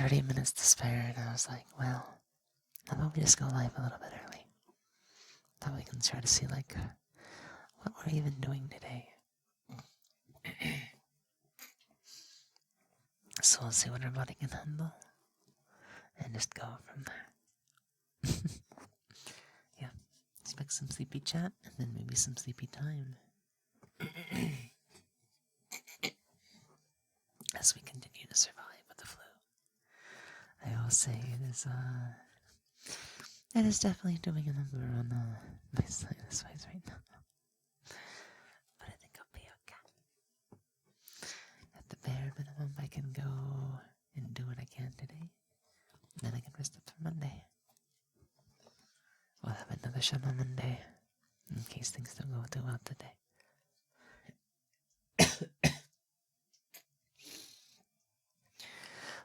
30 minutes to spare, and I was like, well, how about we just go live a little bit early? Thought we can try to see, like, what we're even doing today. So we'll see what our body can handle, and just go from there. Yeah, expect some sleepy chat, and then maybe some sleepy time. As we continue to survive with the flu. I will say it is definitely doing a number on my sinus wise right now. But I think I'll be okay. At the bare minimum, I can go and do what I can today. Then I can rest up for Monday. We'll have another shot on Monday, in case things don't go too well today.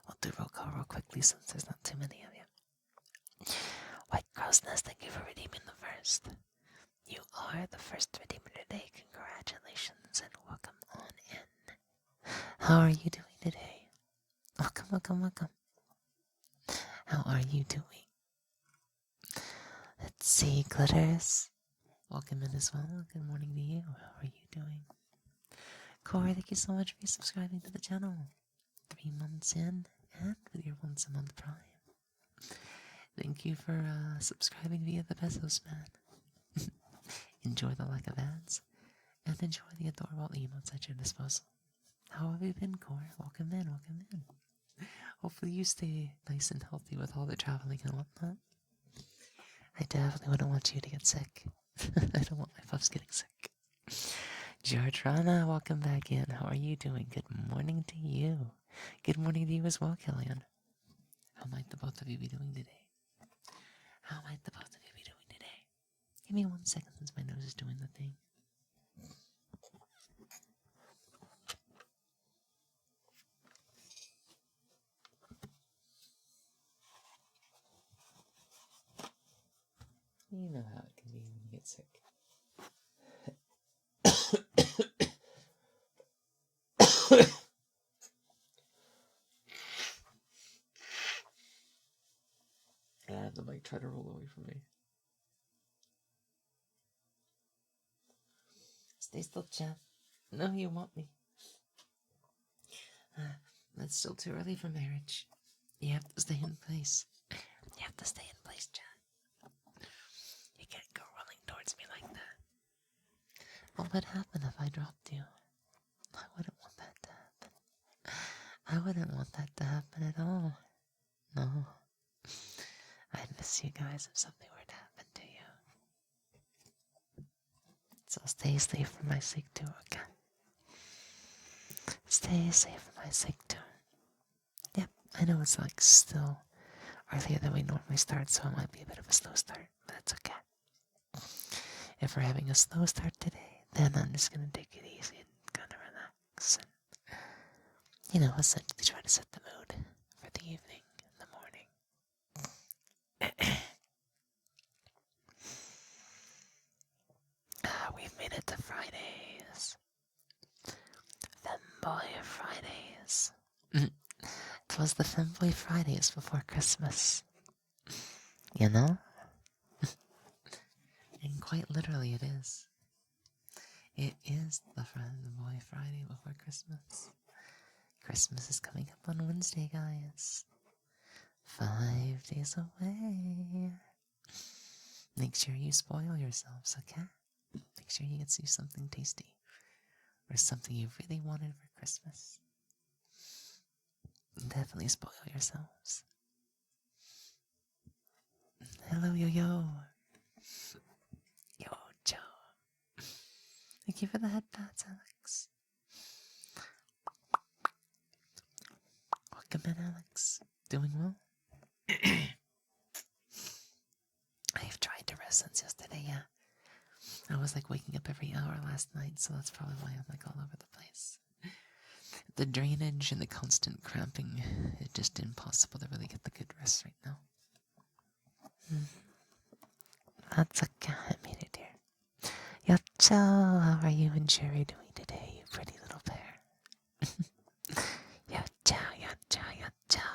We'll do roll call real quickly since there's not too many of you. White Crow's Nest, thank you for redeeming the first. You are the first redeemer today. Congratulations and welcome on in. How are you doing today? Welcome, welcome, welcome. How are you doing? Let's see, Glitters. Welcome in as well. Good morning to you. How are you doing? Corey, thank you so much for subscribing to the channel. 3 months in, and with your once a month prime. Thank you for subscribing via the pesos, man. Enjoy the lack of ads, and enjoy the adorable emotes at your disposal. How have you been, Corey? Welcome in, welcome in. Hopefully you stay nice and healthy with all the traveling and whatnot. I definitely wouldn't want you to get sick. I don't want my pups getting sick. Giordrana, welcome back in. How are you doing? Good morning to you. Good morning to you as well, Kellyanne. How might the both of you be doing today? How might the both of you be doing today? Give me 1 second since my nose is doing the thing. You know how it can be when you get sick. The mic try to roll away from me. Stay still, chat. No, you want me. It's still too early for marriage. You have to stay in place. You have to stay in place, chat. You can't go running towards me like that. What would happen if I dropped you? I wouldn't want that to happen. I wouldn't want that to happen at all. No. I'd miss you guys if something were to happen to you. So stay safe for my sake too, okay? Stay safe for my sake too. Yep, I know it's like still earlier than we normally start, so it might be a bit of a slow start, but that's okay. If we're having a slow start today, then I'm just gonna take it easy and kind of relax and, essentially try to set the mood for the evening and the morning. We've made it to Fridays. Femboy Fridays. It was the Femboy Fridays before Christmas. You know? And quite literally it is. It is the Femboy Friday before Christmas. Christmas is coming up on Wednesday, guys. 5 days away. Make sure you spoil yourselves, okay? Make sure you get you something tasty. Or something you really wanted for Christmas. Definitely spoil yourselves. Hello, Yo-Yo. Yo, Joe. Thank you for the headpats, Alex. Welcome in, Alex. Doing well? I've tried to rest since yesterday, yeah. I was like waking up every hour last night, so that's probably why I'm like all over the place. The drainage and the constant cramping, it's just impossible to really get the good rest right now. That's okay, I made it here. Yacho, how are you and Cherry doing today, you pretty little bear? Yacho, yacho, yacho.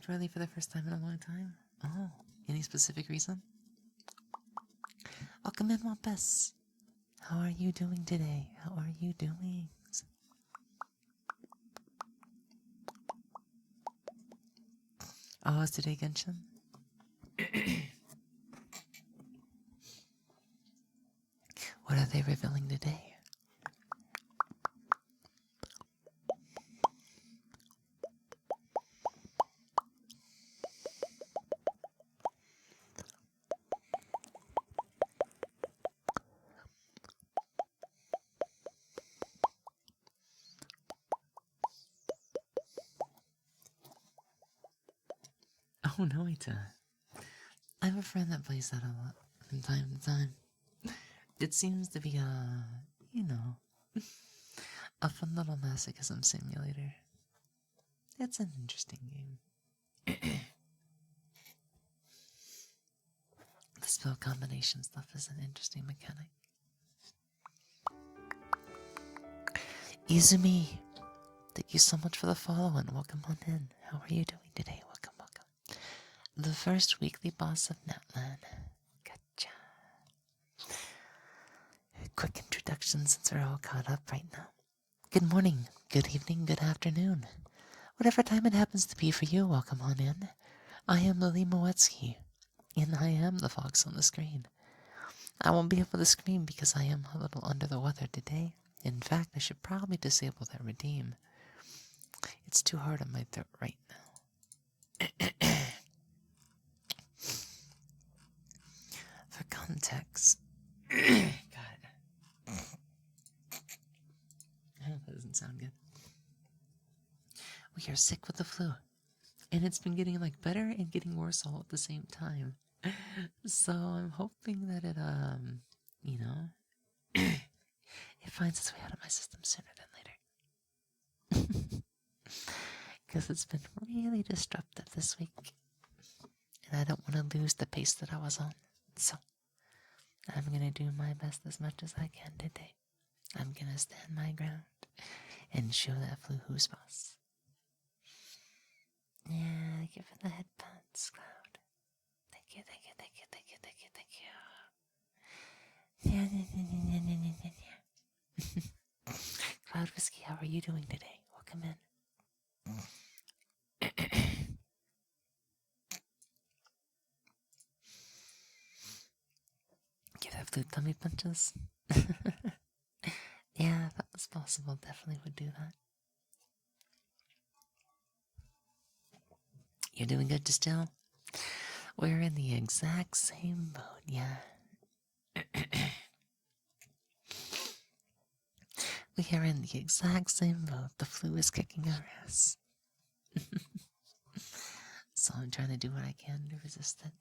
left early for the first time in a long time? Oh, any specific reason? Welcome in, Wampus. How are you doing today? How are you doing? Oh, is today Genshin? What are they revealing today? Oh, no, I have a friend that plays that a lot from time to time. It seems to be a fun little masochism simulator. It's an interesting game. The spell combination stuff is an interesting mechanic. Izumi, thank you so much for the follow and welcome on in. How are you doing today? Welcome, welcome. The first weekly boss of Netland. Gotcha. Quick introduction since we're all caught up right now. Good morning, good evening, good afternoon. Whatever time it happens to be for you, welcome on in. I am Lily Moetsuki, and I am the fox on the screen. I won't be able to scream because I am a little under the weather today. In fact, I should probably disable that redeem. It's too hard on my throat right now. For context, God, that doesn't sound good. We are sick with the flu, and it's been getting better and getting worse all at the same time. So I'm hoping that it it finds its way out of my system sooner than later. Because it's been really disruptive this week, and I don't want to lose the pace that I was on. So I'm gonna do my best as much as I can today. I'm gonna stand my ground and show that flu who's boss. Yeah, thank you for the headphones, Cloud. Thank you, thank you, thank you, thank you, thank you, thank you. Cloud Whiskey, how are you doing today? Welcome in. Give that flu tummy punches. Yeah, if that was possible, definitely would do that. You're doing good, Distill? We're in the exact same boat, yeah. We are in the exact same boat. The flu is kicking our ass. So I'm trying to do what I can to resist it.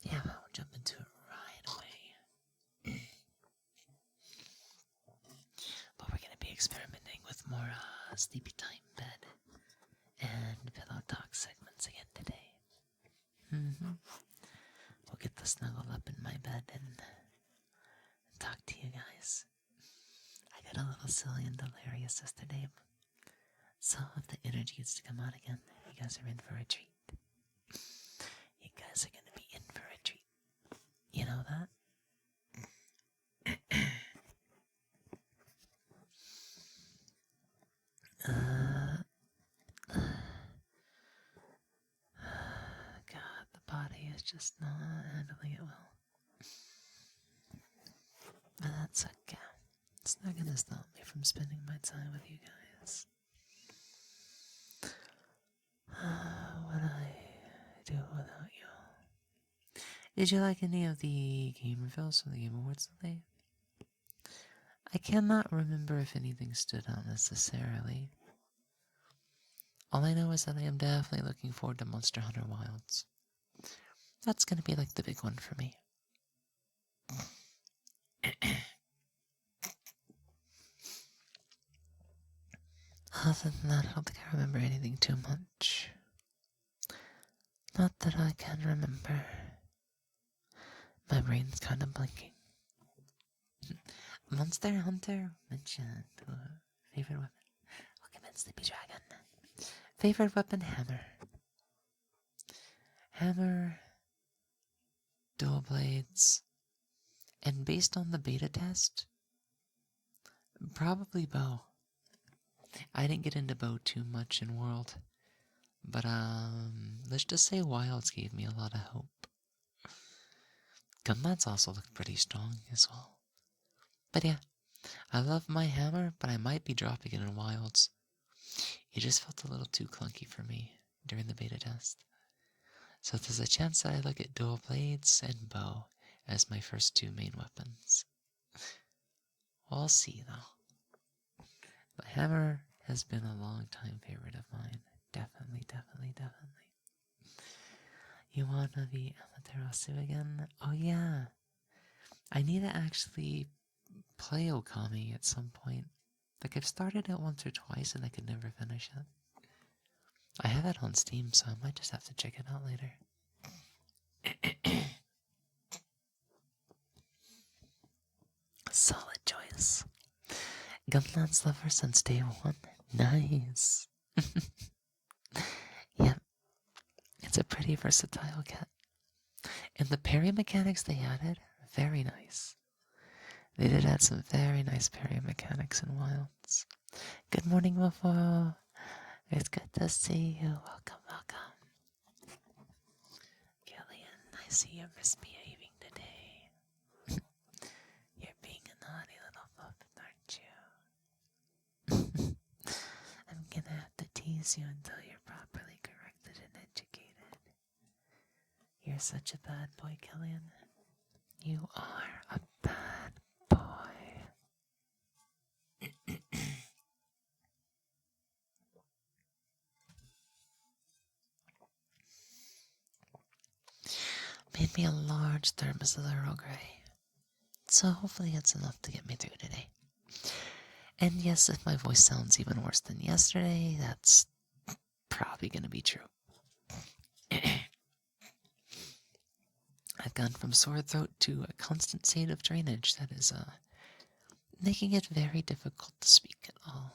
Yeah, I'll jump into it right away. But we're going to be experimenting with more sleepy time bed and pillow talk segments again today. We'll get the snuggle up in my bed and talk to you guys. I got a little silly and delirious yesterday, so if the energy gets to come out again, you guys are in for a treat. You guys are going to be in for a treat. You know that? just not handling it well. But that's okay. It's not gonna stop me from spending my time with you guys. What I do without you. Did you like any of the game reveals from the Game Awards today? I cannot remember if anything stood out necessarily. All I know is that I am definitely looking forward to Monster Hunter Wilds. That's gonna be like the big one for me. Other than that, I don't think I remember anything too much. Not that I can remember. My brain's kind of blinking. Monster Hunter mentioned. Favorite weapon? Welcome in, Sleepy Dragon. Favorite weapon? Hammer. Hammer. Dual blades. And based on the beta test, probably bow. I didn't get into bow too much in World. But, let's just say Wilds gave me a lot of hope. Gunlance also looked pretty strong as well. But yeah, I love my hammer, but I might be dropping it in Wilds. It just felt a little too clunky for me during the beta test. So there's a chance that I look at dual blades and bow as my first two main weapons. We'll see though. But hammer has been a long time favorite of mine. Definitely. You wanna be Amaterasu again? Oh yeah. I need to actually play Okami at some point. Like I've started it once or twice and I could never finish it. I have it on Steam, so I might just have to check it out later. Solid choice. Gunlance lover since day one. Nice. Yep. It's a pretty versatile kit. And the parry mechanics they added, very nice. They did add some very nice parry mechanics in Wilds. Good morning, Mofo. It's good to see you. Welcome. Killian, I see you're misbehaving today. You're being a naughty little puppet, aren't you? I'm gonna have to tease you until you're properly corrected and educated. You're such a bad boy, Killian. You are a bad boy. Made me a large thermos of the Earl Grey. So hopefully it's enough to get me through today. And yes, if my voice sounds even worse than yesterday, that's probably going to be true. I've gone from sore throat to a constant state of drainage that is making it very difficult to speak at all.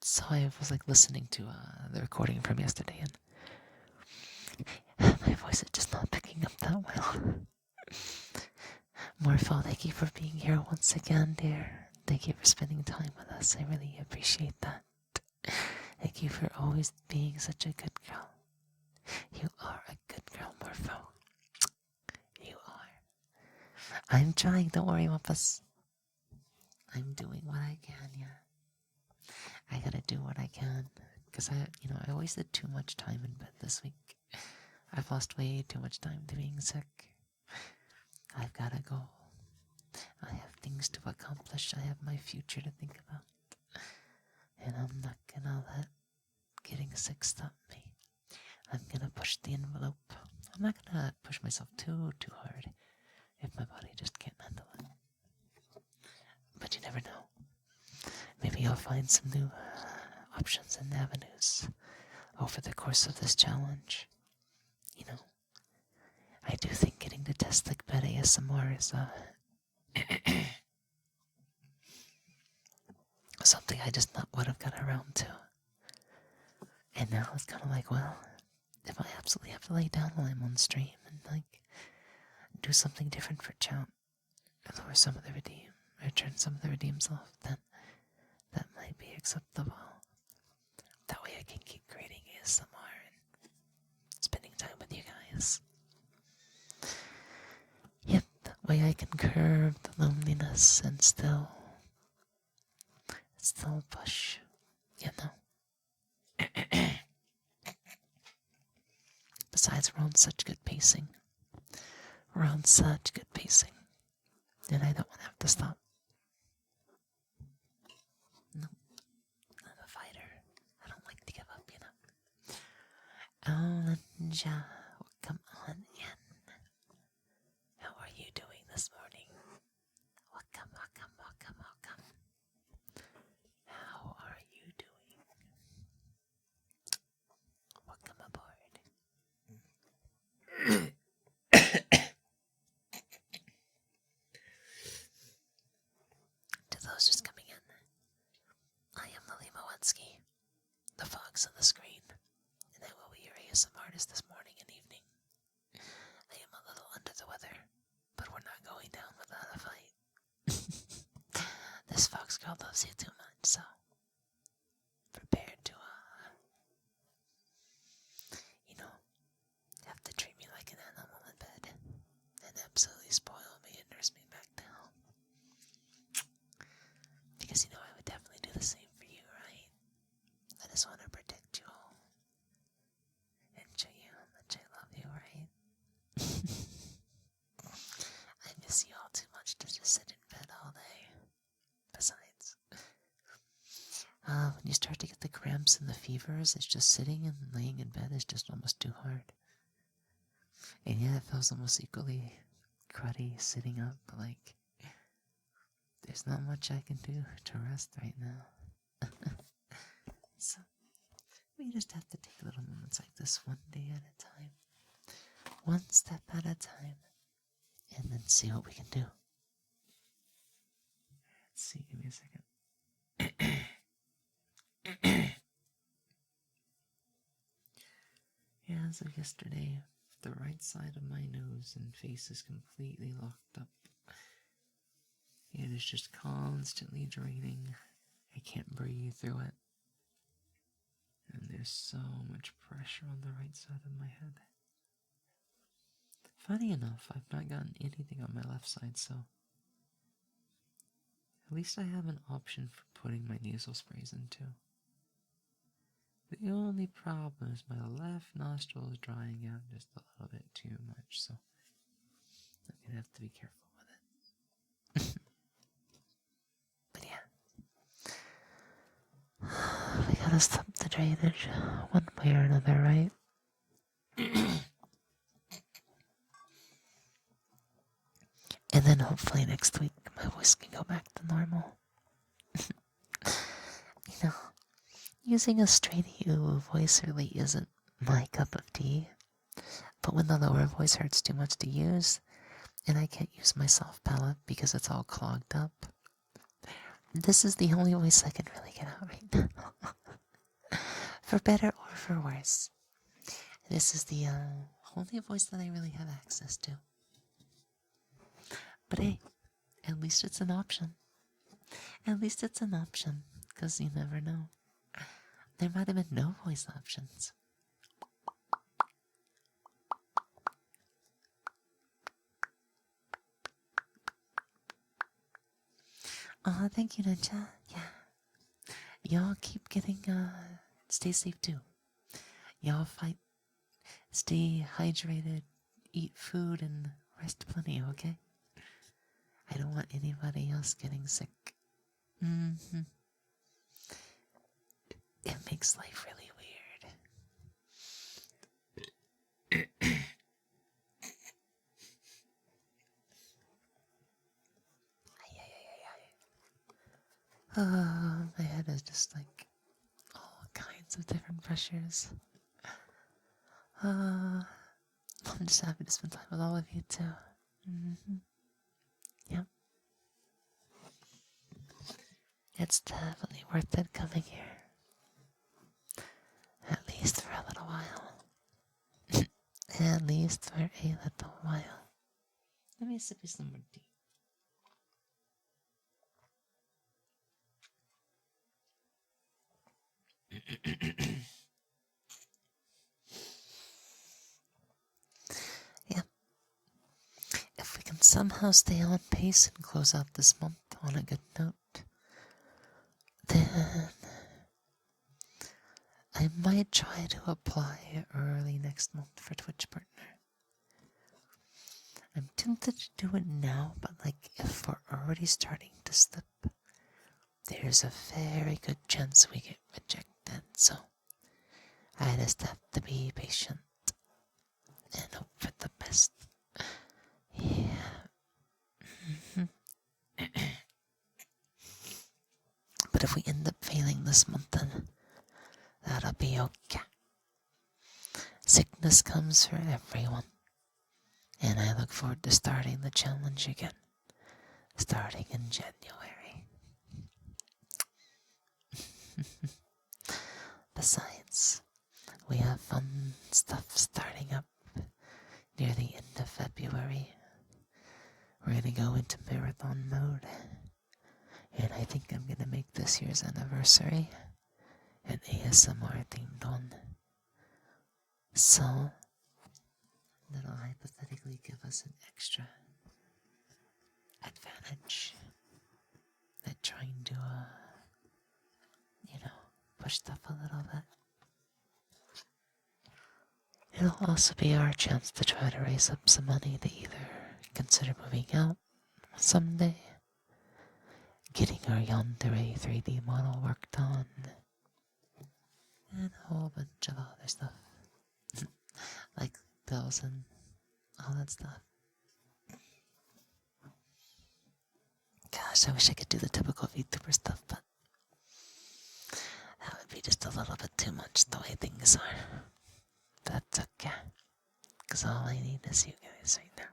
So I was like listening to the recording from yesterday and my voice is just not picking up that well. Morpho, thank you for being here once again, dear. Thank you for spending time with us. I really appreciate that. Thank you for always being such a good girl. You are a good girl, Morpho. You are. I'm trying, don't worry, Muppus. I'm doing what I can, yeah. I gotta do what I can. Because I wasted too much time in bed this week. I've lost way too much time to being sick. I've gotta go. I have things to accomplish. I have my future to think about. And I'm not gonna let getting sick stop me. I'm gonna push the envelope. I'm not gonna push myself too hard if my body just can't handle it. But you never know. Maybe I'll find some new options and avenues over the course of this challenge. I do think getting to test like bed ASMR is something I just not would have got around to. And now it's kind of like, well, if I absolutely have to lay down while I'm on stream and like do something different for chat, or some of the redeem, or turn some of the redeems off, then that might be acceptable. That way I can keep creating ASMR and spending time with you guys. way I can curb the loneliness and still push, you know. Besides, we're on such good pacing. We're on such good pacing. And I don't want to have to stop. No, I'm a fighter. I don't like to give up, you know. Oh, Linja, come on in. How are you doing this morning? Welcome, welcome, welcome, welcome. How are you doing? Welcome aboard. To those just coming in, I am Lily Moetsuki, the fox on the screen, and I will be your ASM artist this morning and evening. I am a little under the weather, but we're not going down without a fight. This fox girl loves you too much, so prepare to, have to treat me like an animal in bed and absolutely spoil me and nurse me back to health. Because I would definitely do the same for you, right? I just want to protect you all and show you how much I love you, right? I miss you all too much to just sit in bed all day. Besides, when you start to get the cramps and the fevers, it's just sitting and laying in bed is just almost too hard. And yeah, it feels almost equally cruddy sitting up, but like, there's not much I can do to rest right now. So, we just have to take little moments like this one day at a time. One step at a time. And then see what we can do. Let's see, give me a second. Yeah, as of yesterday, the right side of my nose and face is completely locked up. It is just constantly draining. I can't breathe through it. And there's so much pressure on the right side of my head. Funny enough, I've not gotten anything on my left side, so at least I have an option for putting my nasal sprays into. The only problem is my left nostril is drying out just a little bit too much, so I'm gonna have to be careful with it. But yeah, we gotta stop the drainage one way or another, right? And then hopefully next week my voice can go back to normal. Using a straight U voice really isn't my cup of tea. But when the lower voice hurts too much to use, and I can't use my soft palate because it's all clogged up, this is the only voice I can really get out right now. For better or for worse. This is the only voice that I really have access to. But hey, at least it's an option. At least it's an option, because you never know. There might have been no voice options. Oh, thank you, Ninja. Yeah. Y'all keep getting, stay safe too. Y'all fight, stay hydrated, eat food, and rest plenty, okay? I don't want anybody else getting sick. Mm-hmm. It makes life really weird. My head is just like all kinds of different pressures. I'm just happy to spend time with all of you too. Mm-hmm. Yep. It's definitely worth it coming here. At least for a little while. At least for a little while. Let me sip you some more tea. Yeah. If we can somehow stay on pace and close out this month on a good note, then I might try to apply early next month for Twitch Partner. I'm tempted to do it now, but like if we're already starting to slip, there's a very good chance we get rejected, so I just have to be patient and hope for the best. Yeah. But if we end up failing this month, then that'll be okay. Sickness comes for everyone. And I look forward to starting the challenge again, starting in January. Besides, we have fun stuff starting up near the end of February. We're gonna go into marathon mode, and I think I'm gonna make this year's anniversary an ASMR themed one. So, that'll hypothetically give us an extra advantage at trying to, push stuff a little bit. It'll also be our chance to try to raise up some money to either consider moving out someday, getting our Yandere 3D model worked on, and a whole bunch of other stuff. Like bills and all that stuff. Gosh, I wish I could do the typical VTuber stuff, but that would be just a little bit too much the way things are. That's okay, because all I need is you guys right now.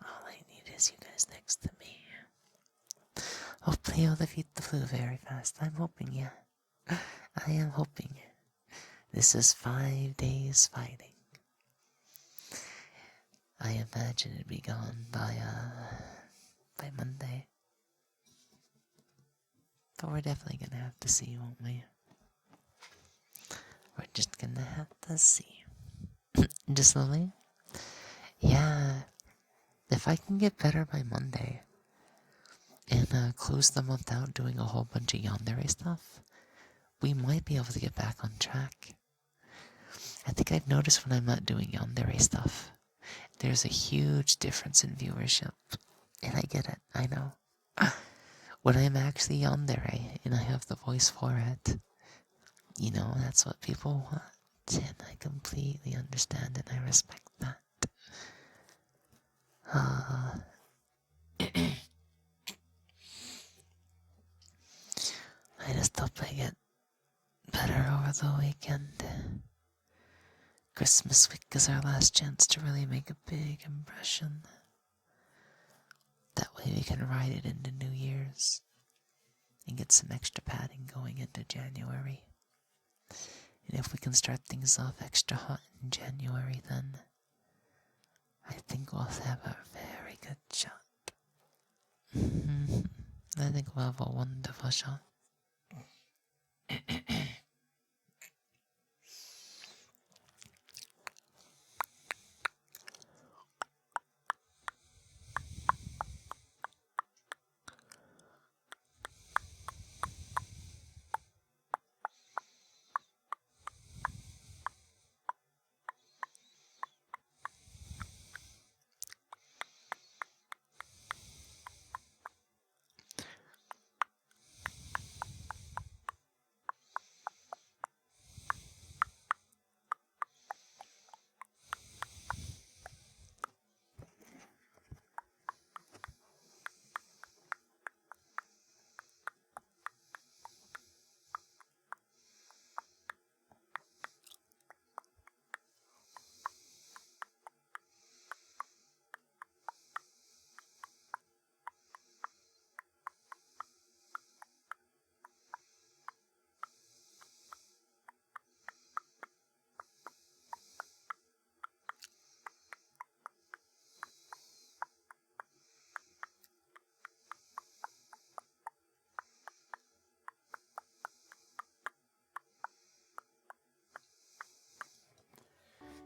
All I need is you guys next to me. Hopefully you'll defeat the flu very fast. I'm hoping, yeah. I am hoping. This is 5 days fighting. I imagine it'd be gone by Monday. But we're definitely gonna have to see, won't we? We're just gonna have to see. Just slowly? Yeah. If I can get better by Monday and close the month out doing a whole bunch of yandere stuff, we might be able to get back on track. I think I've noticed when I'm not doing yandere stuff, there's a huge difference in viewership. And I get it, I know. When I'm actually yandere and I have the voice for it, that's what people want. And I completely understand and I respect that. I just hope I get better over the weekend. Christmas week is our last chance to really make a big impression. That way we can ride it into New Year's and get some extra padding going into January. And if we can start things off extra hot in January, then I think we'll have a very good shot. I think we'll have a wonderful shot.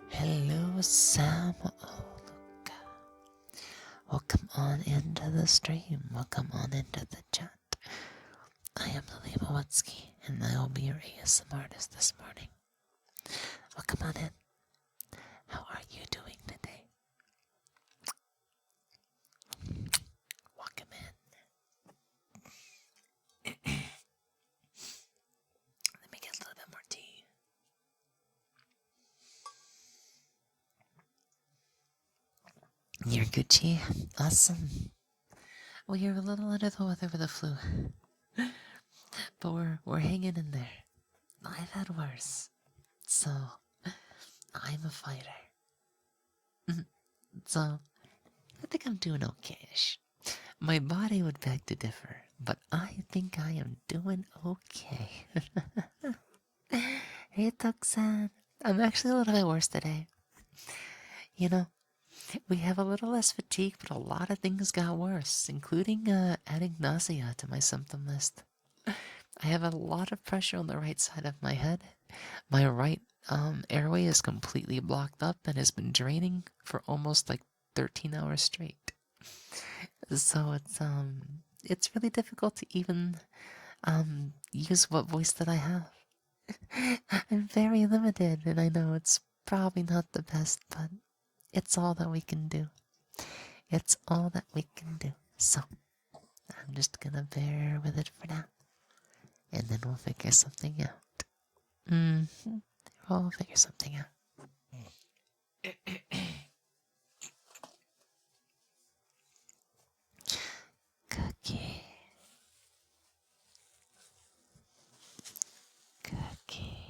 Hello, Sam the stream, welcome on into the chat. I am the Moetsuki, and I will be your ASM artist this morning. Welcome on in. How are you doing today? Welcome in. Let me get a little bit more tea. You're Gucci. Awesome. Well, you're a little under the weather with the flu, but we're hanging in there. I've had worse, so I'm a fighter. So I think I'm doing okay-ish. My body would beg to differ, but I think I am doing okay. Hey, Tuxan. I'm actually a little bit worse today. You know, we have a little less fatigue, but a lot of things got worse, including adding nausea to my symptom list. I have a lot of pressure on the right side of my head. My right airway is completely blocked up and has been draining for almost like 13 hours straight. So it's really difficult to even use what voice that I have. I'm very limited, and I know it's probably not the best, but it's all that we can do. It's all that we can do. So I'm just gonna bear with it for now, and then we'll figure something out. We'll figure something out. Cookie. Cookie.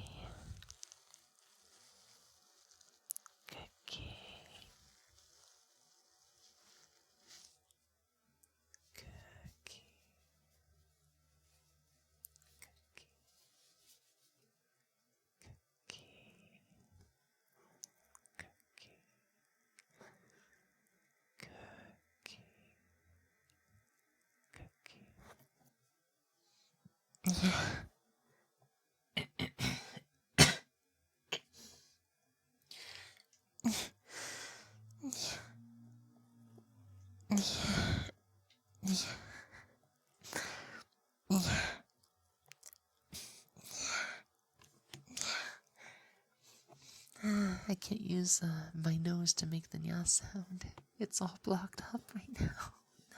Cookie. Cookie. I can't use my nose to make the nya sound. It's all blocked up right now. No.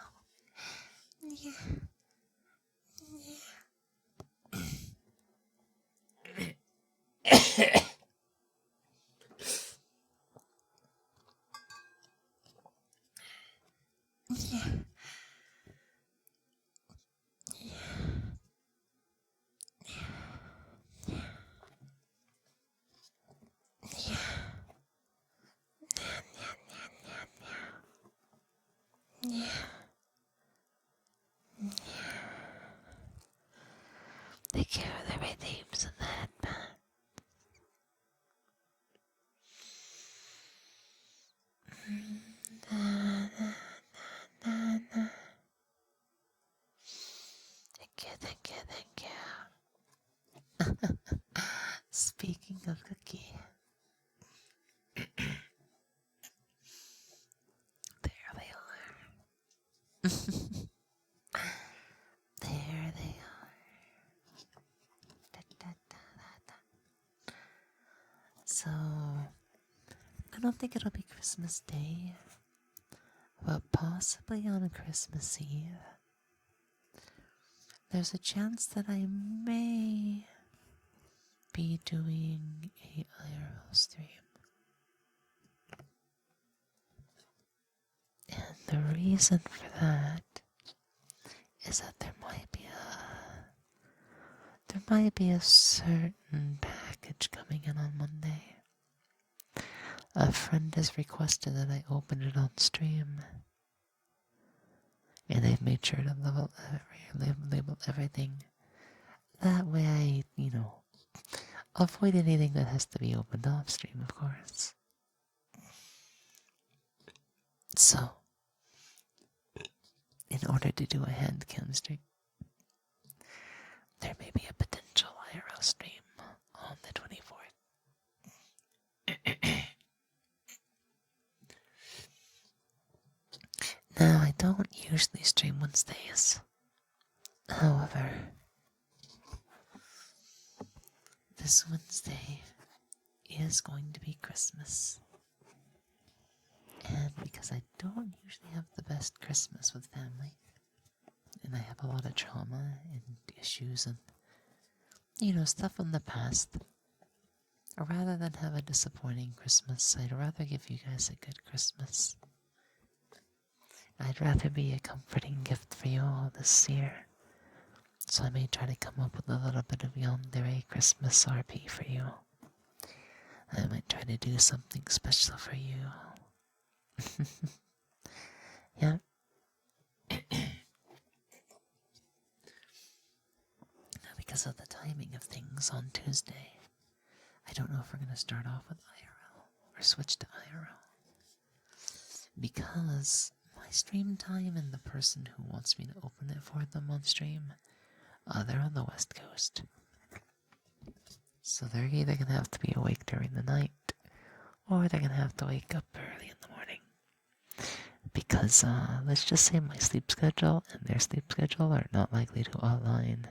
Take care of the rhythms and that. Thank you. Speaking of cookie, there they are. There they are. Da, da, da, da. So, I don't think it'll be Christmas Day, but possibly on Christmas Eve. There's a chance that I may be doing a IRL stream. And the reason for that is that there might be a certain package coming in on Monday. A friend has requested that I open it on stream, and they've made sure to label everything. That way I, avoid anything that has to be opened off stream, of course. So, in order to do a hand cam stream, there may be a potential IRL stream on the 24th. Now, I don't usually stream Wednesdays. However, this Wednesday is going to be Christmas. And because I don't usually have the best Christmas with family, and I have a lot of trauma and issues and, stuff from the past, rather than have a disappointing Christmas, I'd rather give you guys a good Christmas. I'd rather be a comforting gift for you all this year. So I may try to come up with a little bit of yandere Christmas RP for you. I might try to do something special for you. Yeah. Now, because of the timing of things on Tuesday, I don't know if we're going to start off with IRL or switch to IRL. Because my stream time and the person who wants me to open it for them on stream, they're on the West Coast. So they're either going to have to be awake during the night, or they're going to have to wake up early in the morning. Because, let's just say my sleep schedule and their sleep schedule are not likely to align.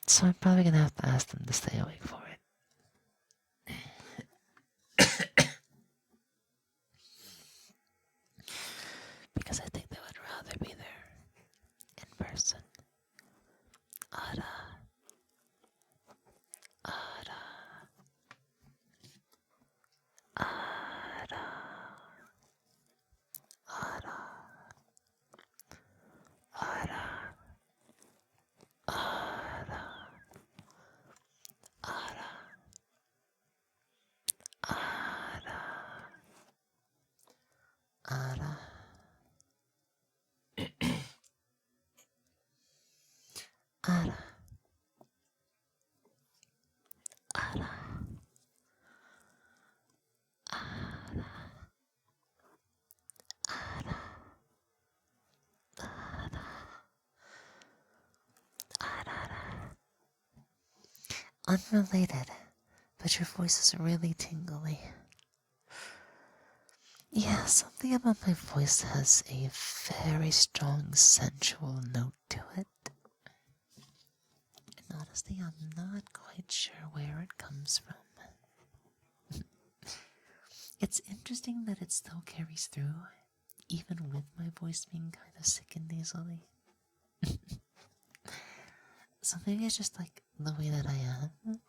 So I'm probably going to have to ask them to stay awake for it. Because I think they would rather be there in person. Ara. Ara. Ara. Ara. Ara. Ara. Ara. Ara. Ara. Ara. Ara. Unrelated, but your voice is really tingly. Yeah, something about my voice has a very strong sensual note to it. And honestly, I'm not quite sure where it comes from. It's interesting that it still carries through, even with my voice being kind of sick and nasally. So maybe it's just like the way that I am.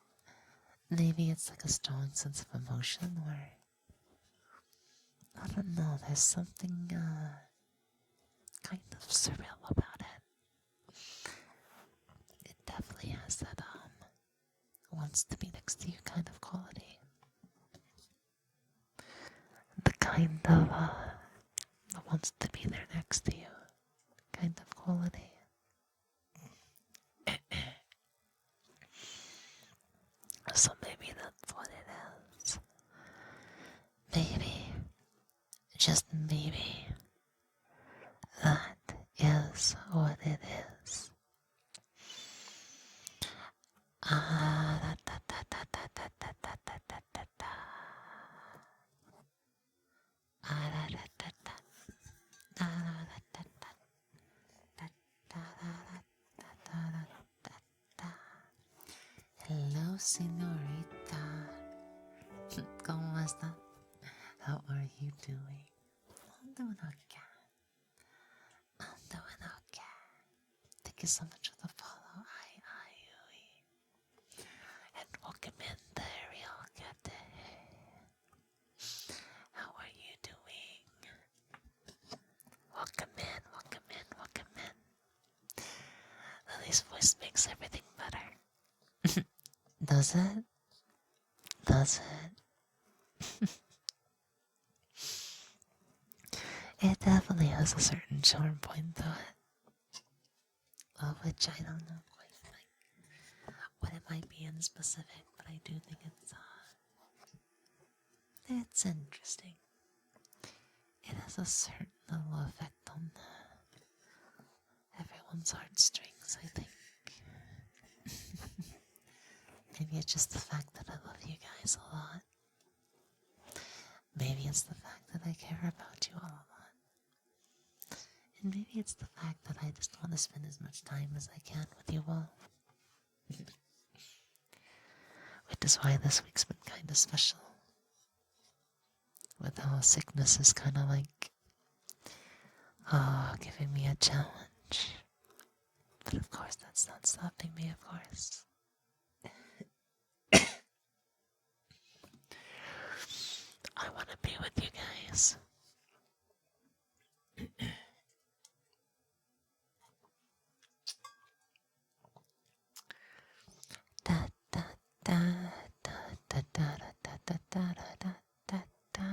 Maybe it's like a strong sense of emotion, or I don't know, there's something kind of surreal about it. It definitely has that wants to be next to you kind of quality. The kind of wants to be there next to you kind of quality. So maybe that's what it is. Maybe, just maybe, that is what it is. Hello, señorita. ¿Cómo está? How are you doing? I'm doing okay. I'm doing okay. Thank you so much for the follow. And welcome in there, real good. How are you doing? Welcome in, welcome in, welcome in. Lily's voice makes everything better. Does it? Does it? It definitely has a certain charm point to it. Of which I don't know quite like what it might be in specific, but I do think it's interesting. It has a certain little effect on everyone's heartstrings, I think. Maybe it's just the fact that I love you guys a lot. Maybe it's the fact that I care about you all a lot. And maybe it's the fact that I just want to spend as much time as I can with you all. Which is why this week's been kind of special. With how sickness is kind of like, giving me a challenge. But of course, that's not stopping me, of course. I want to be with you guys. Da da da da da da da da da da da da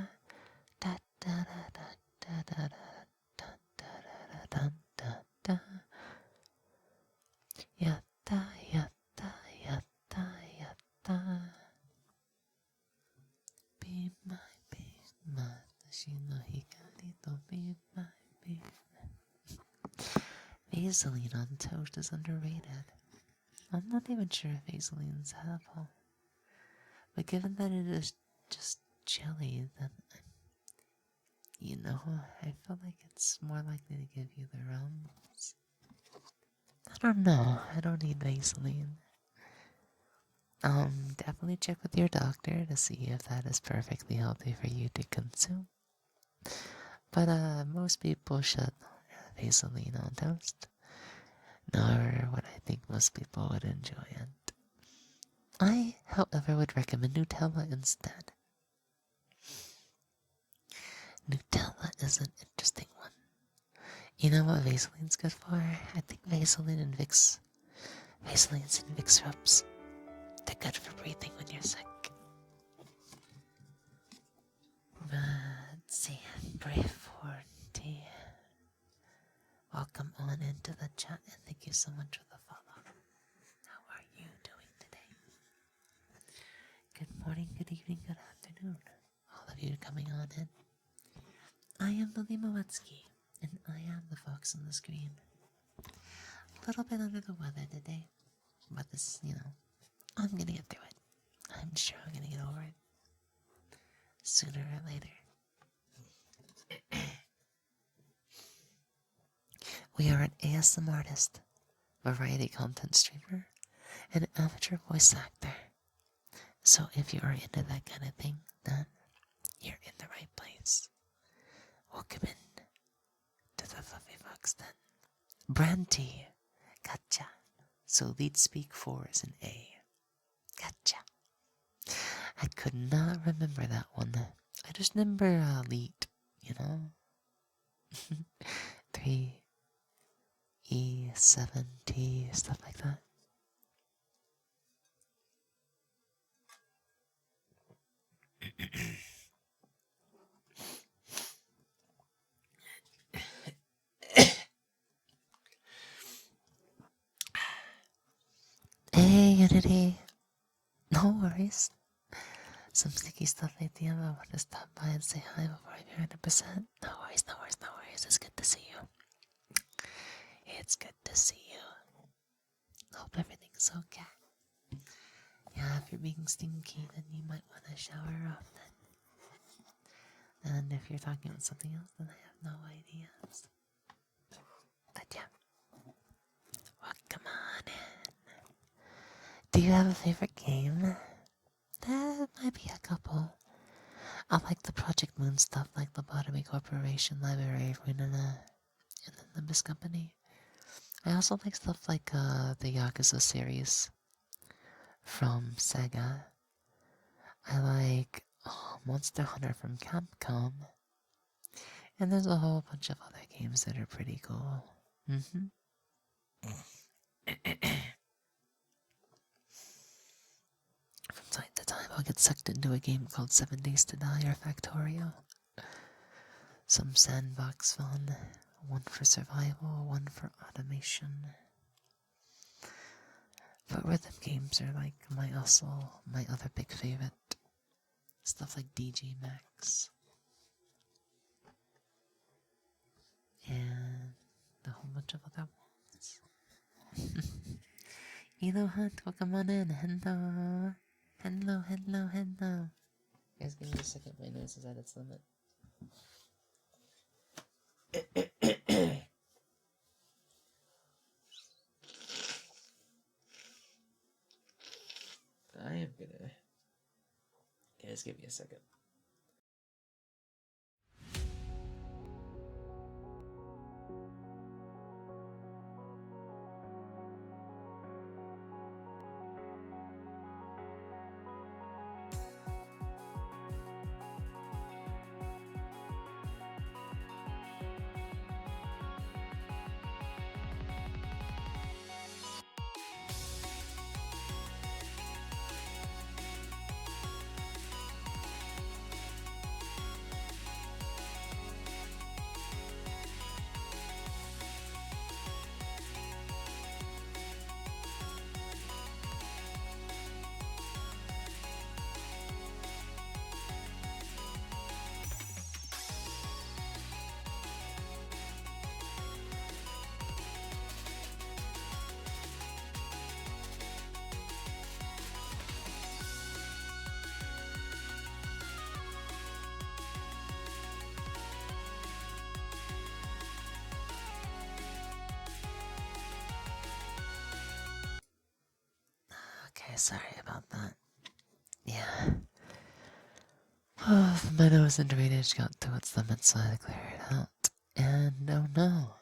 da da da da da da. Yatta yatta yatta yatta. Be my tashi no hikari to be my. Vaseline on toast is underrated. I'm not even sure if Vaseline's edible. But given that it is just jelly, then, you know, I feel like it's more likely to give you the runs. I don't know. I don't need Vaseline. Definitely check with your doctor to see if that is perfectly healthy for you to consume. But, most people should Vaseline on toast. Nor what I think most people would enjoy it. I, however, would recommend Nutella instead. Nutella is an interesting one. You know what Vaseline's good for? I think Vaseline and Vicks rubs. They're good for breathing when you're sick. Let's see. Brave for tea. Welcome on into the chat and thank you so much for the follow. How are you doing today? Good morning, good evening, good afternoon. All of you coming on in. I am Lily Moetsuki, and I am the fox on the screen. A little bit under the weather today, but this, I'm gonna get through it. I'm sure I'm gonna get over it sooner or later. We are an ASM artist, variety content streamer, and amateur voice actor. So if you are into that kind of thing, then you're in the right place. Welcome in to the Fluffy Fox then. Brand T, gotcha. So lead speak 4 is an A. Gotcha. I could not remember that one. I just remember lead, 3 E 7 T, stuff like that. Hey Unity, no worries. Some sticky stuff like the I want to stop by and say hi before I'm 100%. No worries, no worries, no worries. It's good to see you. It's good to see you. Hope everything's okay. Yeah, if you're being stinky, then you might want to shower often. And if you're talking about something else, then I have no ideas. But yeah. Well, come on in. Do you have a favorite game? There might be a couple. I like the Project Moon stuff, like Lobotomy Corporation, Library of Ruinana, and then the Miss Company. I also like stuff like the Yakuza series from Sega. I like Monster Hunter from Capcom. And there's a whole bunch of other games that are pretty cool. From time to time, I'll get sucked into a game called 7 Days to Die or Factorio. Some sandbox fun, one for survival, one for automation. But rhythm games are like my other big favorite. Stuff like DJ Max. And a whole bunch of other ones. Hello Hunt, welcome on in. Hello. Hello, hello, hello. Guys, give me a second, my nose is at its limit. I'm gonna... Guys, give me a second. Okay, sorry about that. Yeah. Oh, my nose and drainage got to its limit, so I had to clear it out. And oh no,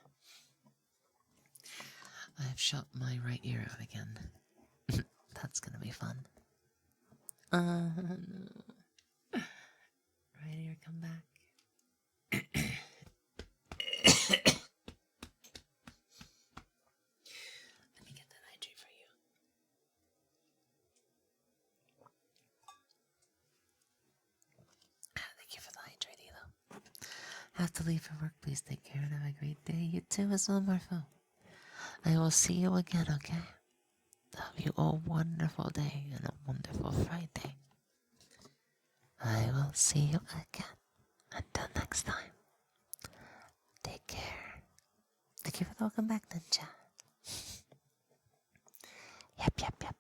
I've shot my right ear out again. That's gonna be fun. No. Right ear, come back. Let me get that hydrate for you. Thank you for the hydrate, Elo. Have to leave for work. Please take care and have a great day. You too as well, Morpho. I will see you again, okay? Have you a wonderful day and a wonderful Friday. I will see you again. Until next time. Take care. Thank you for the welcome back, Ninja. Yep, yep, yep.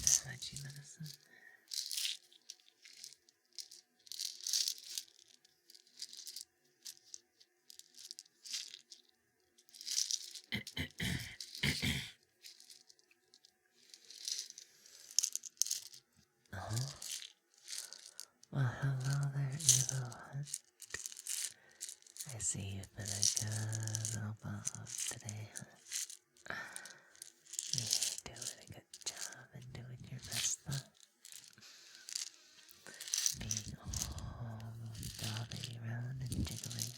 Sachi medicine. Oh. Well, hello there, Evo. I see you've been a good little bub today, huh? You're doing a good job and doing your best, huh? Being all bobbing around and jiggling.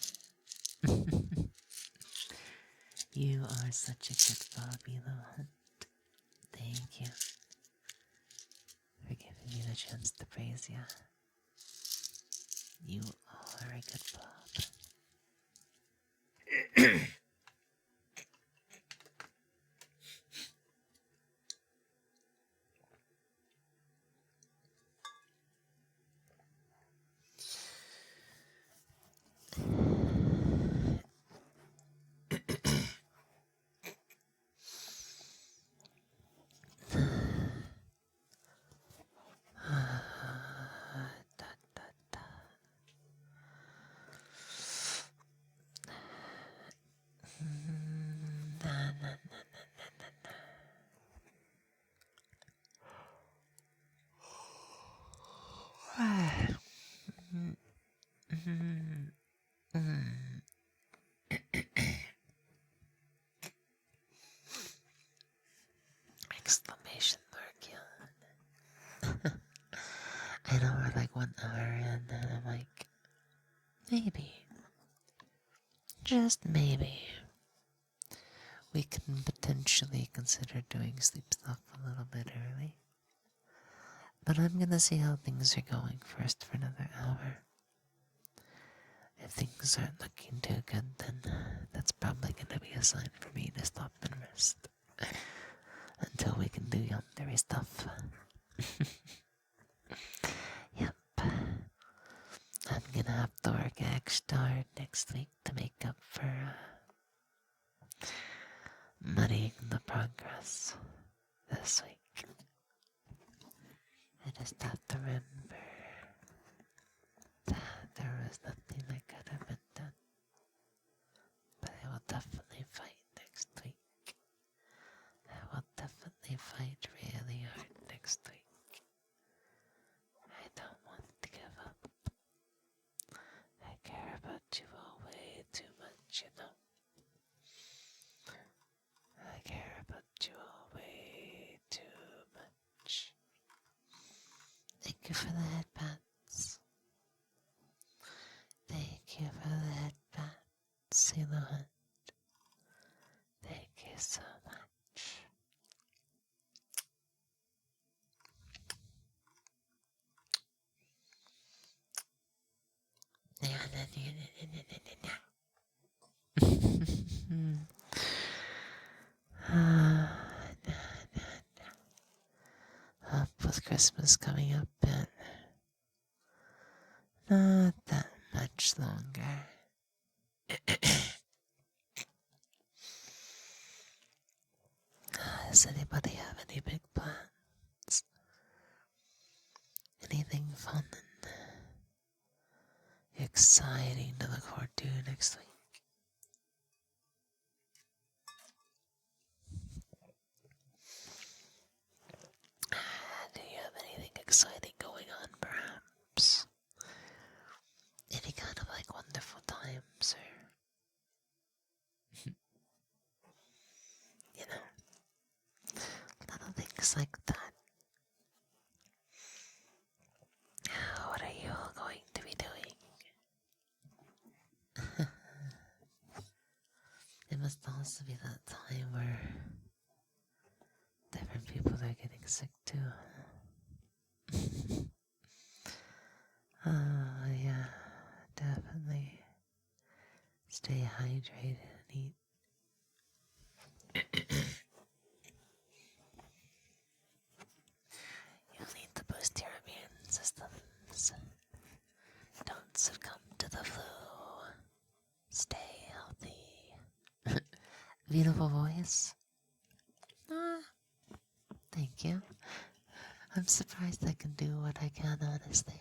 You are such a good Bobby, Elo. Thank you for giving me the chance to praise you. You are a good Bob. Da, da, da. Na, na, na, na, na, na. Exclamation mark, yawn. I know we're like 1 hour in, and I'm like, maybe, just maybe, we can potentially consider doing sleep stuff a little bit early. But I'm gonna see how things are going first for another hour. If things aren't looking too good, then that's probably gonna be a sign for me to stop and rest. Until we can do yandere stuff. Yep. start next week to make up for muddying the progress this week. I just have to remember that there was nothing that could have been done. But I will definitely fight next week. I will definitely fight really hard next week. I don't want to give up. I care about you all way too much, you know. I care about you all way too much. Thank you for the headbands. Thank you for the headbands, Sailor Hunt. Thank you so much. Up with Christmas coming up in not that much longer. Does anybody have any big plans? Anything fun and exciting to look forward to next week? Do you have anything exciting going on, perhaps? Any kind of like wonderful times or you know, little things like that. What are you all going to be doing? It must also be that time where different people are getting sick too. Yeah, definitely stay hydrated and eat. You'll need to boost your immune systems. Don't succumb to the flu. Stay healthy. Beautiful voice. Thank you. I'm surprised I can do what I can, honestly.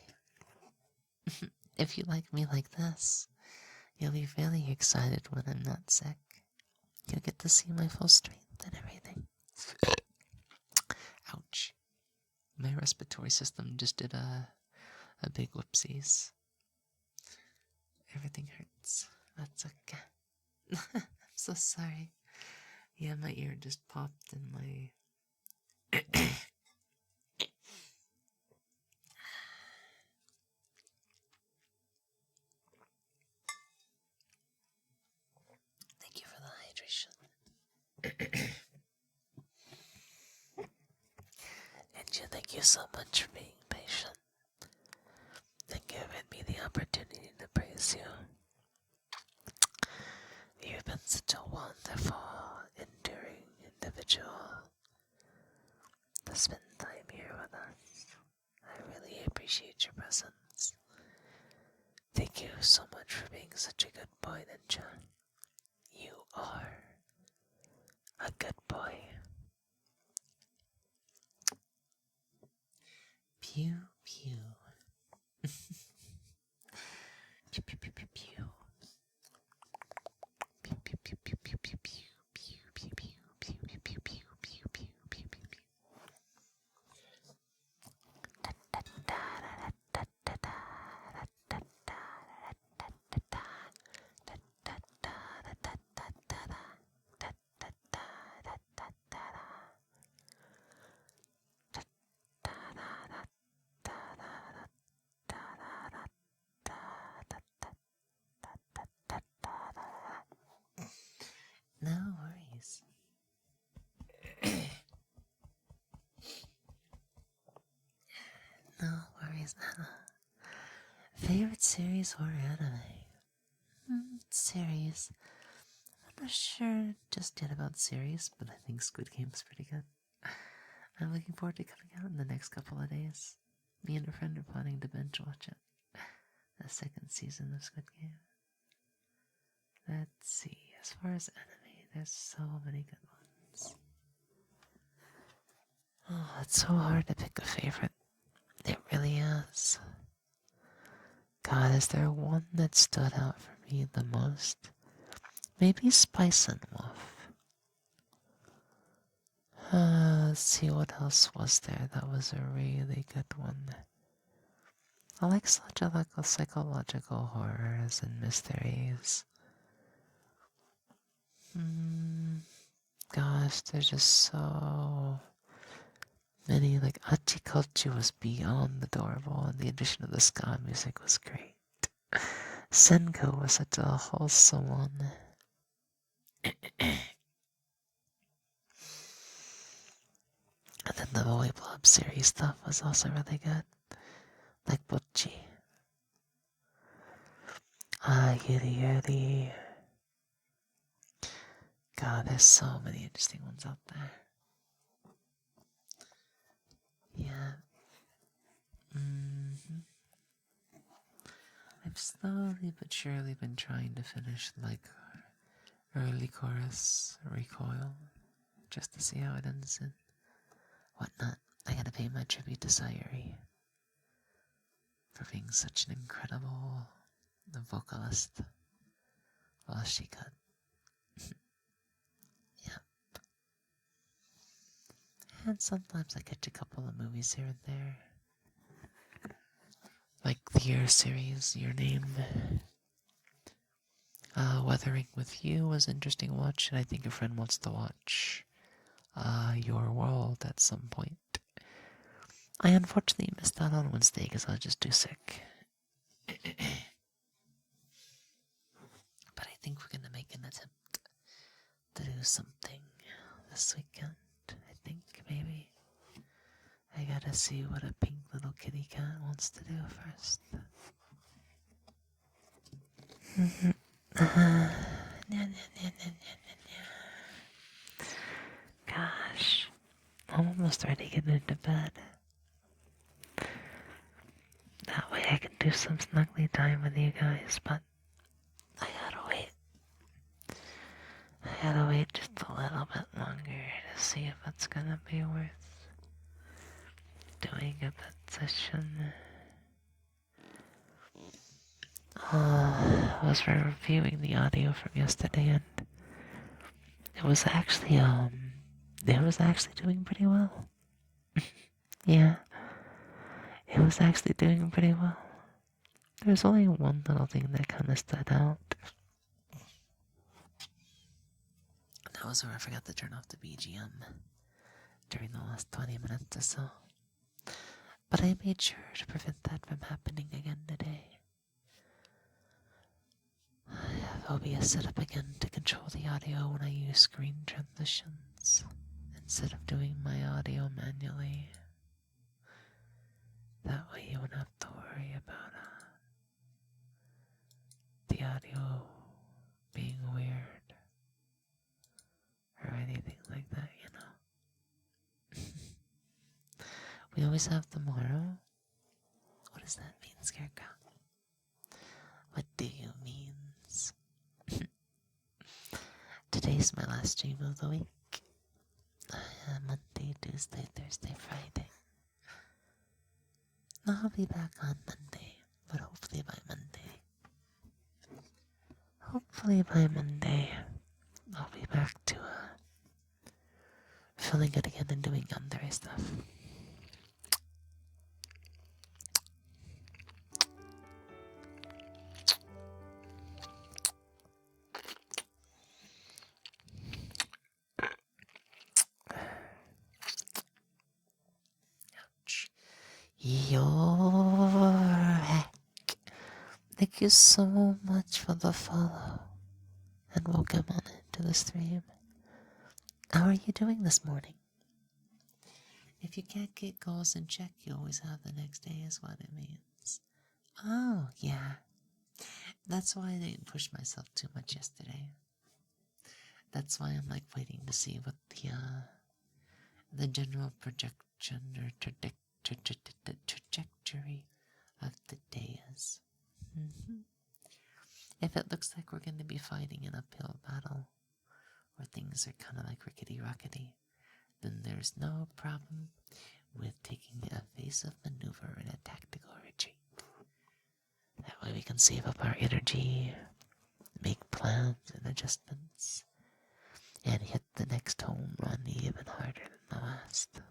If you like me like this, you'll be really excited when I'm not sick. You'll get to see my full strength and everything. Ouch. My respiratory system just did a big whoopsies. Everything hurts. That's okay. I'm so sorry. Yeah, my ear just popped in my... Thank you for the hydration. And thank you so much for being patient and giving me the opportunity to praise you. You've been such a wonderful, enduring individual to spend time here with us. I really appreciate your presence. Thank you so much for being such a good boy, Ninja. You are a good boy. Pew, pew. Pew, pew, pew, pew, pew. Pew, pew, pew, pew, pew, pew, pew. Pew, pew, pew, pew, pew, pew, pew, pew, pew, pew, pew, pew. Da, da, da, da, da, da, da, da, da, da, da, no worries. No worries, Nana. Favorite series or anime? Series. I'm not sure just yet about series, but I think Squid Game is pretty good. I'm looking forward to coming out in the next couple of days. Me and a friend are planning to binge watch it. The second season of Squid Game. Let's see. As far as anime, there's so many good ones. Oh, it's so hard to pick a favorite. It really is. God, is there one that stood out for me the most? Maybe Spice and Wolf. Let's see what else was there that was a really good one. I like such a psychological horrors and mysteries. Gosh, there's just so many. Like Achikochi was beyond adorable, and the addition of the ska music was great. Senko was such a wholesome one. And then the Boy Blob series stuff was also really good. Like Bocchi. Yuri Yuri. God, there's so many interesting ones out there. Yeah. I've slowly but surely been trying to finish like early chorus recoil just to see how it ends and whatnot. I gotta pay my tribute to Sayuri for being such an incredible vocalist. Well, she could. Yeah. And sometimes I catch a couple of movies here and there. Like the Year series, Your Name. Weathering with You was an interesting watch, and I think a friend wants to watch Your World at some point. I unfortunately missed out on Wednesday because I was just too sick. But I think we're gonna make an attempt to do something this weekend. I think maybe. I gotta see what a pink little kitty cat wants to do first. Gosh, I'm almost ready to get into bed. That way I can do some snuggly time with you guys, but I gotta wait. I gotta wait just a little bit longer to see if it's gonna be worth doing a bed session. I was reviewing the audio from yesterday and it was actually doing pretty well. Yeah. It was actually doing pretty well. There's only one little thing that kinda stood out. That was where I forgot to turn off the BGM during the last 20 minutes or so. But I made sure to prevent that from happening again today. I have OBS set up again to control the audio when I use screen transitions instead of doing my audio manually. That way you wouldn't have to worry about the audio being weird or anything like that, you know. We always have tomorrow. What does that mean, Scarecrow? What do you mean? Today's my last stream of the week. Monday, Tuesday, Thursday, Friday. I'll be back on Monday, but hopefully by Monday, I'll be back to filling it again and doing yandere stuff. Your heck. Thank you so much for the follow and welcome on into the stream. How are you doing this morning? If you can't get goals in check, you always have the next day is what it means. Oh, yeah. That's why I didn't push myself too much yesterday. That's why I'm like waiting to see what the general projection or trajectory of the day is. If it looks like we're going to be fighting an uphill battle, or things are kind of like rickety-rockety, then there's no problem with taking a evasive maneuver and a tactical retreat. That way we can save up our energy, make plans and adjustments, and hit the next home run even harder than the last.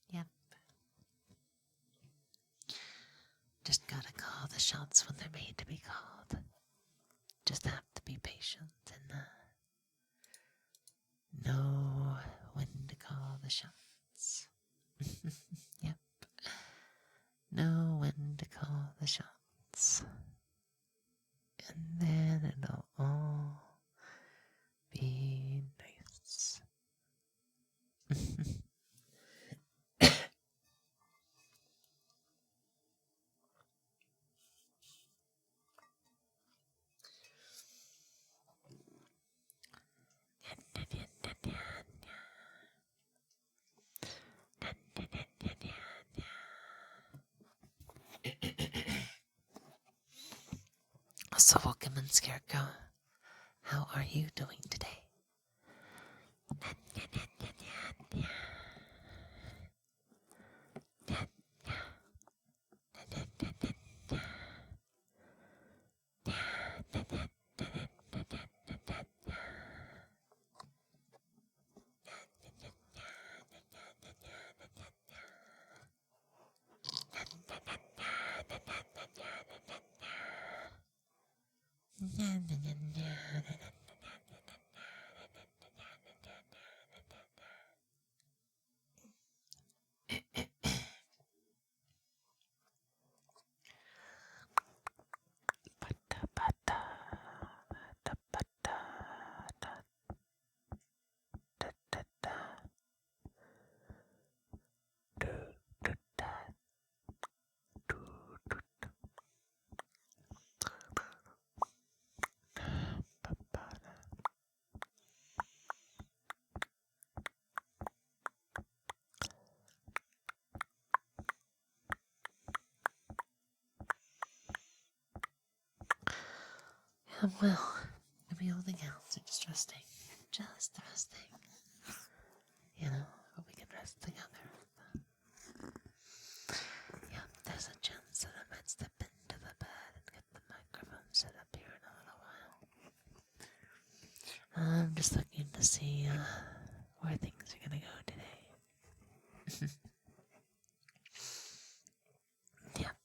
Yep. Just gotta call the shots when they're made to be called. Just have to be patient and know when to call the shots. Yep. Know when to call the shots. And then it'll all be nice. So, welcome in, Scarecrow. How are you doing today? Well, I'll be holding out, so just resting. Just resting. You know, but we can rest together. Yeah, there's a chance that I might step into the bed and get the microphone set up here in a little while. I'm just looking to see where things are gonna go today. Yep.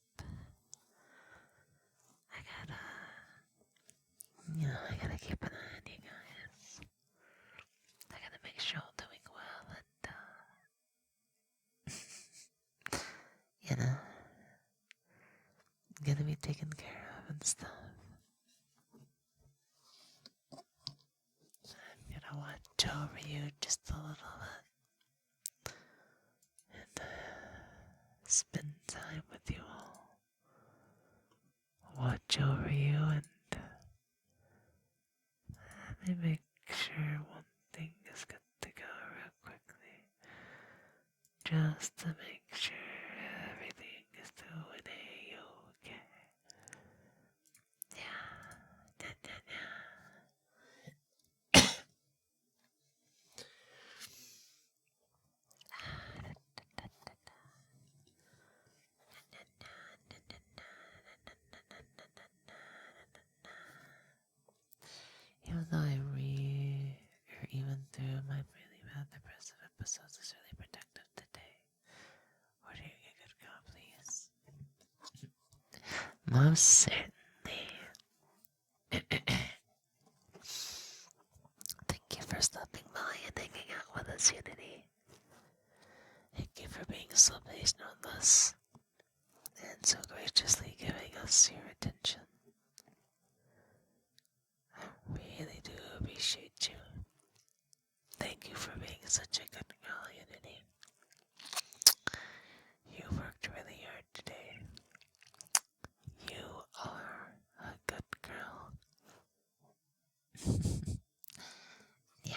I gotta keep an eye on you guys. I gotta make sure I'm doing well and, gotta be taken care of and stuff. I'm gonna watch over you just a little bit and spend time with you all. Watch over you and let me make sure one thing is good to go real quickly. Just to make sure everything is doing A-okay. Even though even through my really bad depressive episodes is really protective today. Order a good girl, please. Most certainly. Thank you for stopping by and hanging out with us, Unity. Thank you for being so patient with us and so graciously giving us your attention. I really do appreciate you. Thank you for being such a good girl, Unity. You worked really hard today. You are a good girl. Yeah.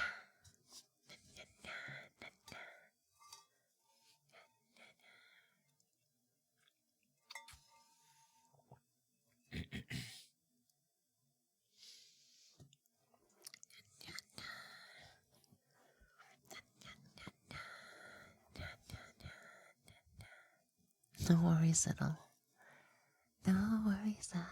No worries at all. No worries at all.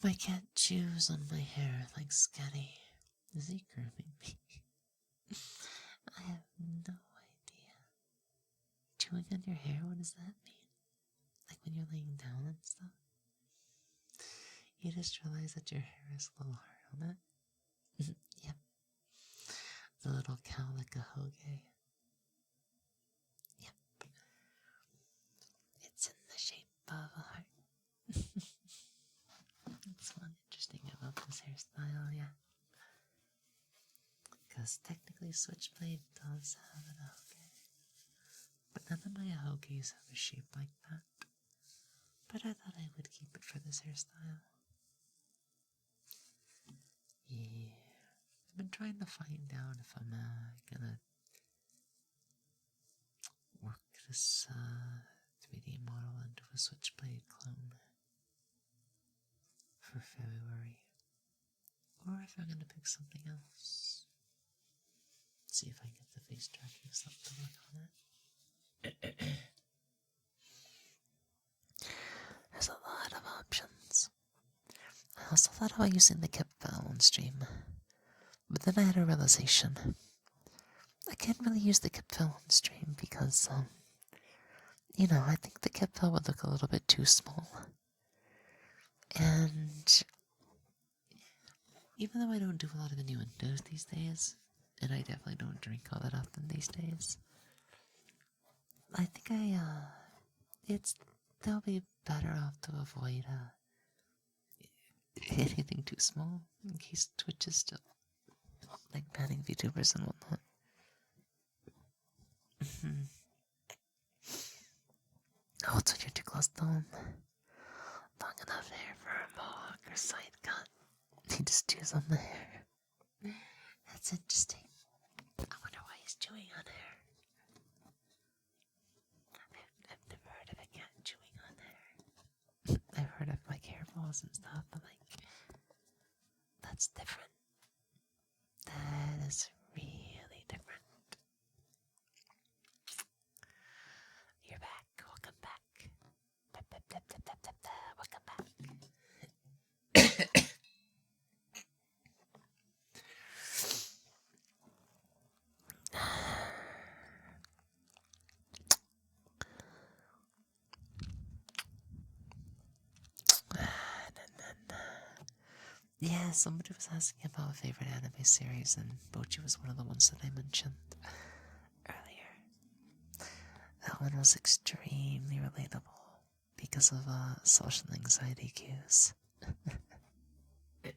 My cat chews on my hair like Scatty. Is he grooming me? I have no idea. Chewing on your hair, what does that mean? Like when you're laying down and stuff? You just realize that your hair is a little hard on it? Yep. The little cow like a hoagie. Yep. It's in the shape of a heart. That's one interesting about this hairstyle, yeah. Because technically Switchblade does have an hoagie. But none of my hoagies have a shape like that. But I thought I would keep it for this hairstyle. Yeah. I've been trying to find out if I'm gonna work this 3D model into a Switchblade clone for February. Or if I'm gonna pick something else. See if I can get the face tracking stuff to work on it. There's a lot of options. I also thought about using the kip file on stream. But then I had a realization. I can't really use the kip file on stream because, I think the kip file would look a little bit too small. And even though I don't do a lot of innuendos these days, and I definitely don't drink all that often these days, I think they'll be better off to avoid anything too small in case Twitch is still like banning VTubers and whatnot. Oh, it's when you're too close to him. Long enough hair for a mohawk or side cut. He just chews on the hair. That's interesting. I wonder why he's chewing on hair. I've never heard of a cat chewing on hair. I've heard of like hair balls and stuff, but like, that's different. That is really different. You're back. Welcome back. Welcome back. Yeah, somebody was asking about a favorite anime series, and Bochi was one of the ones that I mentioned earlier. That one was extremely relatable because of social anxiety cues. I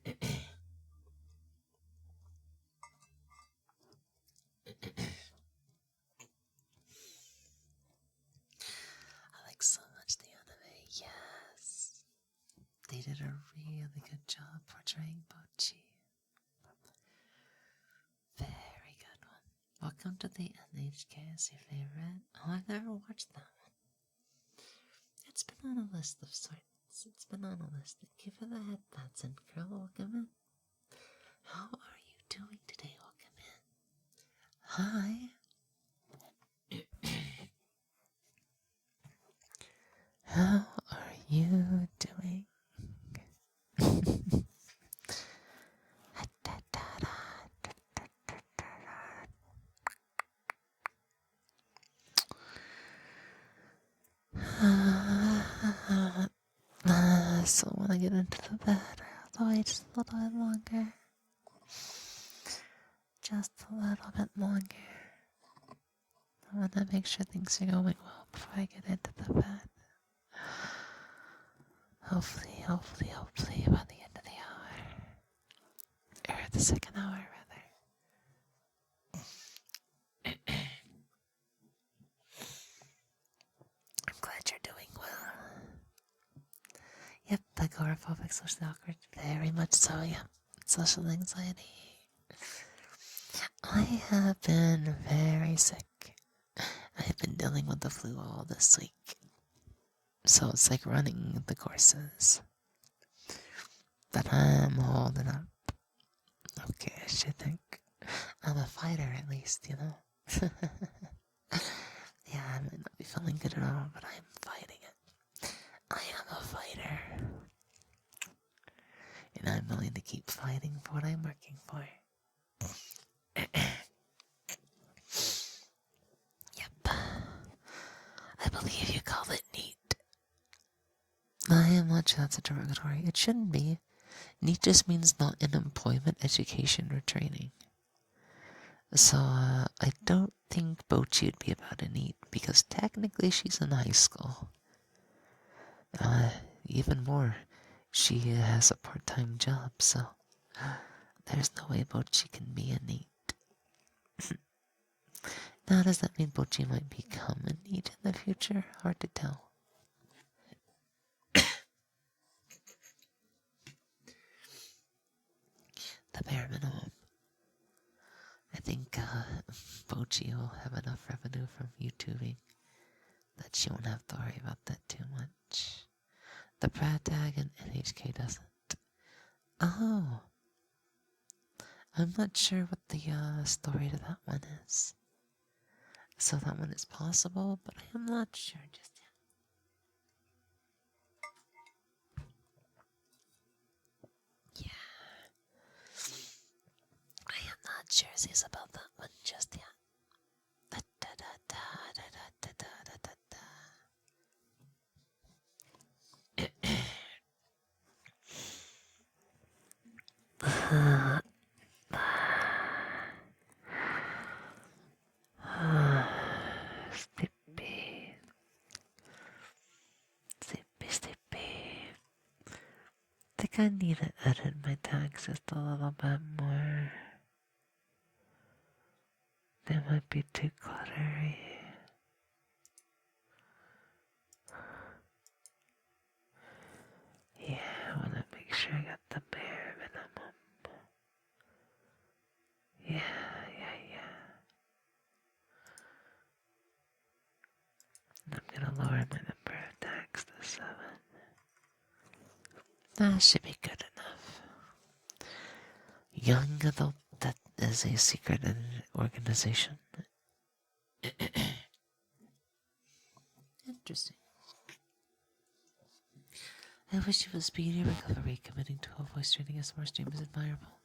like so much the anime, yes. They did a really good job portraying Bochi. Very good one. Welcome to the NHK as your favorite. Oh, I've never watched that one. It's been on a list of sorts. It's been on a list. Thank you for the headpats and girl, welcome in. How are you doing today? Welcome in. Hi. How are you doing? So when I get into the bed, I have to wait just a little bit longer. Just a little bit longer. And when want to make sure things are going well before I get into the bed. Hopefully, by the end of the hour. Or the second hour, rather. I'm glad you're doing well. Yep, agoraphobic, socially awkward. Very much so, yep. Social anxiety. I have been very sick. I have been dealing with the flu all this week. So it's like running the courses. But I'm holding up. Okay, I should think. I'm a fighter at least, you know? Yeah, I might not be feeling good at all, but I am fighting it. I am a fighter. And I'm willing to keep fighting for what I'm working for. Yep. I believe you call it neat. I am not sure that's a derogatory. It shouldn't be. Neat just means not in employment, education, or training. So, I don't think Bochi would be about a neat, because technically she's in high school. Even more, she has a part-time job, so there's no way Bochi can be a neat. Now, does that mean Bochi might become a neat in the future? Hard to tell. The bare minimum. I think Bochi will have enough revenue from YouTubing that she won't have to worry about that too much. The Pratt tag and NHK doesn't. Oh. I'm not sure what the story to that one is. So that one is possible, but I am not sure just yet. Yeah. I am not sure about that one just yet. Da, da, da, da, da, da, da, da, da, Sleepy. Sleepy, sleepy. I think I need to edit my tags just a little bit more. They might be too cluttery. Yeah, I want to make sure I got the bare minimum. Yeah. I'm gonna lower my number of tags to 7. That should be good enough. Young adult, that is a secret organization. Interesting. I wish you a speedy recovery. Committing to a voice training ASMR stream is admirable.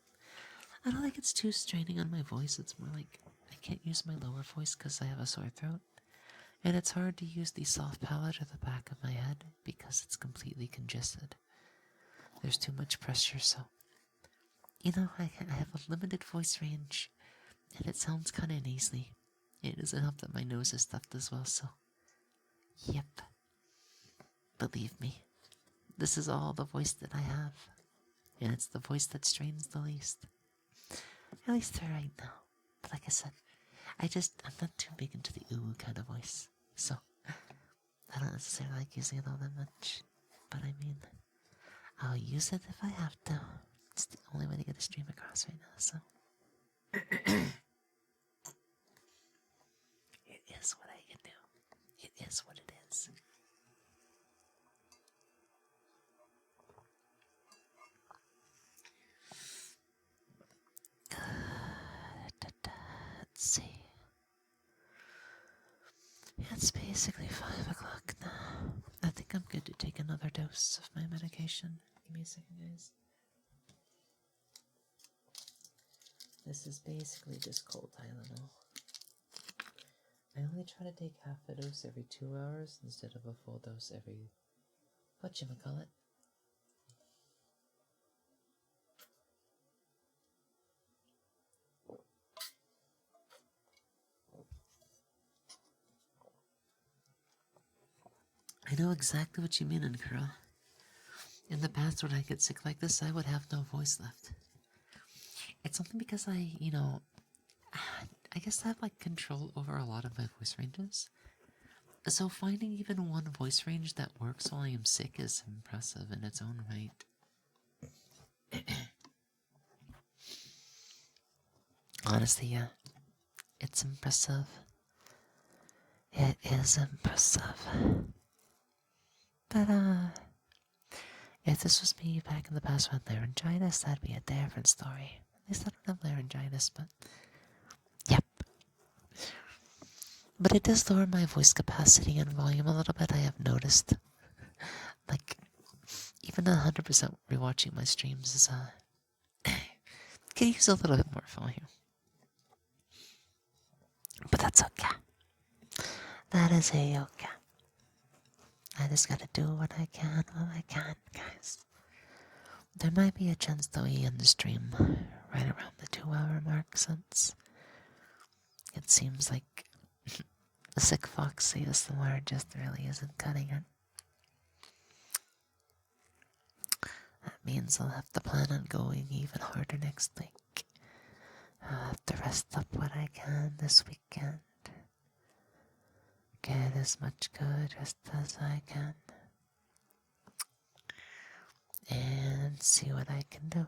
I don't think it's too straining on my voice. It's more like I can't use my lower voice because I have a sore throat. And it's hard to use the soft palate or the back of my head because it's completely congested. There's too much pressure, so... You know, I have a limited voice range, and it sounds kind of nasally. It doesn't help that my nose is stuffed as well, so... Yep. Believe me. This is all the voice that I have. And it's the voice that strains the least. At least for right now. But like I said, I'm not too big into the ooh kind of voice. So, I don't necessarily like using it all that much. But I mean, I'll use it if I have to. It's the only way to get a stream across right now, so. It is what I can do. It is what it is. Let's see. It's basically 5 o'clock now. I think I'm good to take another dose of my medication. Give me a second, guys. This is basically just cold Tylenol. I only try to take half a dose every 2 hours instead of a full dose every... whatchamacallit? know exactly what you mean, Ankara. In the past, when I get sick like this, I would have no voice left. It's only because I guess I have like control over a lot of my voice ranges. So finding even one voice range that works while I am sick is impressive in its own right. Honestly, yeah. It's impressive. It is impressive. But, if this was me back in the past with laryngitis, that'd be a different story. At least I don't have laryngitis, but... Yep. But it does lower my voice capacity and volume a little bit, I have noticed. Like, even 100% rewatching my streams is, could use a little bit more volume. But that's okay. That is a-okay. I just gotta do what I can while I can, guys. There might be a chance that we end the stream right around the 2-hour mark, since it seems like the sick fox ASMR just really isn't cutting it. That means I'll have to plan on going even harder next week. I'll have to rest up what I can this weekend. Get as much good rest as I can. And see what I can do.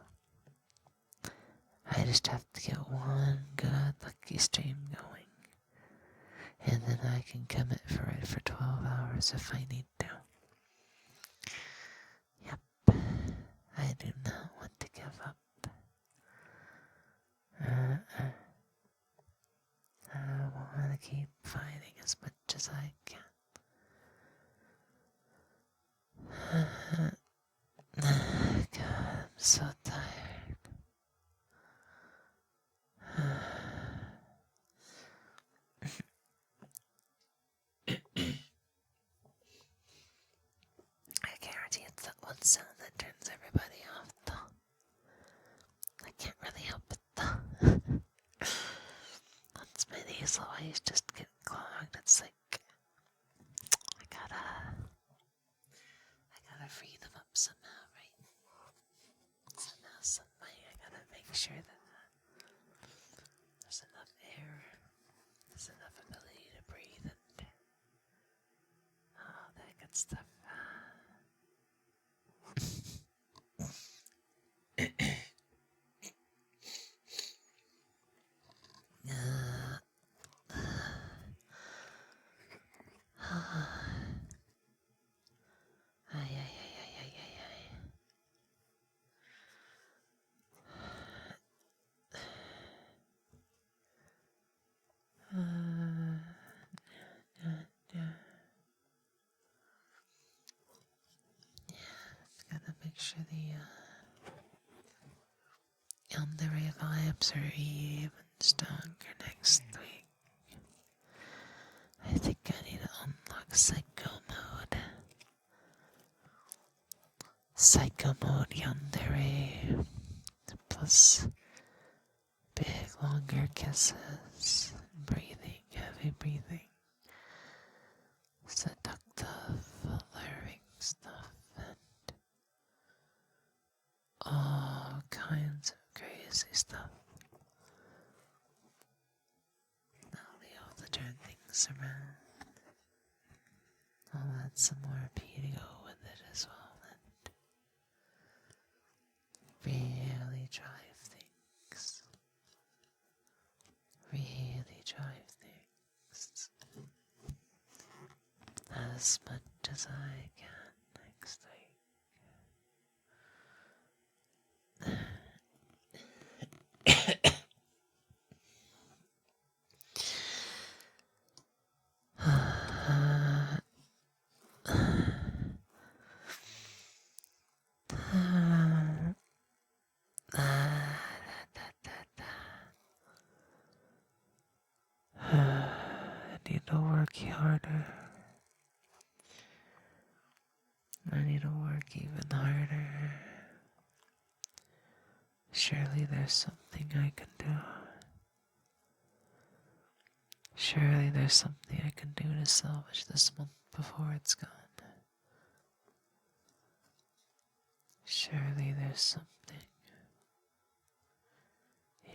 I just have to get one good lucky stream going. And then I can commit for it for 12 hours if I need to. Yep. I do not want to give up. I want to keep fighting as much as I can. God, I'm so tired. I guarantee it's that one sound that turns everybody off, though. I can't really help it, though. Once my nasal ways just get clogged, it's like I gotta free them up somehow, right? Somehow, some way, I gotta make sure that there's enough air, there's enough ability to breathe, and all that good stuff. Ay, ay, ay, ay, ay, ay, ay. Gotta make sure the yandere vibes are even stronger next week. I think I need to unlock Psycho Mode. Psycho Mode yandere. Plus big longer kisses. Breathing, heavy breathing. Seductive, alluring stuff. And all kinds of crazy stuff. I'll be able to turn things around. I'll add some more P to go with it as well, and really drive things. Really drive things. As much as I can next week. I need to work harder. I need to work even harder. Surely there's something I can do. Surely there's something I can do to salvage this month before it's gone. Surely there's something,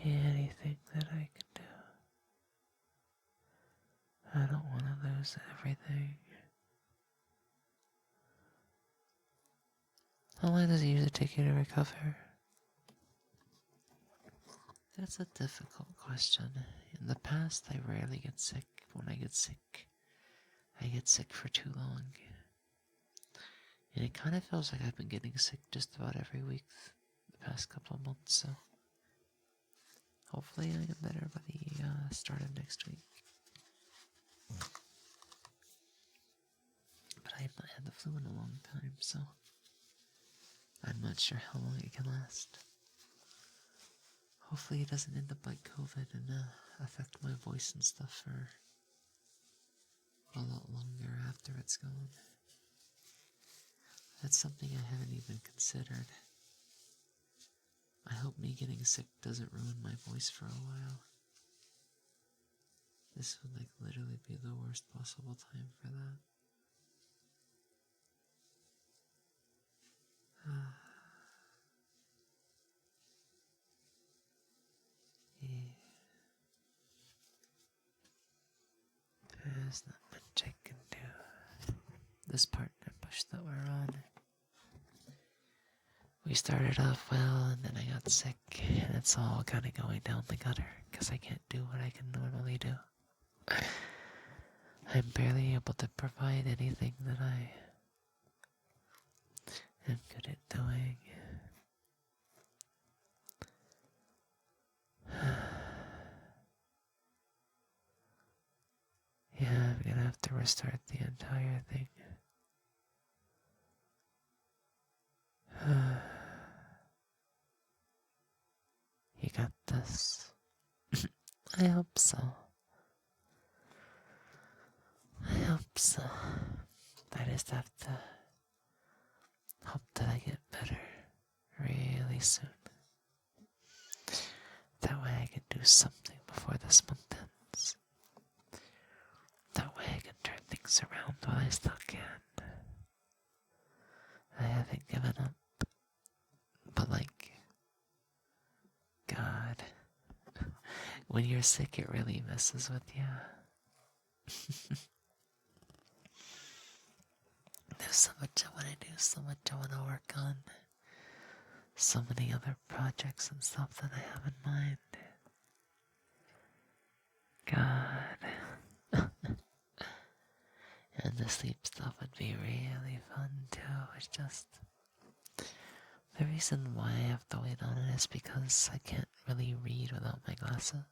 anything that I can do. I don't want to lose everything. How long does it usually take you to recover? That's a difficult question. In the past, I rarely get sick. When I get sick for too long. And it kind of feels like I've been getting sick just about every week the past couple of months, so hopefully I get better by the start of next week. But I have not had the flu in a long time, so I'm not sure how long it can last. Hopefully it doesn't end up like COVID and affect my voice and stuff for a lot longer after it's gone. That's something I haven't even considered. I hope me getting sick doesn't ruin my voice for a while. This would literally be the worst possible time for that. Yeah. There's not much I can do. This partner push that we're on. We started off well, and then I got sick, and it's all kind of going down the gutter, because I can't do what I can normally do. I'm barely able to provide anything that I am good at doing. Yeah, I'm gonna have to restart the entire thing. You got this. I hope so. I hope so. I just have to hope that I get better really soon. That way I can do something before this month ends. That way I can turn things around while I still can. I haven't given up. But God, when you're sick it really messes with you. There's so much I want to do, so much I want to work on. So many other projects and stuff that I have in mind. God. And the sleep stuff would be really fun too. It's just the reason why I have to wait on it is because I can't really read without my glasses.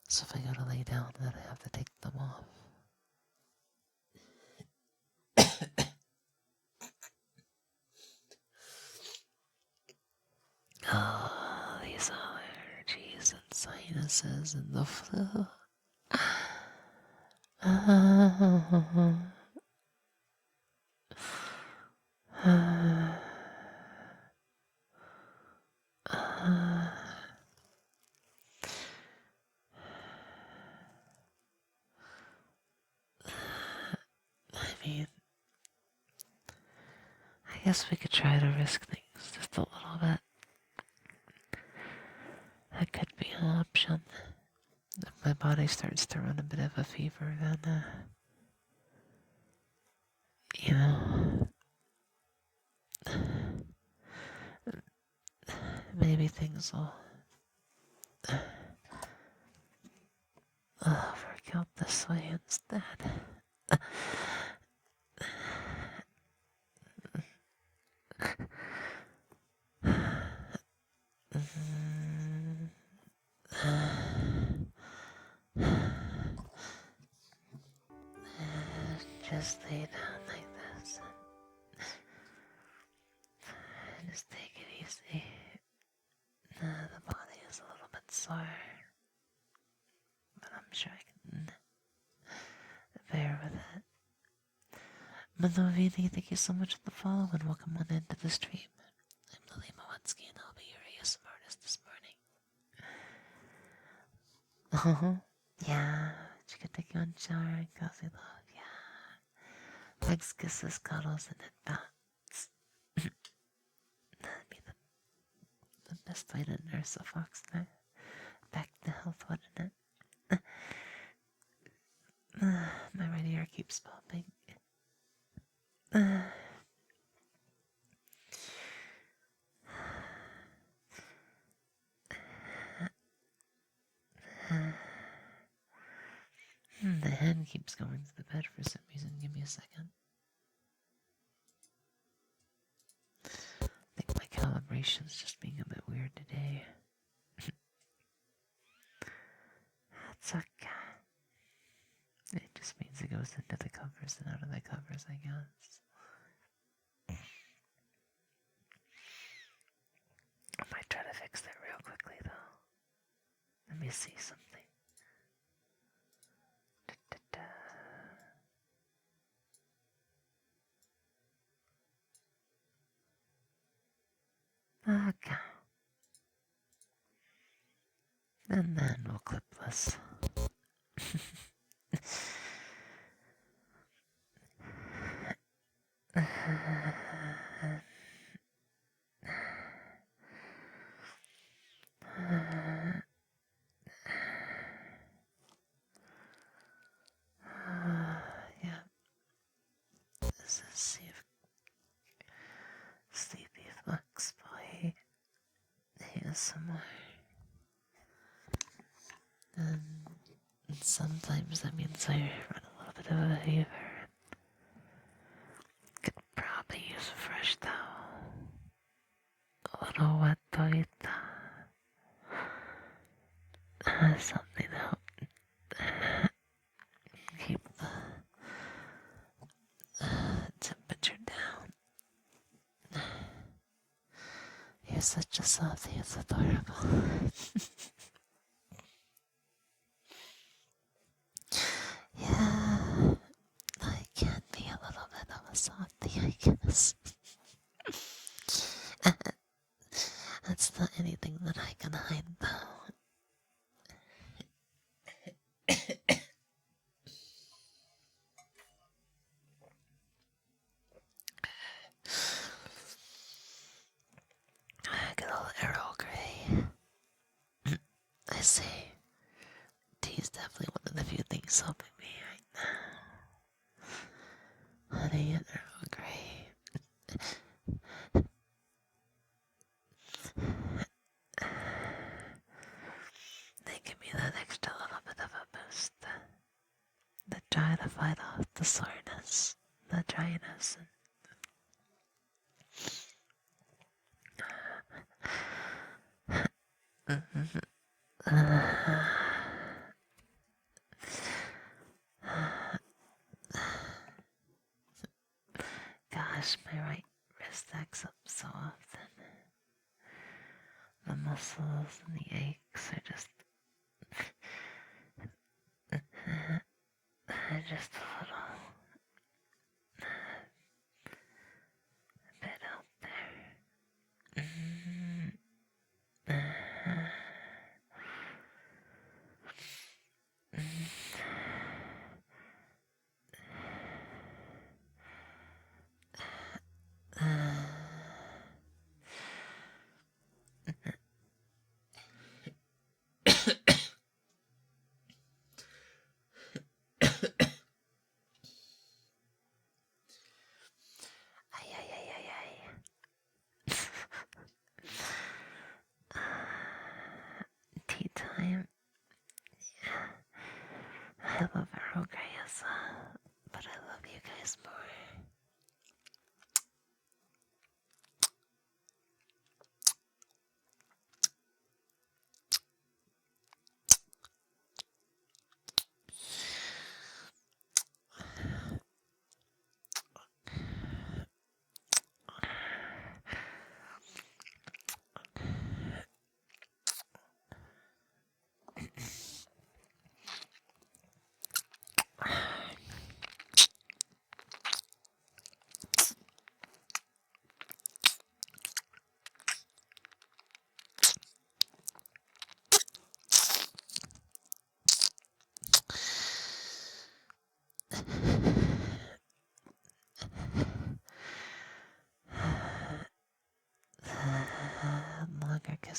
So if I gotta lay down, then I have to take them off. Oh, these allergies and sinuses and the flu. I mean, I guess we could try to risk things just a little bit. That could be an option. If my body starts to run a bit of a fever, then, you know, maybe things will work out this way instead. Just lay down like this and just take it easy. The body is a little bit sore, but I'm sure I can bear with it. Manovini, thank you so much for the follow and welcome on into the stream. I'm Lily Moetsuki and I'll be your ASMR artist this morning. Yeah, she could take you on shower and cozy love, yeah. Hugs, kisses, cuddles, and advance. best way to nurse a fox there. Back to health, wouldn't it? My right ear keeps popping. The hen keeps going to the bed for some reason. Give me a second. I think my calibration's just being a bit weird today. That's okay. It just means it goes into the covers and out of the covers, I guess. I might try to fix that real quickly, though. Let me see something. Okay. And then we'll clip this. Yeah. This is see if Sleepy Fox Boy here somewhere. And sometimes that means I run a little bit of a fever. Could probably use a fresh towel. A little wet toita. Something to help keep the temperature down. You're such a softie, it's adorable. Yeah, I can be a little bit of a softie, I guess. That's not anything that I can hide, though. Get a little Earl Grey. I see. Tea's definitely one of the few things helping me right now. Honey and Earl Grey. They give me that extra little bit of a boost. They try to fight off the soreness, the dryness, gosh, my right wrist acts up so often. The muscles and the aches are just a little bit out there. Tea time. I love Earl Grey as well, but I love you guys more.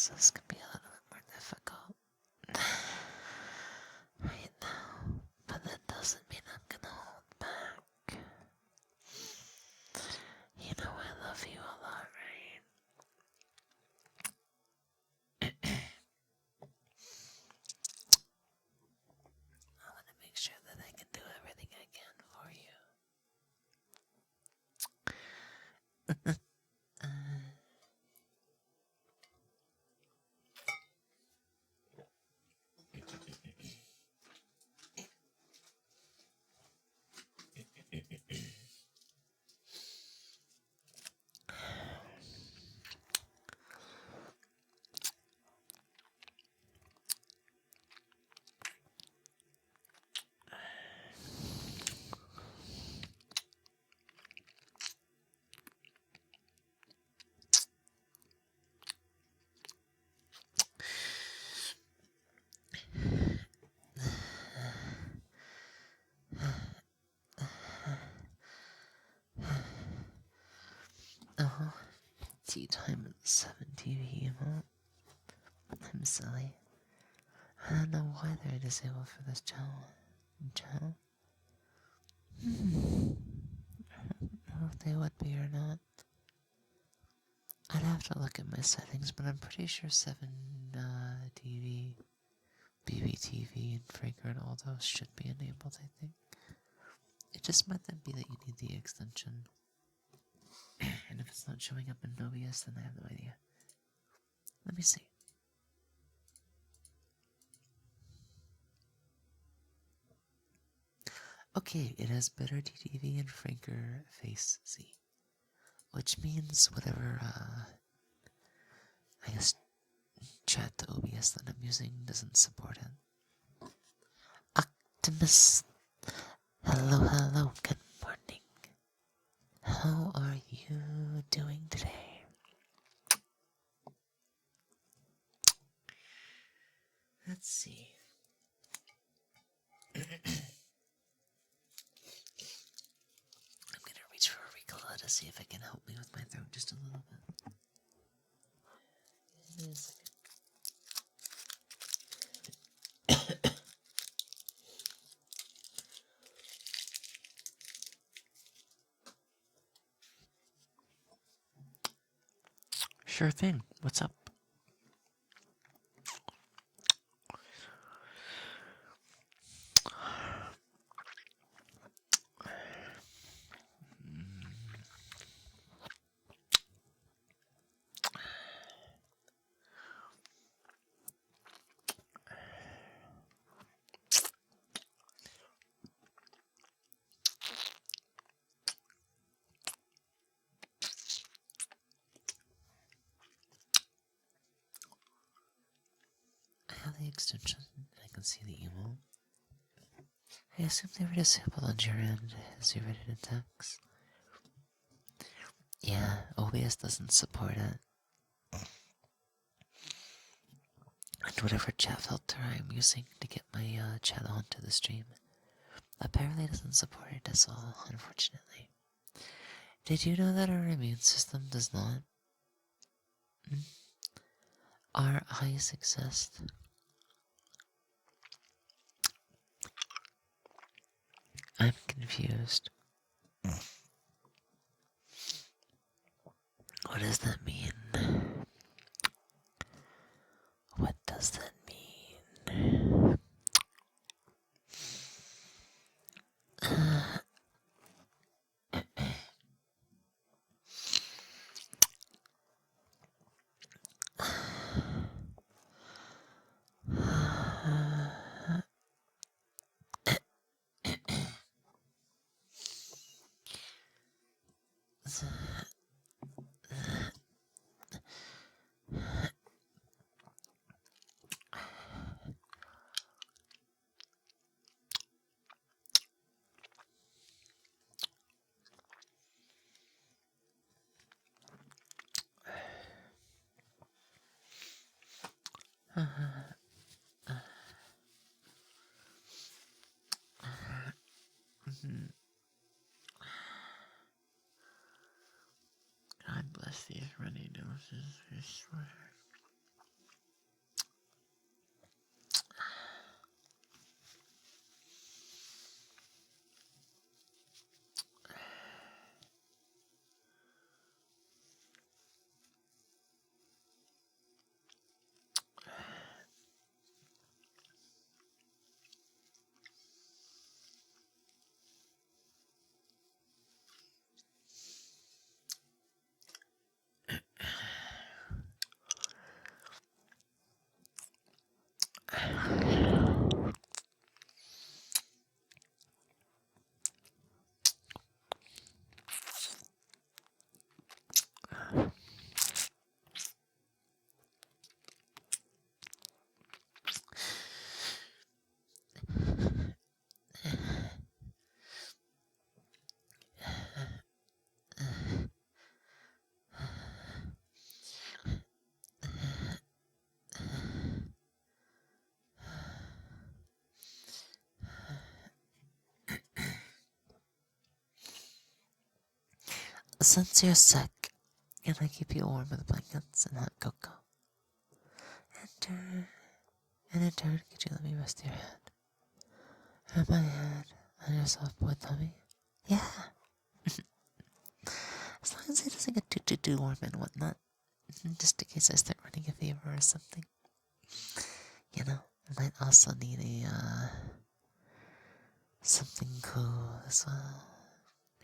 guess this could be a little bit more difficult right now, but that doesn't mean I'm gonna hold back. You know I love you a lot, right? I want to make sure that I can do everything I can for you. Oh, tea time at 7 TV emote. I'm silly. I don't know why they're disabled for this channel. I don't know if they would be or not. I'd have to look at my settings, but I'm pretty sure 7 TV, BBTV, and Fraker and all those should be enabled, I think. It just might then be that you need the extension. And if it's not showing up in OBS, then I have no idea. Let me see. Okay, it has better TTV and Franker Face Z. Which means whatever, I guess, chat to OBS that I'm using doesn't support it. Optimus! Hello, good morning. How are you doing today? Let's see. I'm gonna reach for a Ricola to see if it can help me with my throat just a little bit. Give me a second. Sure thing. What's up? I have the extension. I can see the email. I assume they were disabled on your end as you read it in text. Yeah, OBS doesn't support it. And whatever chat filter I'm using to get my chat onto the stream apparently doesn't support it as well, unfortunately. Did you know that our immune system does not? Our eyes exist. I'm confused. What does that mean? What does that mean? God bless these runny noses, I swear. Since you're sick, can I keep you warm with blankets and hot cocoa? And in turn, could you let me rest your head? Rub my head on your soft boy tummy? Yeah. As long as it doesn't get too warm and whatnot. Just in case I start running a fever or something. You know, I might also need something cool as well.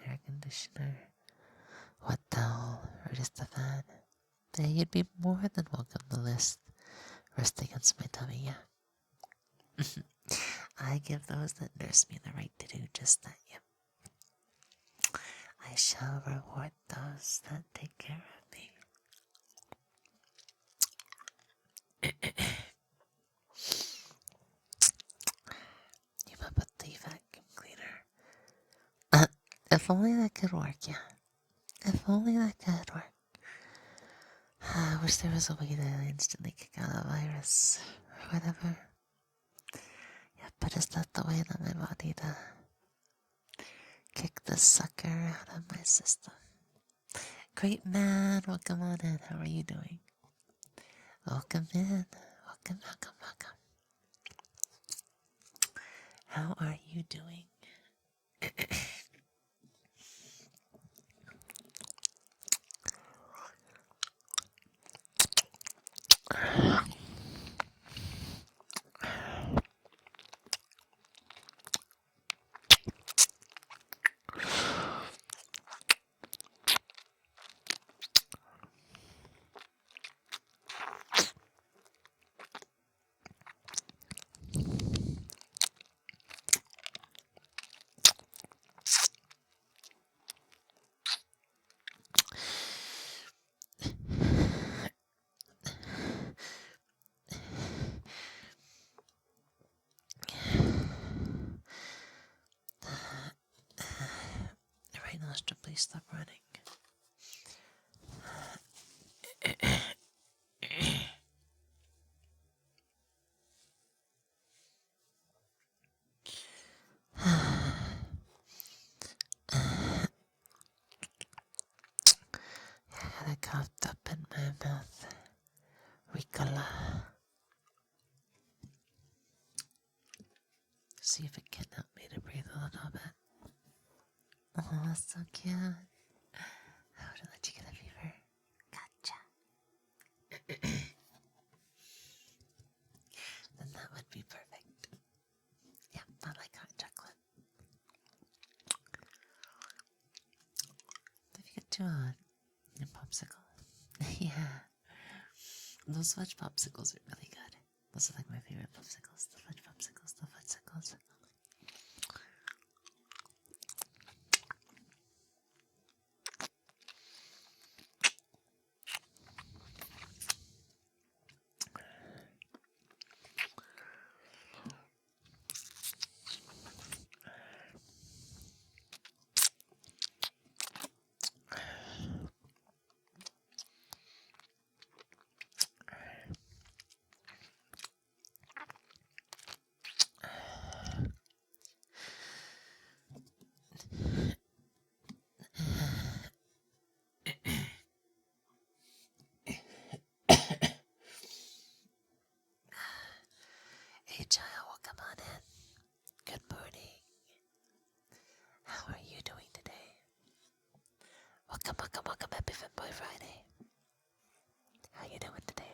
Air conditioner, wet towel, or just a fan. Yeah, you'd be more than welcome to rest against my tummy, yeah. I give those that nurse me the right to do just that, yep. I shall reward those that take care of me. You might put the vacuum cleaner. If only that could work, yeah. If only that could work. I wish there was a way to instantly kick out a virus or whatever. Yeah, but is that the way that my body to kick the sucker out of my system? Great man, welcome on in. How are you doing? Welcome in. Welcome. How are you doing? Right nostril, please stop running. I got it coughed up in my mouth. Ricola. See if it can help me to breathe a little bit. Oh, that's so cute. I would let you get a fever. Gotcha. Then that would be perfect. Yeah, I like hot chocolate. If you get to a popsicle. Yeah. Those fudge popsicles are really good. Those are like my favorite popsicles. The fudge popsicles, the fudgesicles. Hey child, welcome on in. Good morning. How are you doing today? Welcome. Happy Femboy Friday. How you doing today?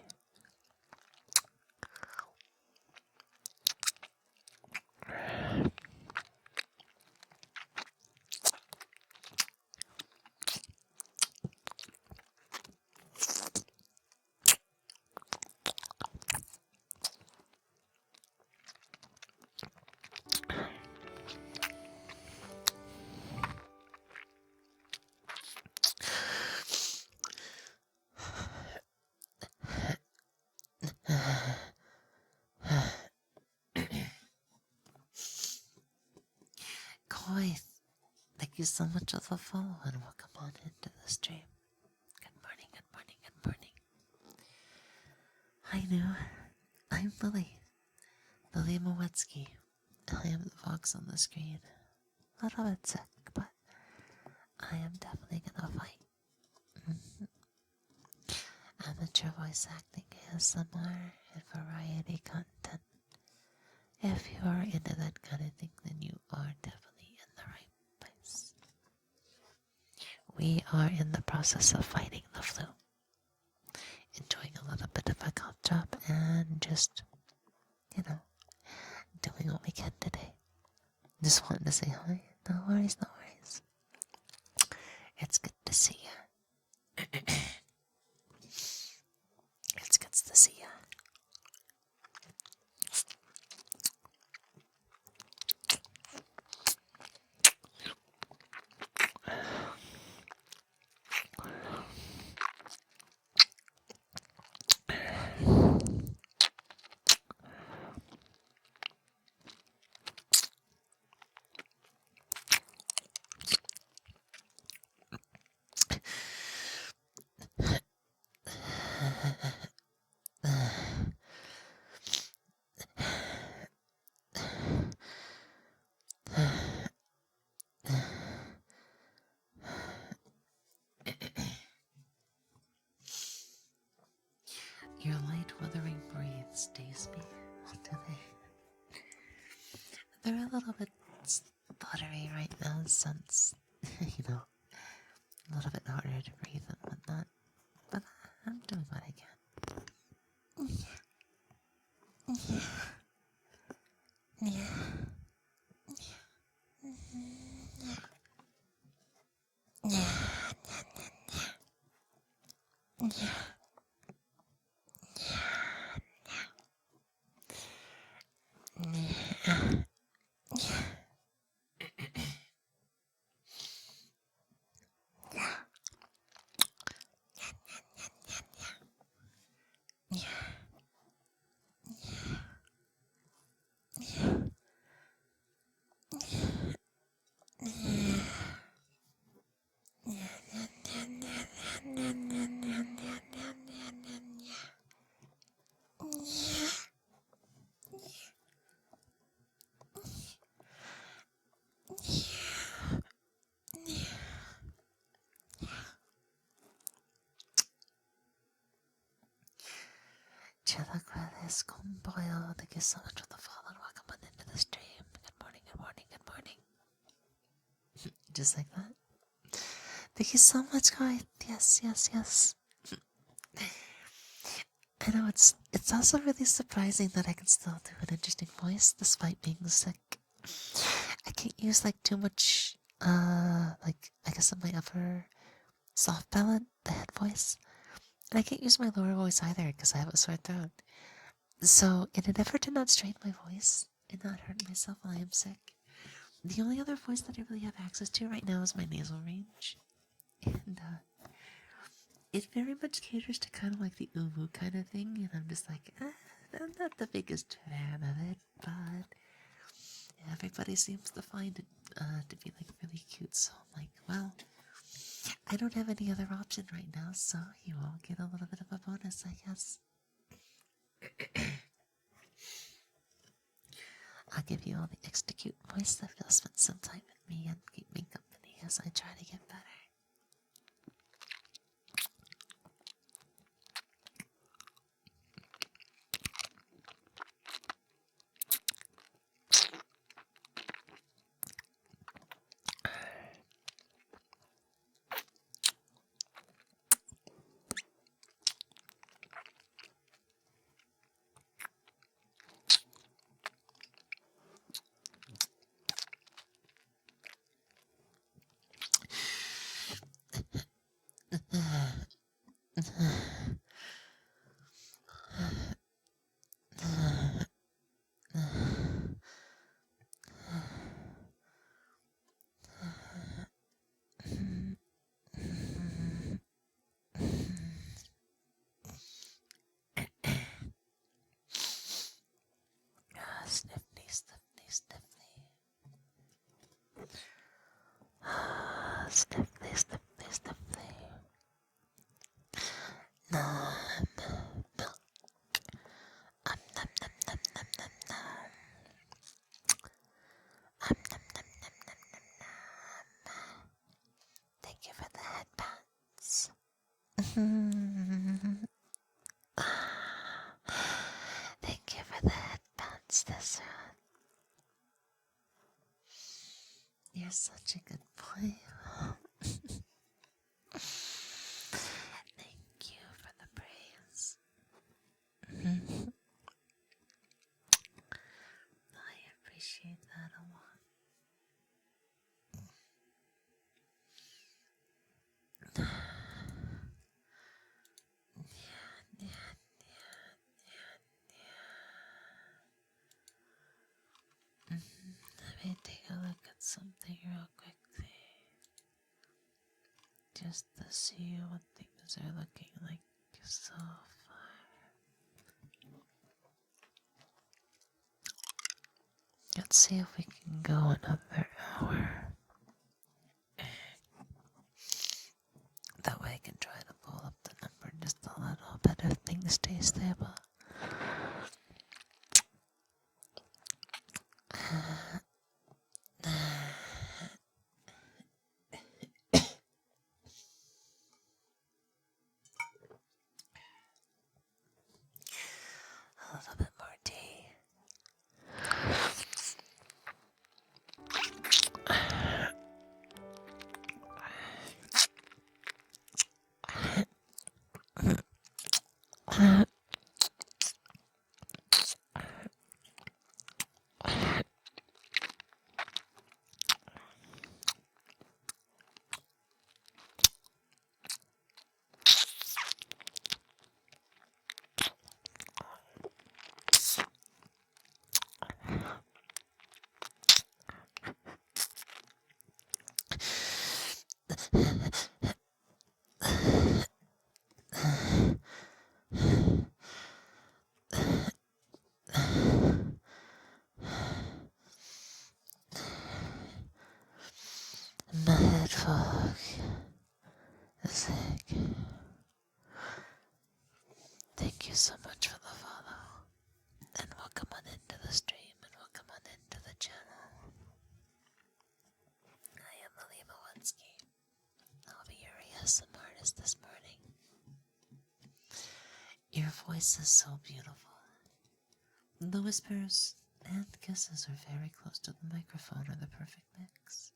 Koi, thank you so much for the follow and welcome on into the stream. Good morning. Hi, new. I'm Lily Moetsuki. I am the fox on the screen. A little bit sick, but I am definitely gonna fight. Amateur voice acting, ASMR, and variety content. If you are into that kind of thing, then you are definitely in the right place. We are in the process of fighting the flu, enjoying a little bit of a cough drop, and just, doing what we can today. Just wanted to say hi. No worries, no worries. It's good to see you. It's good to see you. Your light weathering breathes, Daisy, today. They're a little bit stuttery right now since, a little bit harder to breathe and whatnot. But I'm doing what I can. Chilaquiles con pollo. Thank you so much for the follow and welcome on into the stream. Good morning, good morning, good morning. Just like that. Thank you so much, guys. Yes, yes, yes. I know it's also really surprising that I can still do an interesting voice despite being sick. I can't use like too much like I guess in my upper soft palate, the head voice. And I can't use my lower voice either because I have a sore throat. So in an effort to not strain my voice and not hurt myself while I am sick, the only other voice that I really have access to right now is my nasal range. And it very much caters to kind of like the uwu kind of thing, and I'm just like, I'm not the biggest fan of it, but everybody seems to find it to be like really cute, so I'm like, well, I don't have any other option right now, so you all get a little bit of a bonus, I guess. I'll give you all the extra cute voice that will spend some time with me and keep me company as I try to get better. Sniffly, sniffly, sniffly. Sniffly, sniffly, sniffly. Nom, milk. Nom, nom, nom, nom, nom, nom, nom. Nom, nom, nom, nom, nom, nom, nom. Thank you for the headphones, this one. You're such a good boy. Thank you for the praise. I appreciate that a lot. Let me take a look at something real quickly. Just to see what things are looking like so far. Let's see if we can go another hour. That way I can try to pull up the number just a little bit if things stay stable. A little bit more tea. My head fog is sick. Thank you so much for the follow. And welcome on into the stream and welcome on into the channel. I am Moetsuki. I'll be your ASM artist this morning. Your voice is so beautiful. The whispers and kisses are very close to the microphone are the perfect mix.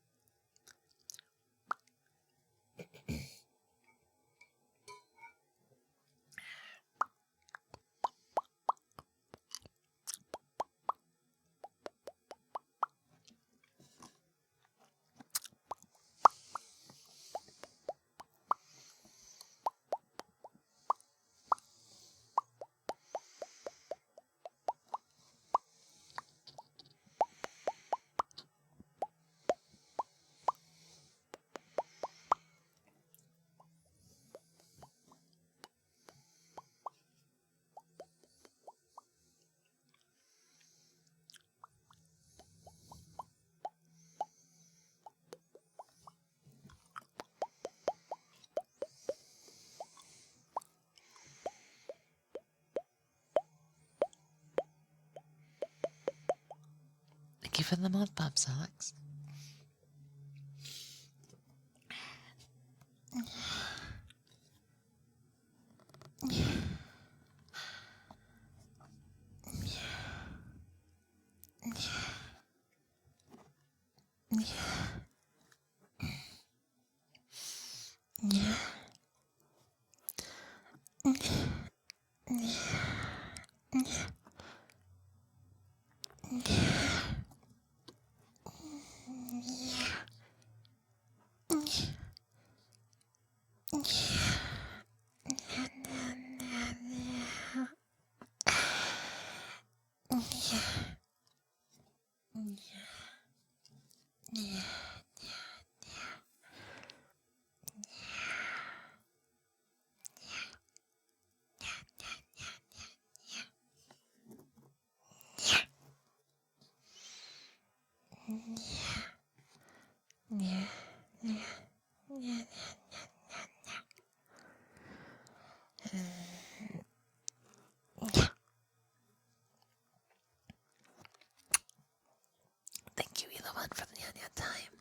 Thank you for the mouth bumps, Alex. Thank you, either one, for the Anya time.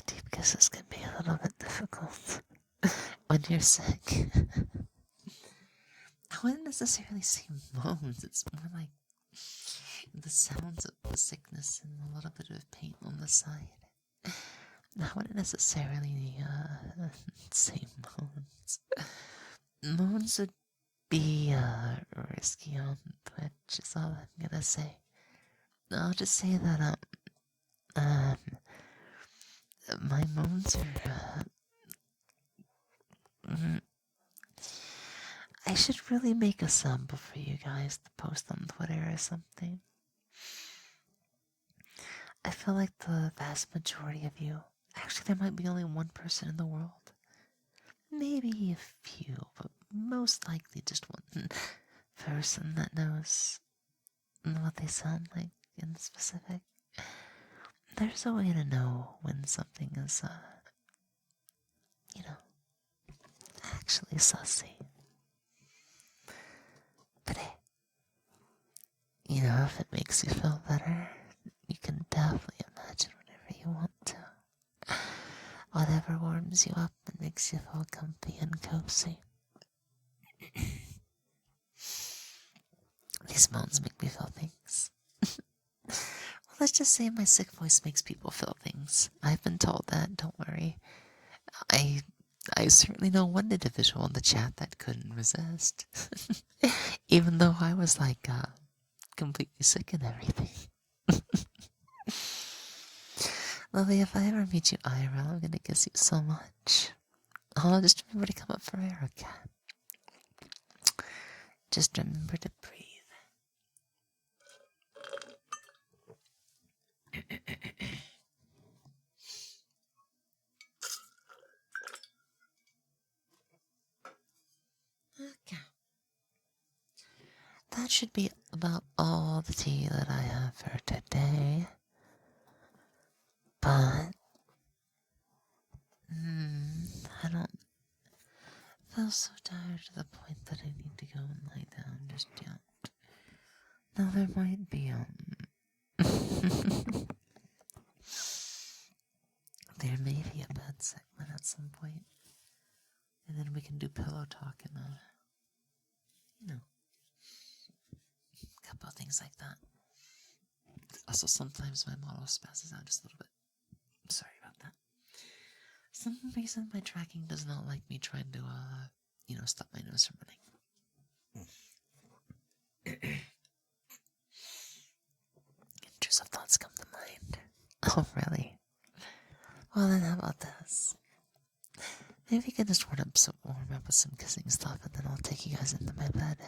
Deep kisses can be a little bit difficult when you're sick. I wouldn't necessarily say moans, it's more like the sounds of the sickness and a little bit of pain on the side. I wouldn't necessarily say moans. Moans would be risky on Twitch, is all I'm gonna say. I'll just say that my moans are I should really make a sample for you guys to post on Twitter or something. I feel like the vast majority of you, actually there might be only one person in the world, maybe a few, but most likely just one person that knows what they sound like in specific. There's a way to know when something is, actually sussy. But hey, if it makes you feel better, you can definitely imagine whatever you want to. Whatever warms you up and makes you feel comfy and cozy. These moans make me feel things. Well, let's just say my sick voice makes people feel things. I've been told that, don't worry. I certainly know one individual in the chat that couldn't resist. Even though I was like, completely sick and everything. Lily, if I ever meet you IRL, I'm gonna kiss you so much. Oh, just remember to come up for air, okay? Just remember to breathe. Okay. That should be about all the tea that I have for today. But, I don't feel so tired to the point that I need to go and lie down just yet. Now there might be, there may be a bed segment at some point. And then we can do pillow talk and, a couple of things like that. Also, sometimes my model spazzes out just a little bit. Sorry about that. Some reason my tracking does not like me trying to, stop my nose from running. Intrusive thoughts come to mind. Oh, really? Well, then how about this? Maybe we can just warm up with some kissing stuff, and then I'll take you guys into my bed.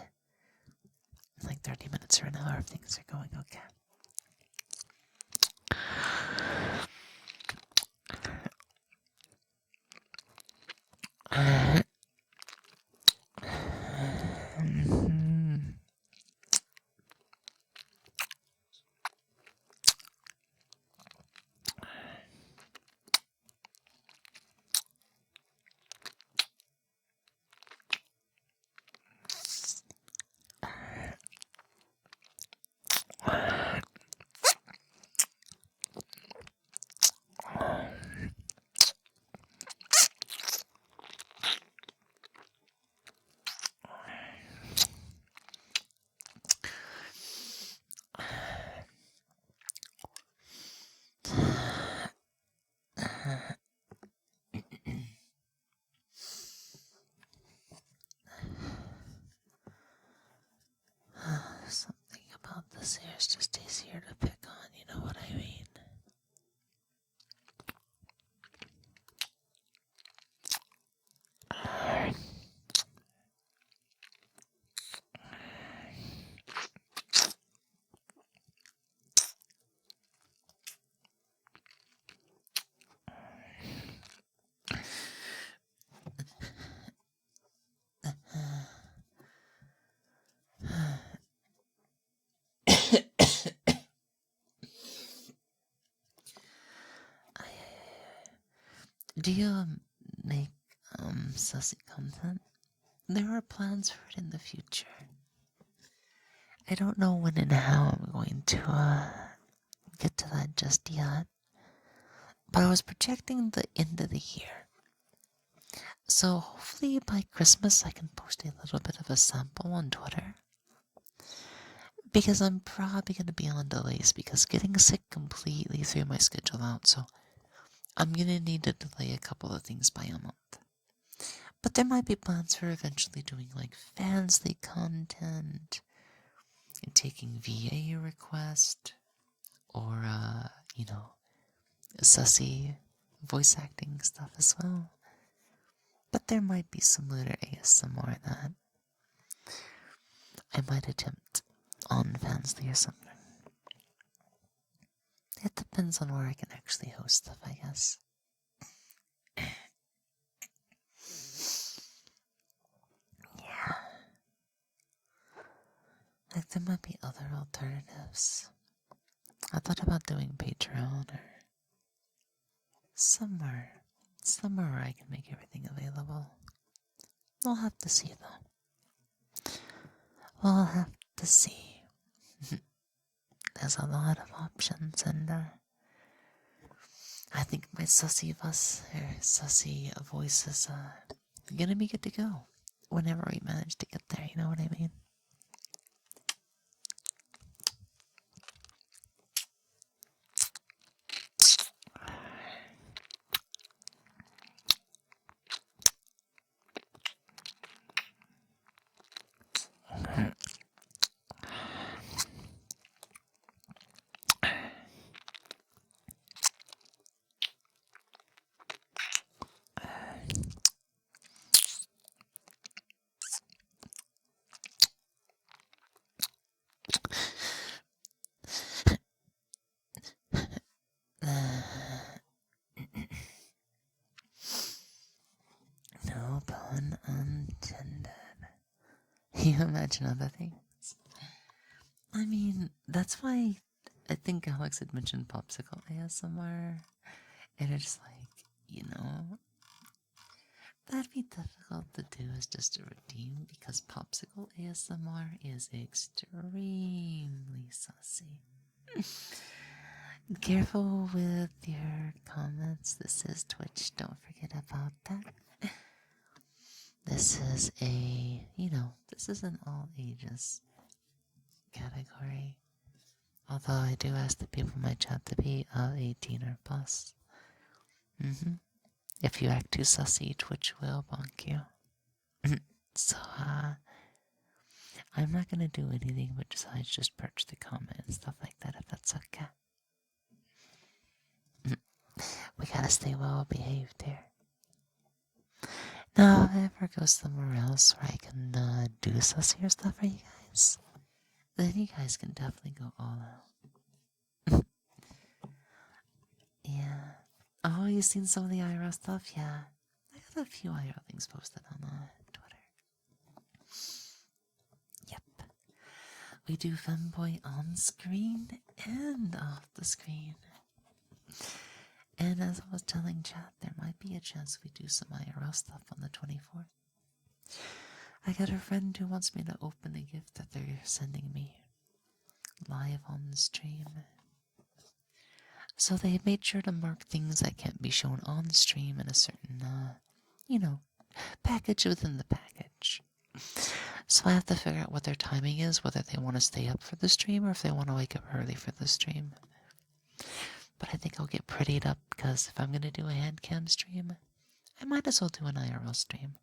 In like 30 minutes or an hour if things are going okay. It's just easier to pick on, you know what I mean? Do you make sussy content? There are plans for it in the future. I don't know when and how I'm going to get to that just yet. But I was projecting the end of the year. So hopefully by Christmas I can post a little bit of a sample on Twitter. Because I'm probably going to be on delays because getting sick completely threw my schedule out. So I'm going to need to delay a couple of things by a month. But there might be plans for eventually doing like fansly content and taking VA request or, sussy voice acting stuff as well. But there might be some later ASMR that I might attempt on Fansly or something. It depends on where I can actually host stuff, I guess. Yeah. Like, there might be other alternatives. I thought about doing Patreon or somewhere where I can make everything available. We'll have to see, though. We'll have to see. There's a lot of options, and I think my sussy voice is gonna be good to go whenever we manage to get there, you know what I mean? No pun intended. You imagine other things? I mean, that's why I think Alex had mentioned Popsicle ASMR. And it's like, that'd be difficult to do as just a routine because Popsicle ASMR is extremely sussy. Careful with your comments. This is Twitch. Don't forget about that. This is this is an all ages category. Although I do ask the people in my chat to be 18 or plus. If you act too sussy, Twitch will bonk you. So, I'm not gonna do anything but besides just perch the comment and stuff like that, if that's okay. We gotta stay well behaved here. Now, if I ever go somewhere else where I can do sussier stuff for you guys, then you guys can definitely go all out. Yeah. Oh, you seen some of the IRL stuff? Yeah. I got a few IRL things posted on Twitter. Yep. We do Femboy on screen and off the screen. And as I was telling chat, there might be a chance we do some IRL stuff on the 24th. I got a friend who wants me to open a gift that they're sending me live on the stream. So they made sure to mark things that can't be shown on stream in a certain, package within the package. So I have to figure out what their timing is, whether they want to stay up for the stream or if they want to wake up early for the stream. But I think I'll get prettied up because if I'm going to do a hand cam stream, I might as well do an IRL stream.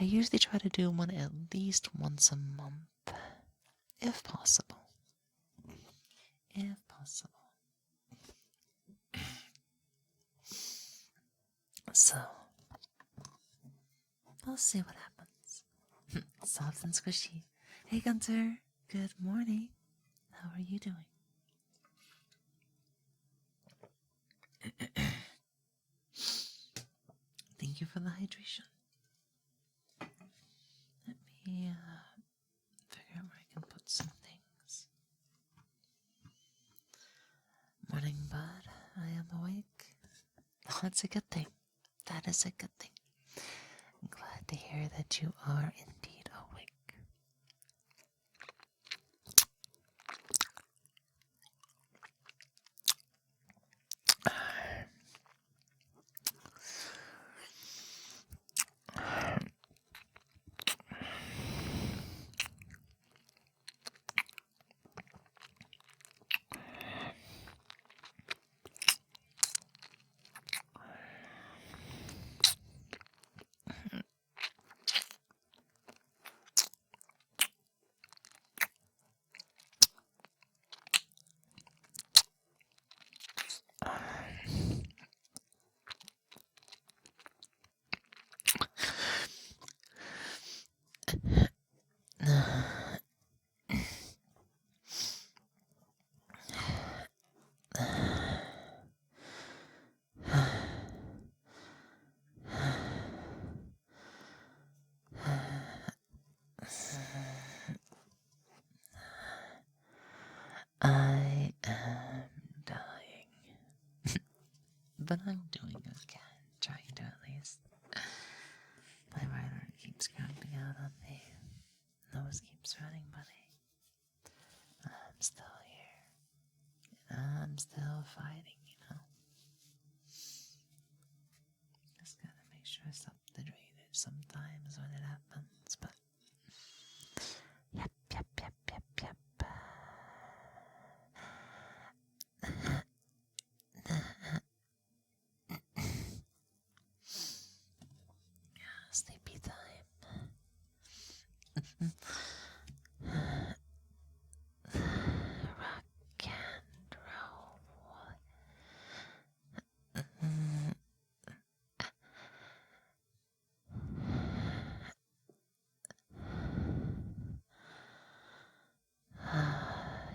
I usually try to do one at least once a month, if possible. if possible. So, we'll see what happens. Soft and squishy. Hey, Gunter. Good morning. How are you doing? Thank you for the hydration. Let me figure out where I can put some things. Morning, bud. I am awake. Oh, that's a good thing. That is a good thing. I'm glad to hear that you are indeed awake. I am dying. But I'm doing okay. Trying to at least. My rider keeps cramping out on me. Nose keeps running, buddy. I'm still here. I'm still fighting, you know. Just gotta make sure I stop the drainage sometimes when it happens, but. Yep. Sleepy time. Rock and roll.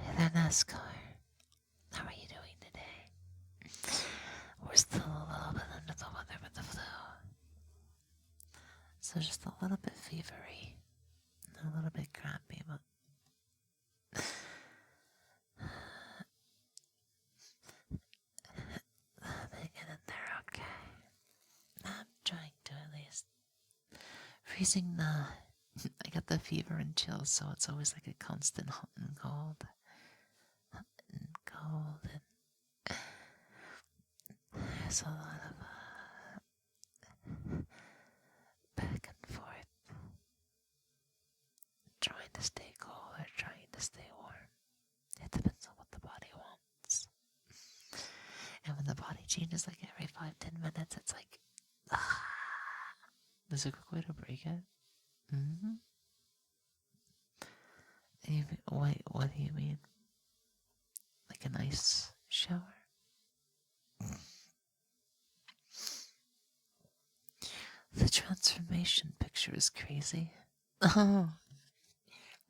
Hey there, NASCAR. How are you doing today? We're still a little bit under the weather with the flu. So just a little bit fevery. A little bit crappy, but they get in there okay. I'm trying to at least. Freezing the. I got the fever and chills, so it's always like a constant hot and cold. Hot and cold, and there's a lot of back and forth. Trying to stay cool or trying to stay warm. It depends on what the body wants. And when the body changes like every 5-10 minutes, it's like, there's a quick way to break it. Mm-hmm. Wait, what do you mean? Like an ice shower? The transformation picture is crazy. Oh,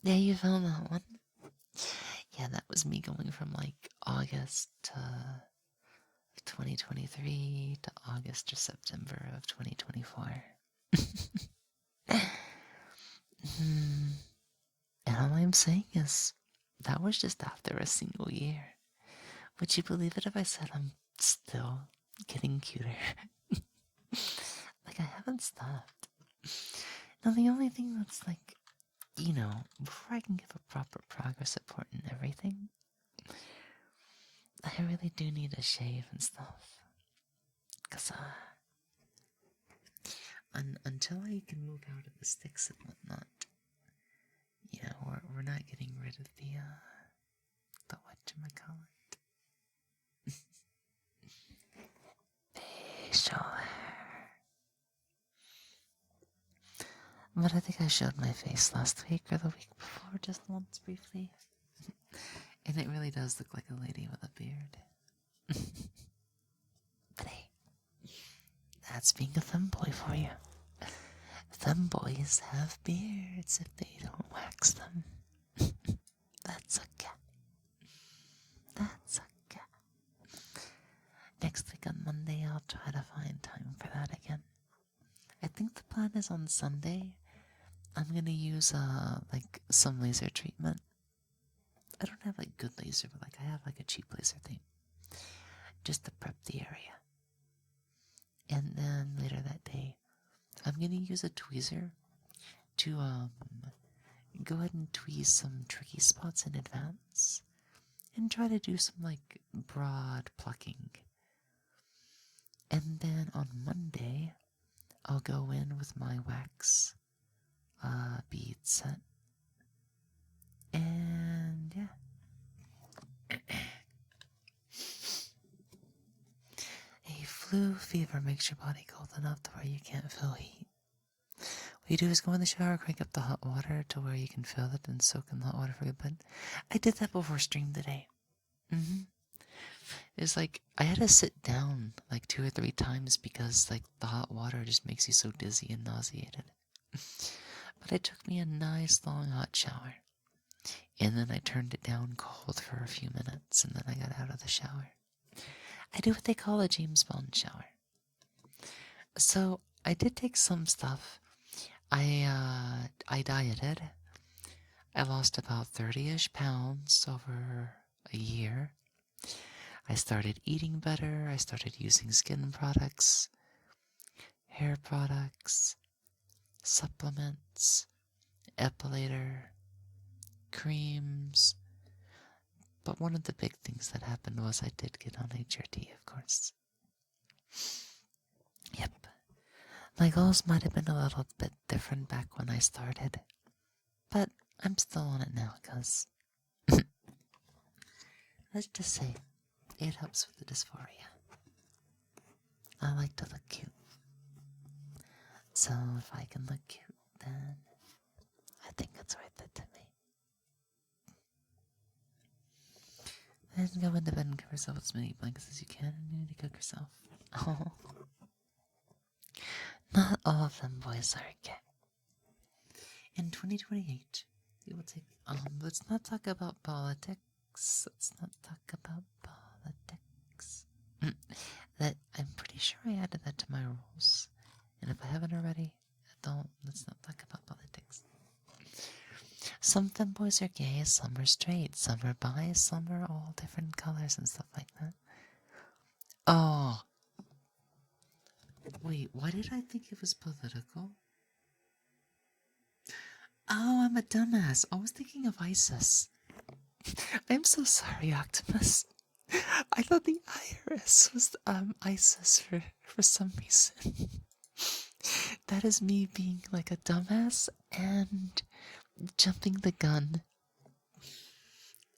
yeah, you found that one. Yeah, that was me going from like August to 2023 to August or September of 2024. And all I'm saying is, that was just after a single year. Would you believe it if I said I'm still getting cuter? Like, I haven't stopped. Now, the only thing that's like, you know, before I can give a proper progress report and everything, I really do need a shave and stuff. Because, until I can move out of the sticks and whatnot, you know, we're not getting rid of the whatchamacallit. Facial hair. But I think I showed my face last week or the week before, just once briefly. And it really does look like a lady with a beard. But hey, that's being a femboy for you. Femboys have beards if they don't wax them. That's okay. That's okay. Next week on Monday, I'll try to find time for that again. I think the plan is on Sunday. I'm gonna use like some laser treatment. I don't have like good laser, but like I have like a cheap laser thing, just to prep the area. And then later that day, I'm gonna use a tweezer to go ahead and tweeze some tricky spots in advance, and try to do some like broad plucking. And then on Monday, I'll go in with my wax bead set. And yeah. A flu fever makes your body cold enough to where you can't feel heat. What you do is go in the shower, crank up the hot water to where you can feel it, and soak in the hot water for a bit. I did that before stream today. It's like I had to sit down like 2 or 3 times because like the hot water just makes you so dizzy and nauseated. But it took me a nice long hot shower. And then I turned it down cold for a few minutes, and then I got out of the shower. I do what they call a James Bond shower. So I did take some stuff. I dieted. I lost about 30-ish pounds over a year. I started eating better. I started using skin products, hair products, supplements, epilator, creams. But one of the big things that happened was I did get on HRT, of course. Yep. My goals might have been a little bit different back when I started, but I'm still on it now because let's just say it helps with the dysphoria. I like to look cute. So if I can look cute, then I think it's worth it to me. Then go into bed and cover yourself with as many blankets as you can, and you need to cook yourself. Oh. Not all of them boys are gay. In 2028, we will take, let's not talk about politics. Let's not talk about politics. That, I'm pretty sure I added that to my rules. And if I haven't already, let's not talk about politics. Some femboys are gay, some are straight, some are bi, some are all different colors and stuff like that. Oh. Wait, why did I think it was political? Oh, I'm a dumbass. I was thinking of ISIS. I'm so sorry, Octopus. I thought the IRS was ISIS for some reason. That is me being like a dumbass and jumping the gun.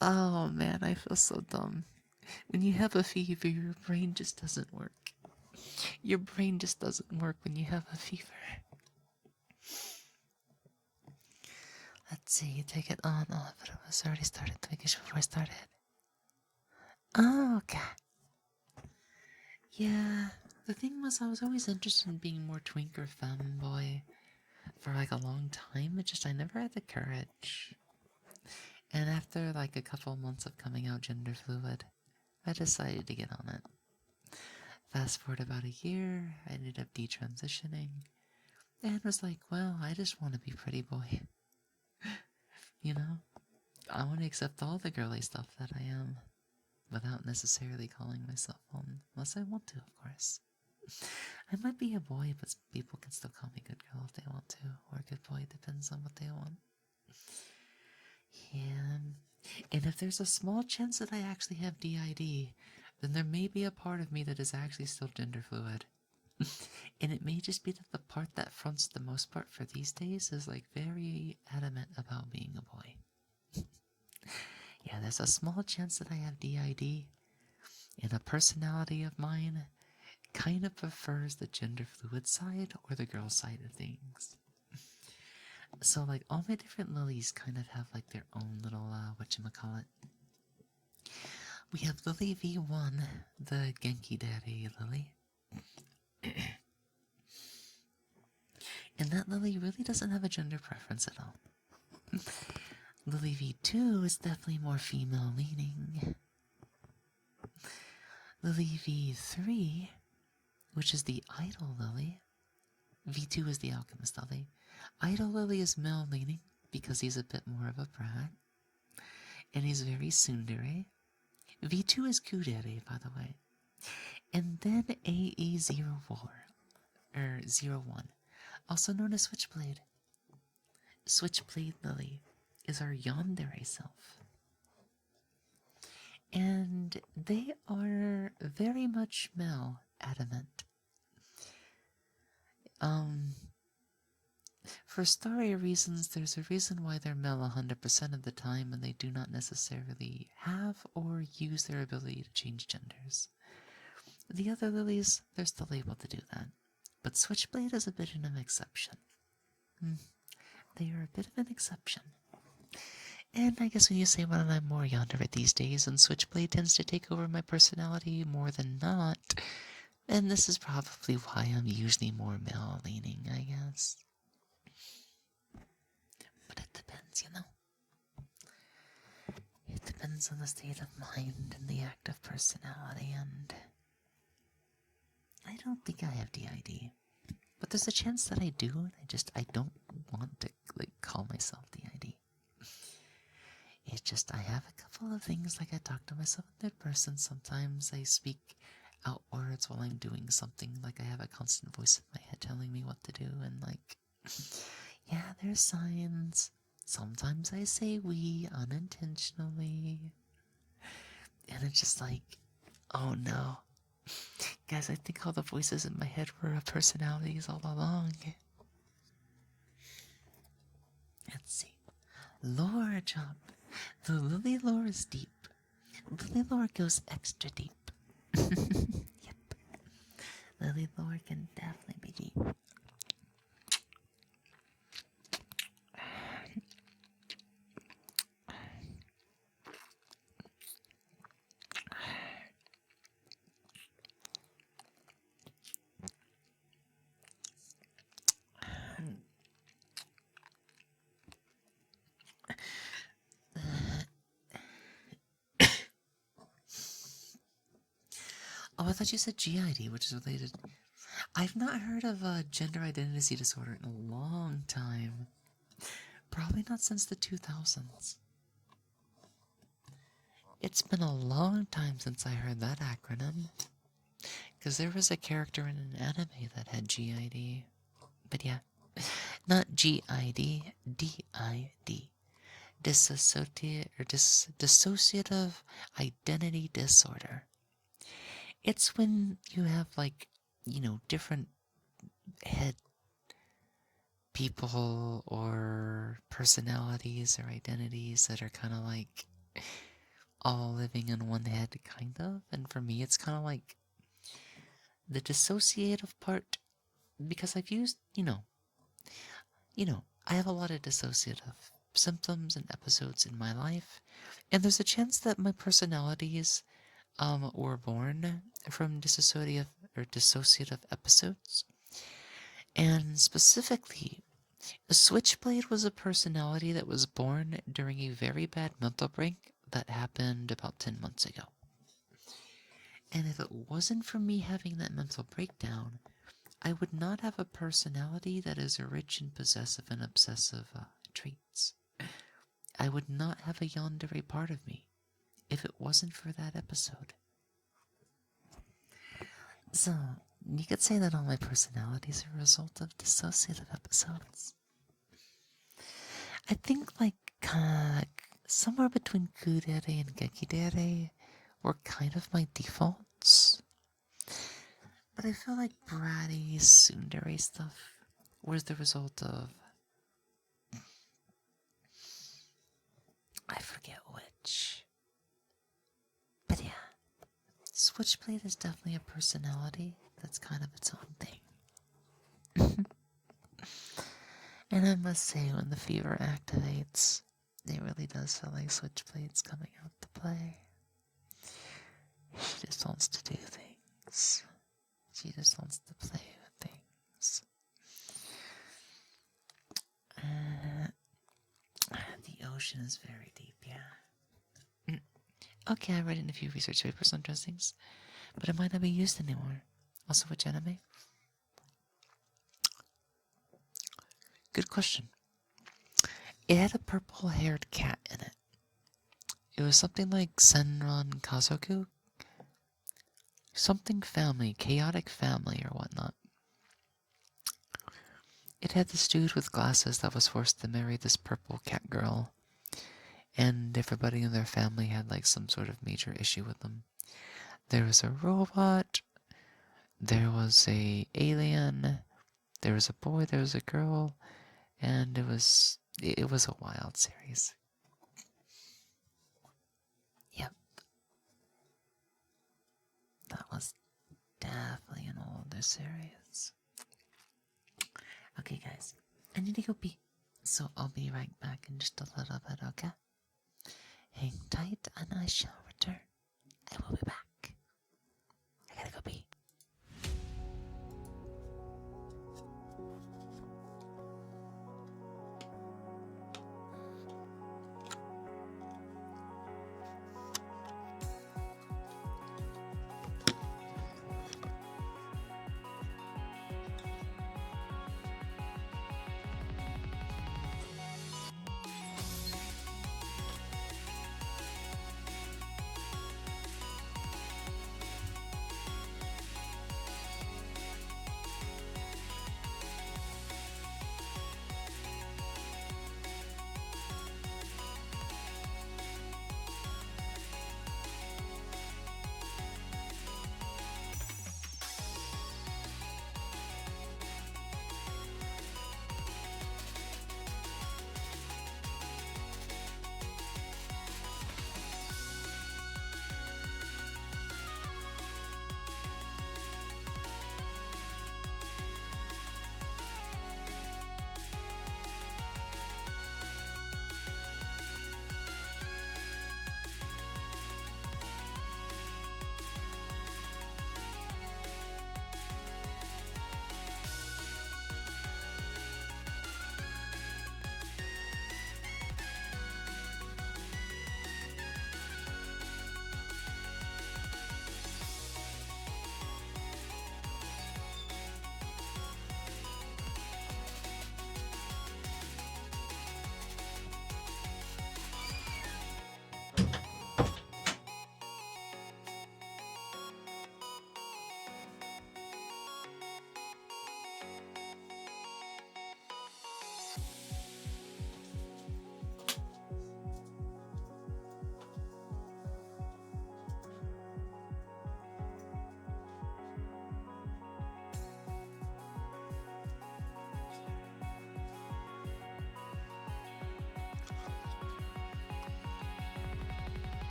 Oh man, I feel so dumb. When you have a fever, your brain just doesn't work. Your brain just doesn't work when you have a fever. Let's see, you take it on. Oh, but it was already started 2 weeks before I started. Oh, okay. Yeah, the thing was I was always interested in being more twink or femboy for like a long time. It's just I never had the courage. And after like a couple months of coming out gender fluid, I decided to get on it. Fast forward about a year, I ended up detransitioning and was like, well, I just want to be pretty boy. You know? I want to accept all the girly stuff that I am without necessarily calling myself one, unless I want to, of course. I might be a boy, but people can still call me good girl if they want to, or good boy, depends on what they want. Yeah. And if there's a small chance that I actually have DID, then there may be a part of me that is actually still gender fluid. And it may just be that the part that fronts the most part for these days is like very adamant about being a boy. Yeah, there's a small chance that I have DID, and a personality of mine kind of prefers the gender fluid side or the girl side of things. So like all my different lilies kind of have like their own little whatchamacallit. We have Lily V1, the Genki Daddy Lily. And that Lily really doesn't have a gender preference at all. Lily V2 is definitely more female leaning. Lily V3, which is the Idol Lily. V2 is the Alchemist Lily. Idol Lily is male leaning because he's a bit more of a brat. And he's very tsundere. V2 is Kudere, by the way. And then AE04, or 01, also known as Switchblade. Switchblade Lily is our yandere self. And they are very much male adamant. For story reasons, there's a reason why they're male 100% of the time and they do not necessarily have or use their ability to change genders. The other lilies, they're still able to do that. But Switchblade is a bit of an exception. They are a bit of an exception. And I guess when you say, well, I'm more yandere these days, and Switchblade tends to take over my personality more than not, and this is probably why I'm usually more male-leaning, I guess. But it depends, you know? It depends on the state of mind and the active personality, and I don't think I have DID. But there's a chance that I do, and I don't want to, call myself DID. It's just, I have a couple of things, I talk to myself in third person. Sometimes I speak outwards while I'm doing something, I have a constant voice in my head telling me what to do, and yeah, there's signs. Sometimes I say we unintentionally, and it's just oh no. Guys, I think all the voices in my head were personalities all along. Let's see. Lore jump. The Lily lore is deep. Lily lore goes extra deep. Yep. Lily lore can definitely be deep. Oh, I thought you said GID, which is related. I've not heard of a gender identity disorder in a long time. Probably not since the 2000s. It's been a long time since I heard that acronym. Because there was a character in an anime that had GID. But yeah, not GID, DID. Dissociative identity disorder. It's when you have different head people or personalities or identities that are kind of all living in one head, kind of. And for me, it's kind of the dissociative part, because I've used, I have a lot of dissociative symptoms and episodes in my life, and there's a chance that my personalities were born from dissociative episodes. And specifically, a Switchblade was a personality that was born during a very bad mental break that happened about 10 months ago. And if it wasn't for me having that mental breakdown, I would not have a personality that is rich in possessive and obsessive traits. I would not have a yandere part of me if it wasn't for that episode. So, you could say that all my personalities are a result of dissociative episodes. I think somewhere between Kudere and Gekidere were kind of my defaults. But I feel like bratty, tsundere stuff was the result of... I forget which. But yeah, Switchblade is definitely a personality that's kind of its own thing. And I must say, when the fever activates, it really does feel like Switchblade's coming out to play. just wants to do things. She just wants to play with things. The ocean is very deep, yeah. Okay, I read in a few research papers on dressings, but it might not be used anymore. Also, which anime? Good question. It had a purple-haired cat in it. It was something like Senran Kazoku? Something family, chaotic family or whatnot. It had this dude with glasses that was forced to marry this purple cat girl. And everybody in their family had like some sort of major issue with them. There was a robot. There was a alien. There was a boy. There was a girl. And it was a wild series. Yep. That was definitely an older series. Okay, guys. I need to go pee. So I'll be right back in just a little bit, okay? Hang tight and I shall return. I will be back. I gotta go pee.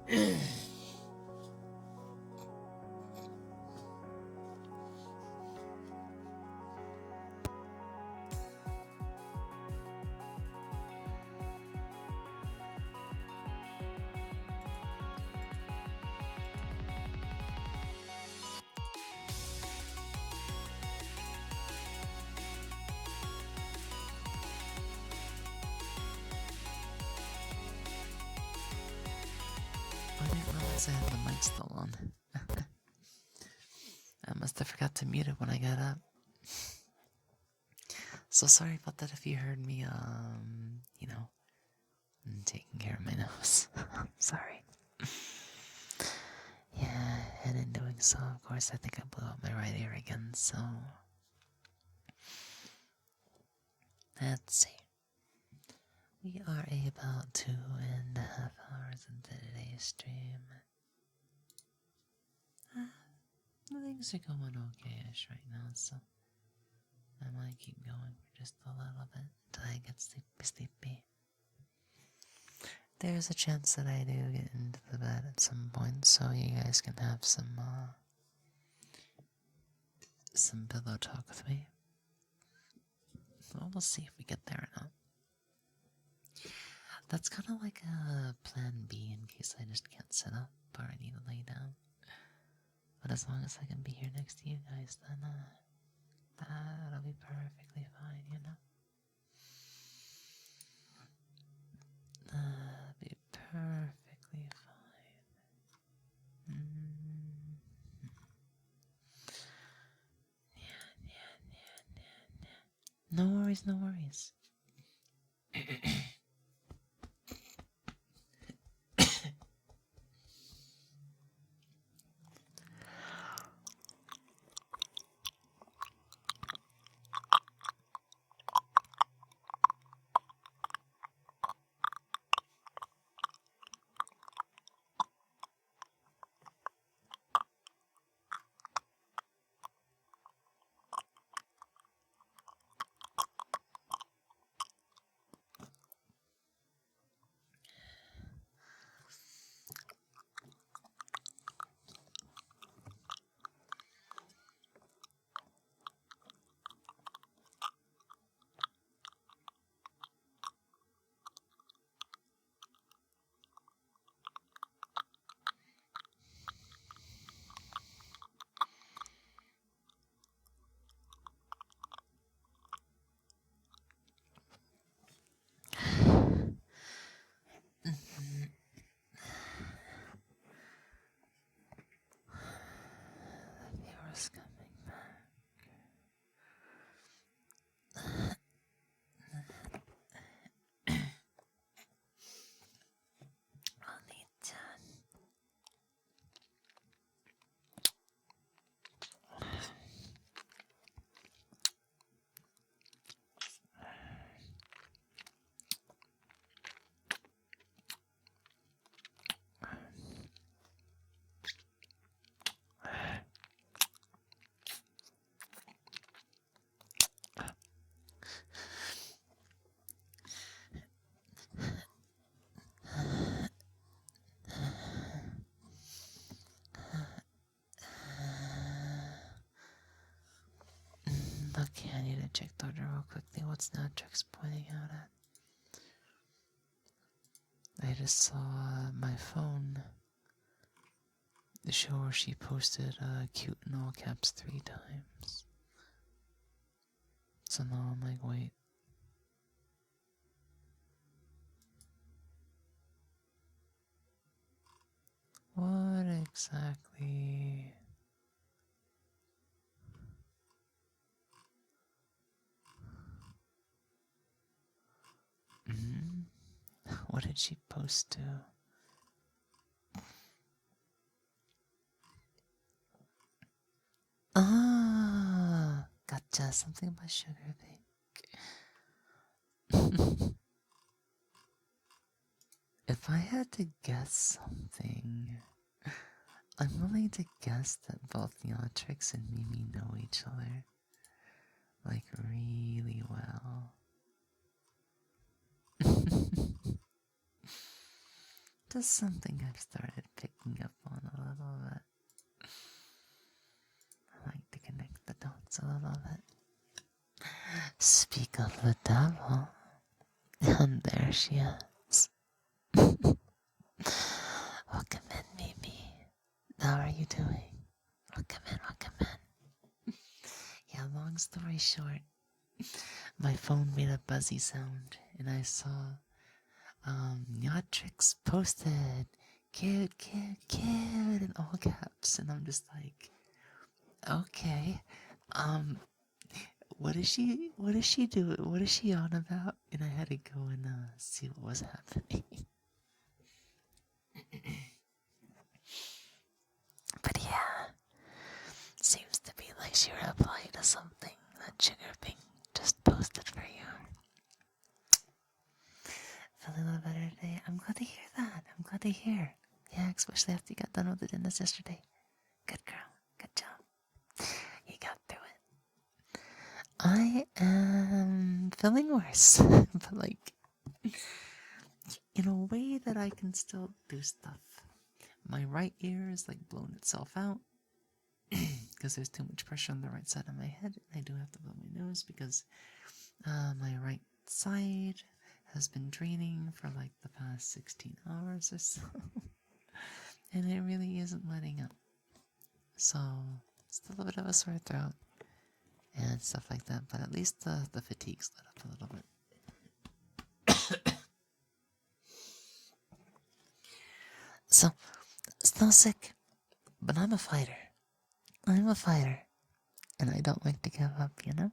I didn't realize I had the mic still on. I must have forgot to mute it when I got up. So sorry about that if you heard me, taking care of my nose. Sorry. Yeah, and in doing so, of course, I think I blew out my right ear again, so... Let's see. We are about 2.5 hours into today's stream. Things are going okay-ish right now, so I might keep going for just a little bit until I get sleepy. There's a chance that I do get into the bed at some point, so you guys can have some pillow talk with me. Well, we'll see if we get there or not. That's kind of like a plan B in case I just can't sit up or I need to lay down. But as long as I can be here next to you guys, then that'll be perfectly fine, you know? That'll be perfectly fine. No worries, no worries. Viewers coming back. Okay, I need to check the order real quickly. What's Natrix pointing out at? I just saw my phone show where she posted cute in all caps 3 times. So now I'm like, wait. What exactly? What did she post to? Ah, gotcha. Something about sugar bake. If I had to guess something, I'm willing to guess that both Neotrix and Mimi know each other, like, really well. just something I've started picking up on a little bit. I like to connect the dots a little bit. Speak of the devil. And there she is. Welcome in, Mimi. How are you doing? Welcome in, welcome in. Yeah, long story short, my phone made a buzzy sound and I saw Yatrix posted cute, cute, cute in all caps, and I'm just like, okay, what is she doing? What is she on about? And I had to go and see what was happening. But yeah, seems to be like she replied to something that Sugar Pink just posted for you. Feeling a little better today. I'm glad to hear that. I'm glad to hear. Yeah, especially after you got done with the dentist yesterday. Good girl. Good job. You got through it. I am feeling worse, but like in a way that I can still do stuff. My right ear is like blown itself out because there's too much pressure on the right side of my head. I do have to blow my nose because my right side has been draining for like the past 16 hours or so. And it really isn't letting up. So, still a bit of a sore throat and stuff like that, but at least the fatigue's let up a little bit. So, still sick, but I'm a fighter. I'm a fighter. And I don't like to give up, you know?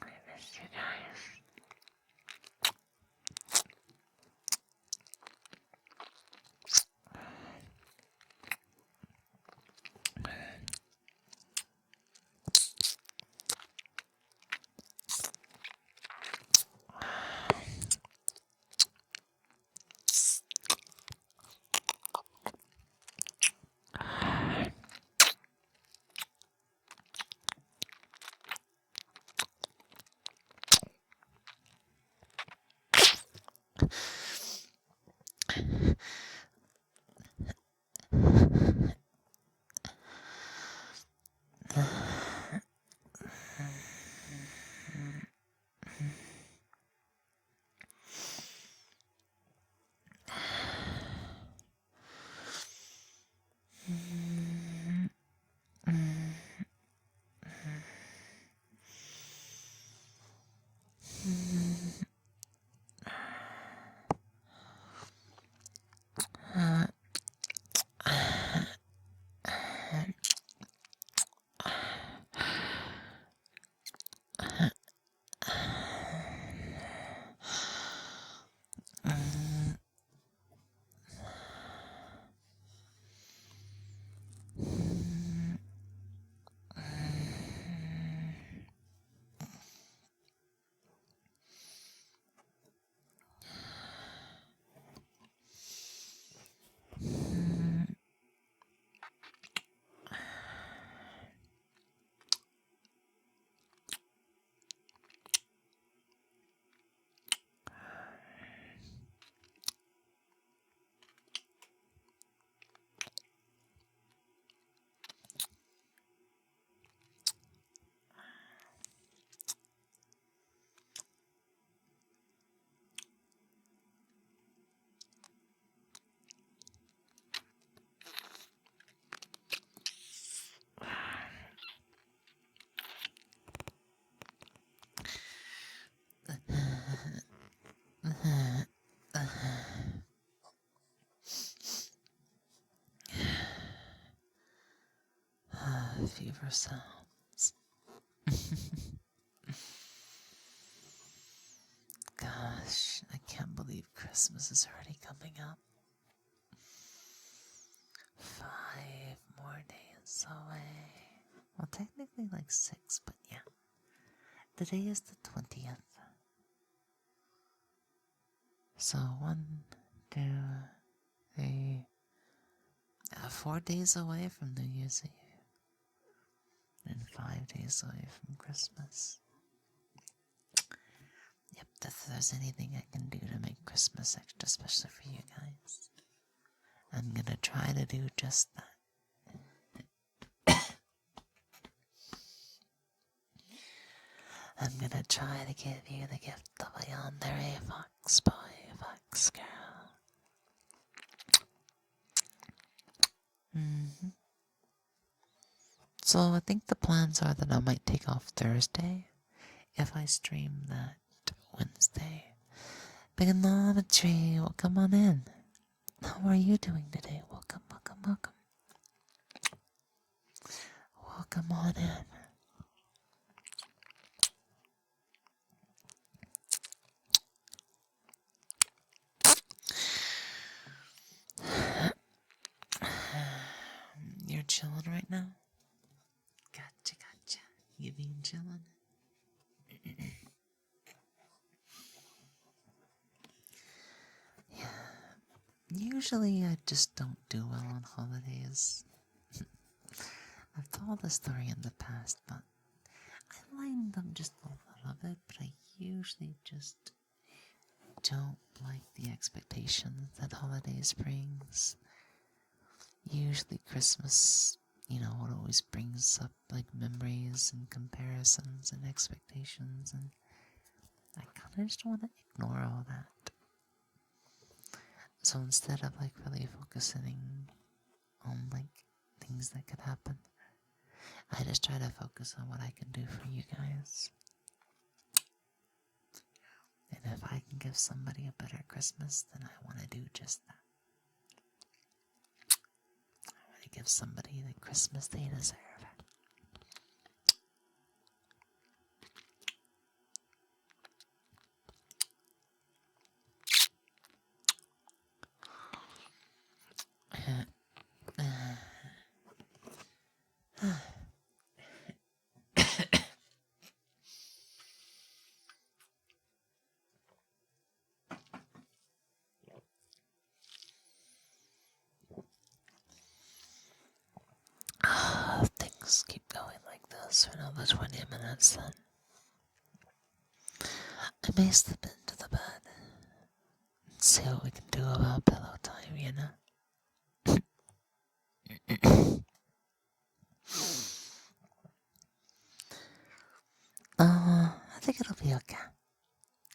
I miss you guys. Fever sounds. Gosh, I can't believe Christmas is already coming up. 5 more days away. Well, technically like 6, but yeah. Today is the 20th. So 1, 2, 3, 4 days away from New Year's Eve. days away from Christmas. Yep, if there's anything I can do to make Christmas extra special for you guys, I'm gonna try to do just that. I'm gonna try to give you the gift of a yandere fox boy, fox girl. So I think the plans are that I might take off Thursday if I stream that Wednesday. Bigonometry, well, come on in. How are you doing today? Welcome, welcome, welcome. Welcome on in. You're chilling right now? Gotcha, gotcha. You being chilling? Yeah. Usually I just don't do well on holidays. I've told the story in the past, but I lined up just a little bit, but I usually just don't like the expectations that holidays brings. Usually Christmas, it always brings up like memories and comparisons and expectations, and I kind of just want to ignore all that. So instead of like really focusing on like things that could happen, I just try to focus on what I can do for you guys. And if I can give somebody a better Christmas, then I want to do just that. I want to give somebody the Christmas they deserve. Things keep going like this for another 20 minutes then. I may slip into the bed and see what we can do about pillow time, you know? I think it'll be okay.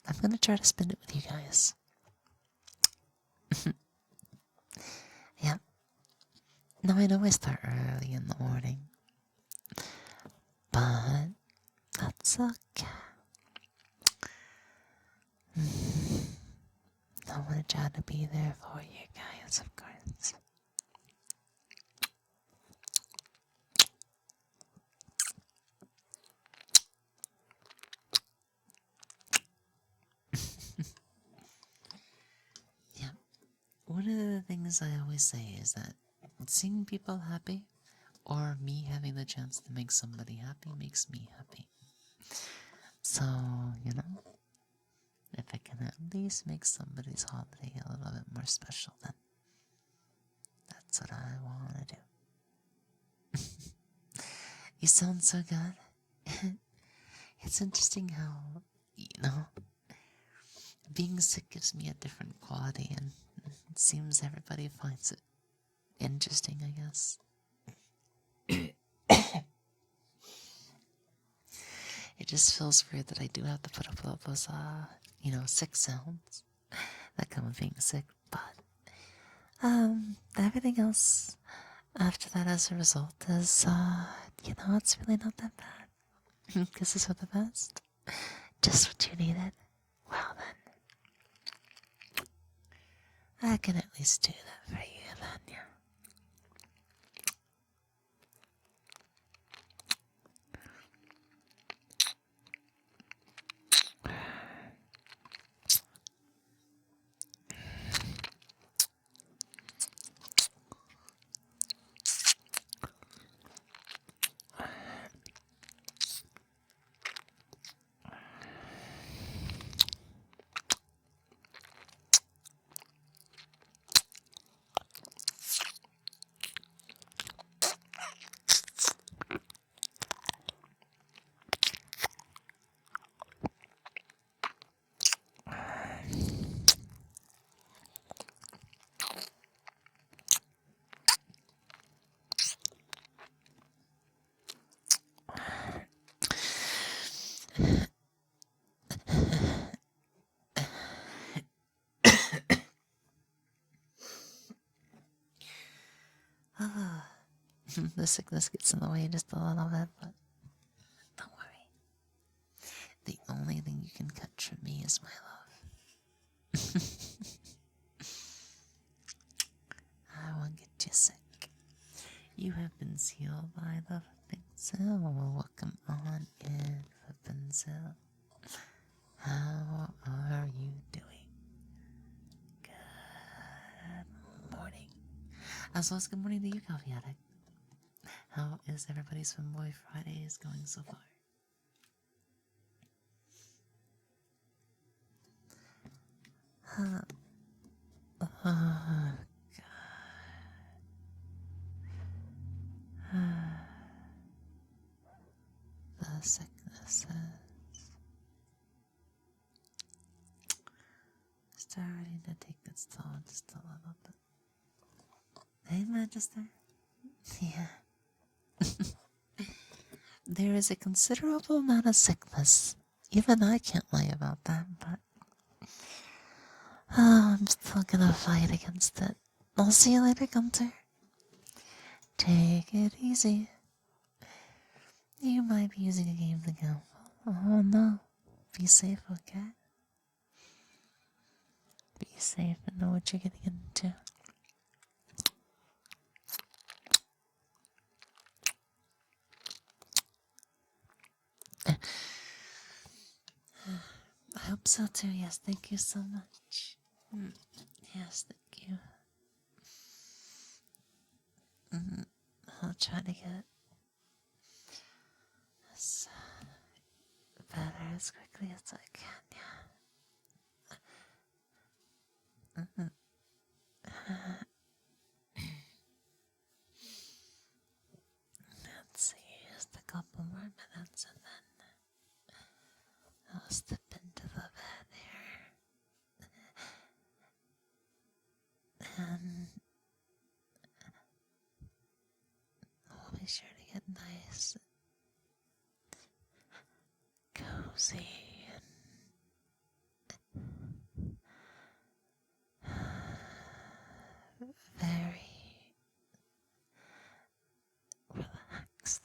I'm gonna try to spend it with you guys. Yep. Now I know I start early in the morning, but that's okay. I want to try to be there for you guys, of course. Yeah. One of the things I always say is that seeing people happy or me having the chance to make somebody happy makes me happy. So, if I can at least make somebody's holiday a little bit more special, then that's what I want to do. You sound so good. It's interesting how, being sick gives me a different quality, and it seems everybody finds it interesting, I guess. It just feels weird that I do have to put up with all those, sick sounds that come with being sick, but, everything else after that as a result is, it's really not that bad. Kisses for the best. Just what you needed. Well then, I can at least do that for you then, yeah. The sickness gets in the way just a little bit, but don't worry. The only thing you can catch from me is my love. I won't get you sick. You have been sealed by the Pincel. Welcome on in, Pincel. How are you doing? Good morning. As well as good morning to you, Coffee Addict. How is everybody's Femboy Fridays going so far? Oh, the sicknesses. Starting to take its toll just a little bit. Hey, Magister. Yeah. There is a considerable amount of sickness. Even I can't lie about that, but I'm still gonna fight against it. I'll see you later, Gunter. Take it easy. You might be using a game to go. Oh no. Be safe, okay? Be safe and know what you're getting into. I hope so too, yes. Thank you so much. Yes, thank you. I'll try to get this better as quickly as I can, yeah. Let's see, just a couple more minutes and then I'll step into the bed here. And we'll be sure to get nice and cozy and very relaxed.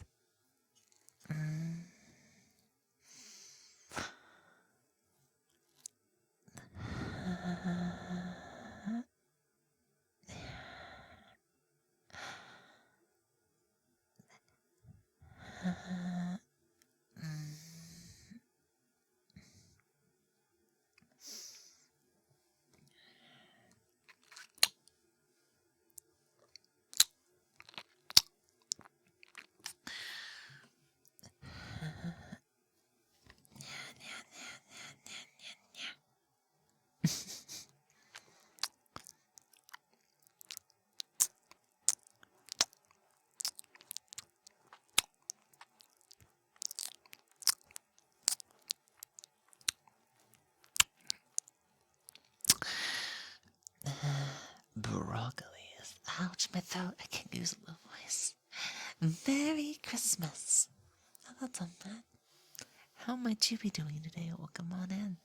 Broccoli is, ouch, my throat, I can't use my voice. Merry Christmas. Oh, that's on that. How might you be doing today? Welcome on in.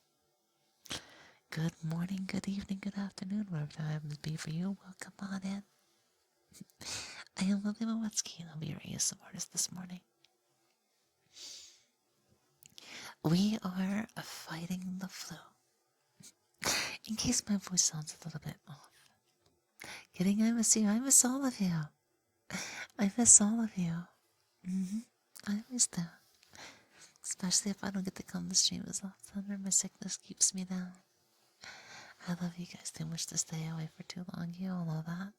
Good morning, good evening, good afternoon, wherever time happens to be for you. Welcome on in. I am Lily Moetsuki, and I'll be your ASMR artist this morning. We are fighting the flu. In case my voice sounds a little bit off. Kidding, I miss you. I miss all of you. I miss all of you. I always do. Especially if I don't get to come to stream as often or my sickness keeps me down. I love you guys too much to stay away for too long. You all know that.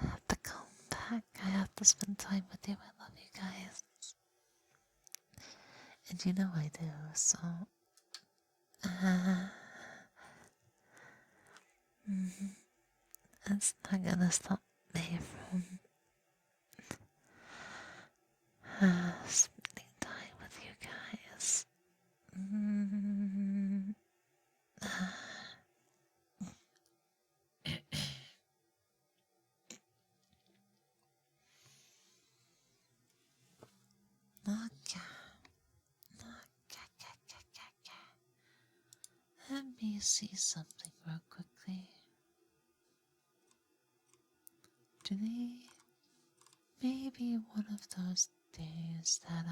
I have to come back. I have to spend time with you. I love you guys. And you know I do, so... It's not gonna stop me from spending time with you guys. Okay. me see something real quickly. Today may be one of those days that,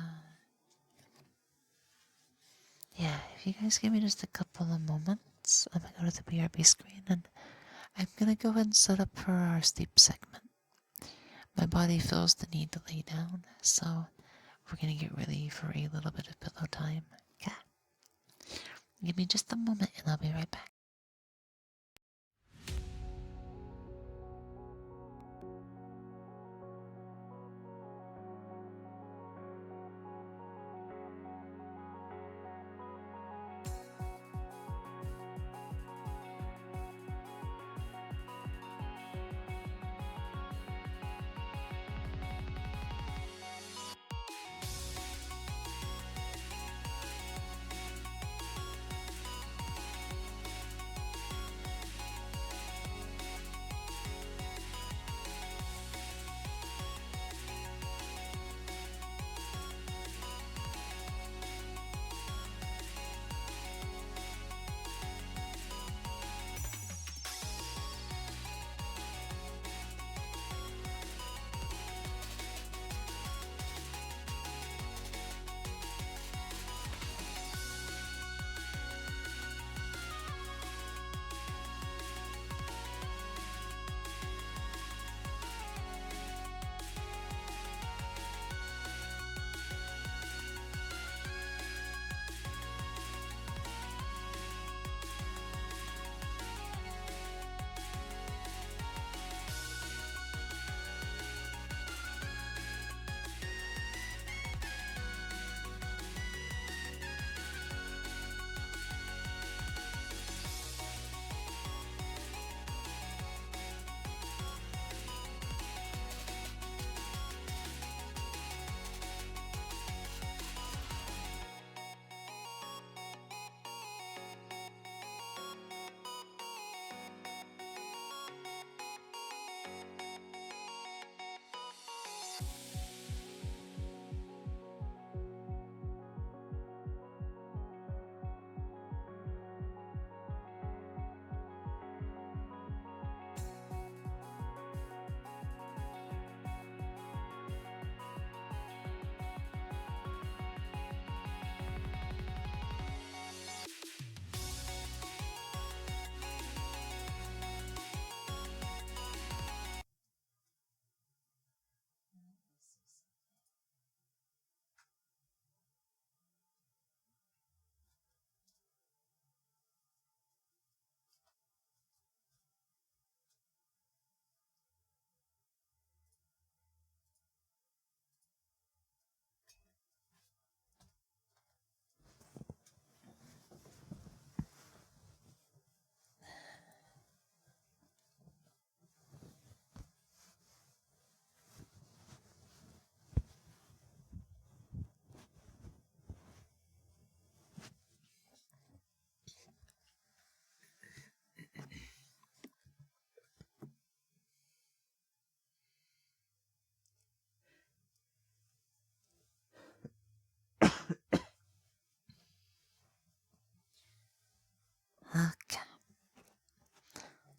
yeah, if you guys give me just a couple of moments, I'm gonna go to the BRB screen and I'm gonna go ahead and set up for our sleep segment. My body feels the need to lay down, so we're gonna get ready for a little bit of pillow time. Yeah. Give me just a moment and I'll be right back. Okay.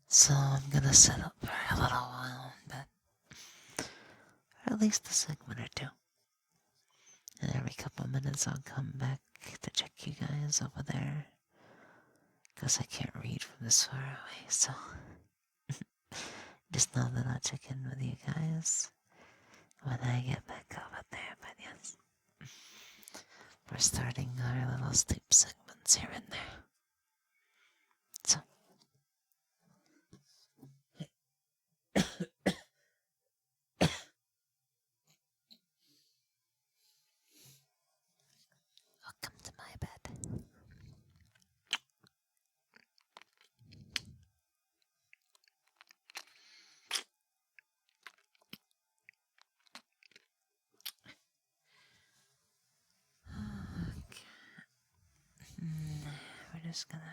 So I'm gonna set up for a little while, but or at least a segment or two. And every couple of minutes I'll come back to check you guys over there. Because I can't read from this far away, so just know that I'll check in with you guys when I get back over there. But yes, we're starting our little sleep segments here and there. So, welcome to my bed. Okay. We're just gonna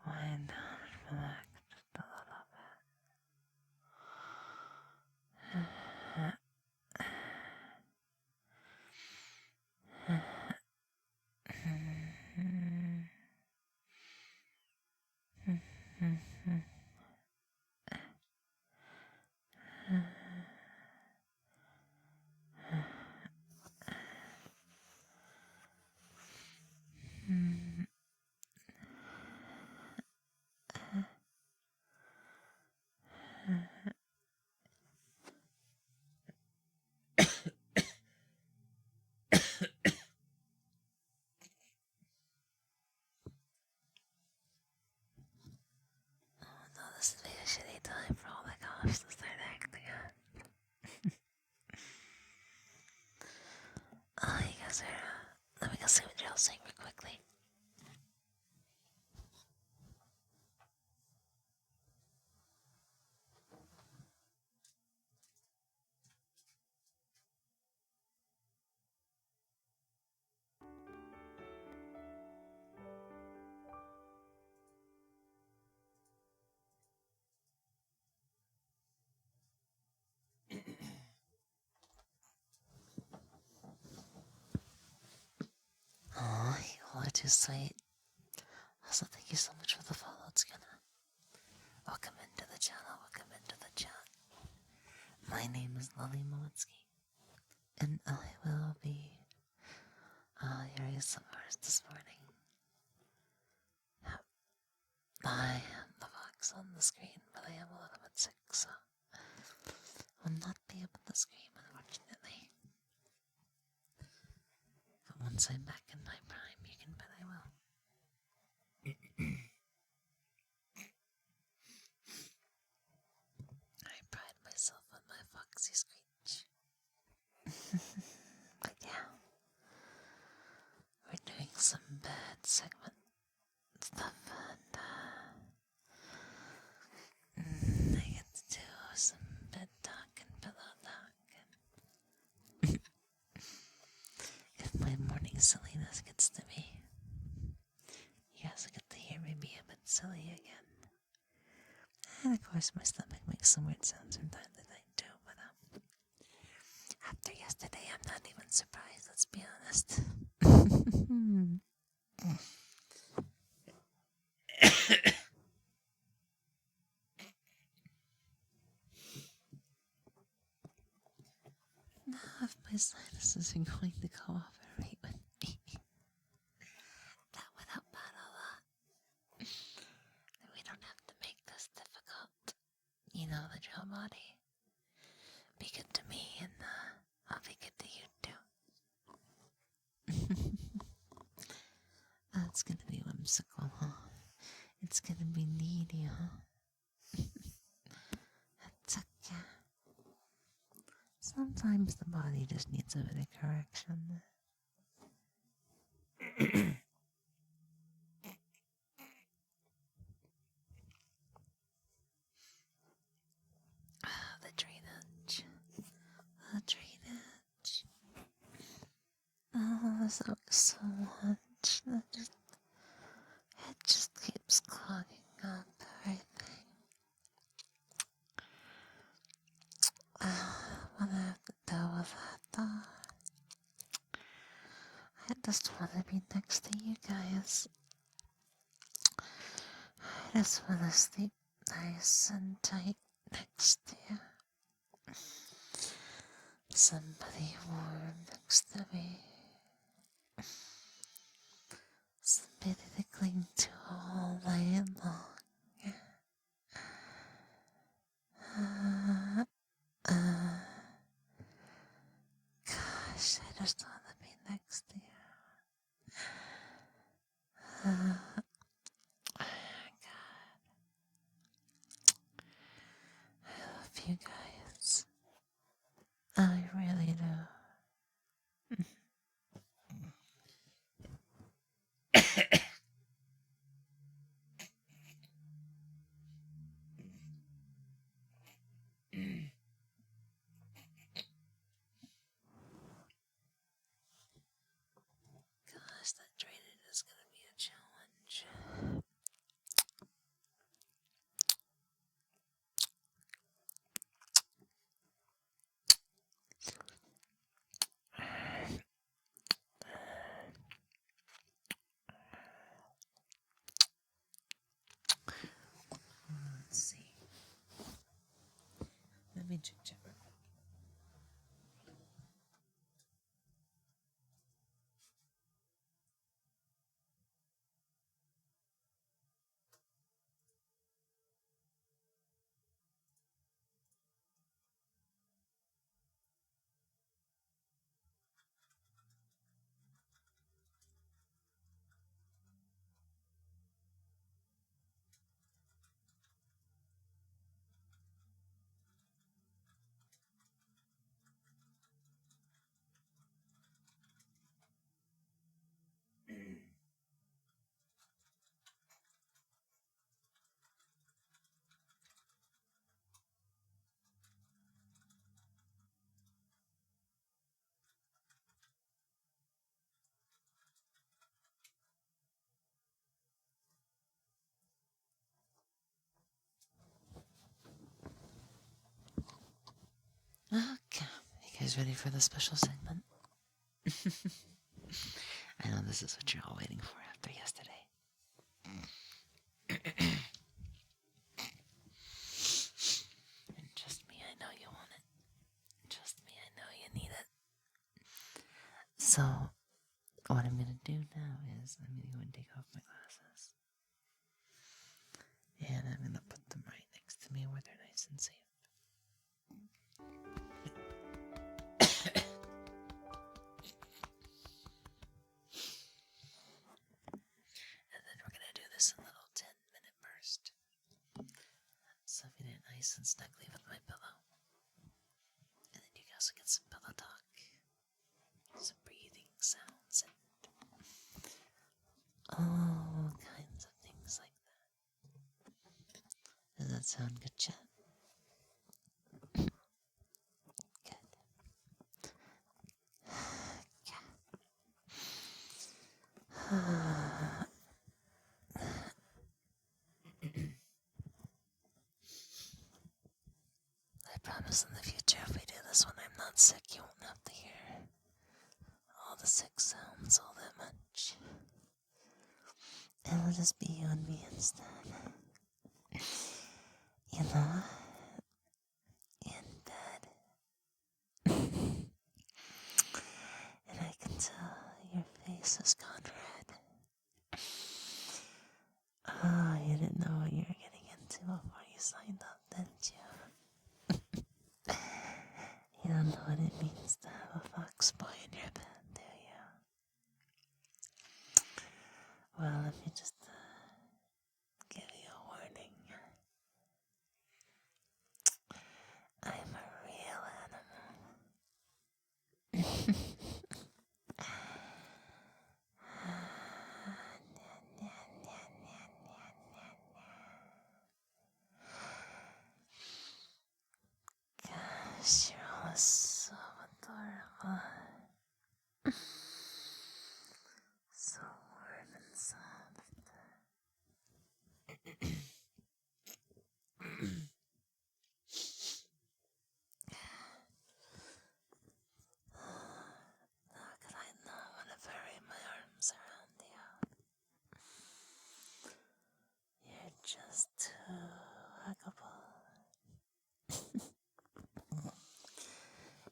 wind down and relax just a little bit. guys are. Let me go see what you're all saying real quickly. Oh, you all are too sweet. Also, thank you so much for the follow. It's gonna. Welcome into the channel. Welcome into the chat. My name is Moetsuki, and I will be your ASMRs this morning. Yep. I am the fox on the screen, but I am a little bit sick, so will not be up on the screen, unfortunately. But once I'm back in my prime, you can bet I will. I pride myself on my foxy screech. But yeah, we're doing some bed segment stuff, and I get to do some bed talk and pillow talk. If my morning silliness gets to me, you guys get to hear me be a bit silly again. And of course, my stomach makes some weird sounds from time to time too, but after yesterday, I'm not even surprised, let's be honest. Now, if my sinuses are going to cooperate with me, that would help out a lot. And we don't have to make this difficult. You know the drill, body. Be good to me, and I'll be good to you too. That's gonna be whimsical, huh? It's gonna be needy, huh? That's okay. Sometimes the body just needs a bit of correction. The drainage. The drainage. Oh, this hurts so much. It just keeps clogging up everything. What I have to deal with that, though. I just want to be next to you guys. I just want to sleep nice and tight next to you. Somebody warm next to me. Somebody to cling to all night long. Gosh, I just want to be next to you. God, I love you guys. I really do. Gosh, that drainage is gonna be a challenge. Let's see. Let me check real quick. Okay, you guys ready for the special segment? I know this is what you're all waiting for after yesterday. And trust me, I know you want it. Trust me, I know you need it. So, what I'm gonna do now is I'm gonna go and take off my glasses. And I'm gonna put them right next to me where they're nice and safe. And then we're gonna do this in a little 10-minute burst. So I'm gonna get nice and snugly with my pillow. And then you guys will get some pillow talk. Some breathing sounds and all kinds of things like that. Does that sound good, chat? Good. I promise in the future, if we do this when I'm not sick, you won't have to hear all the sick sounds all that much. It'll just be you and me instead. You know? In bed. And I can tell your face has gone red. Oh, you didn't know what you were getting into before you signed up, didn't you? You don't know what it means to have a fox boy in your bed, do you? Well, let me just give you a warning. I'm a real animal. Gosh, you're all so adorable. So warm and soft. How could I not want to bury my arms around you? You're just too huggable.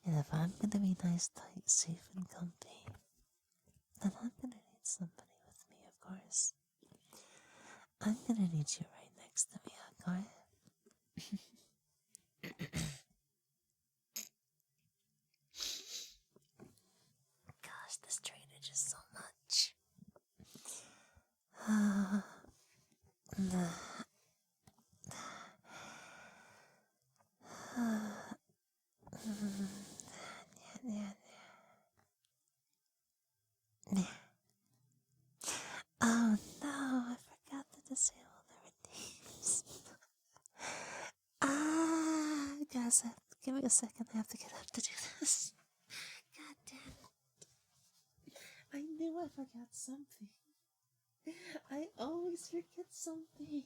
And if I'm gonna be nice, tight, safe, and comfy, then I'm gonna need somebody with me, of course. I'm gonna need you right next to me, okay? Gosh, this drainage is so much. Oh no, I forgot to disable the redeems. Guys, give me a second, I have to get up to do this. God damn it. I knew I forgot something. I always forget something.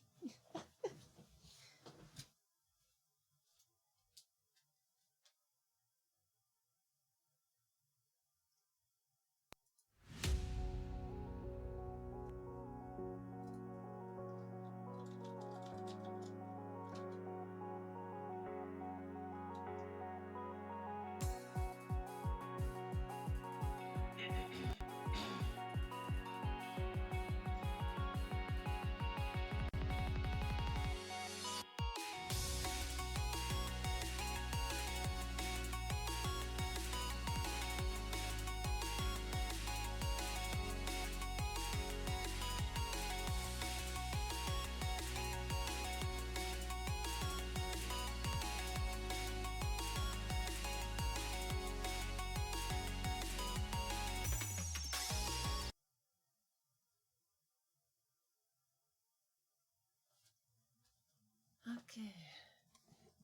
Okay.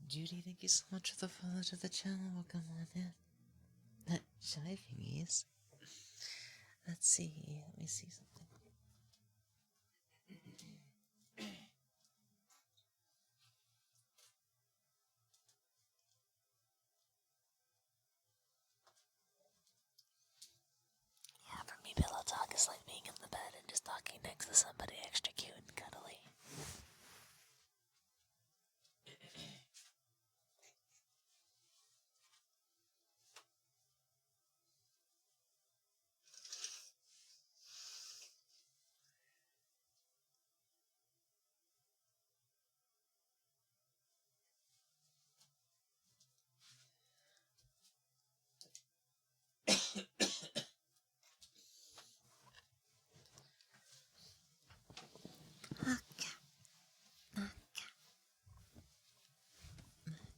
Judy, thank you so much for the follow to the channel. Welcome on in. Shy thingies. Let's see. Let me see something. just like being in the bed and just talking next to somebody extra cute and cuddly.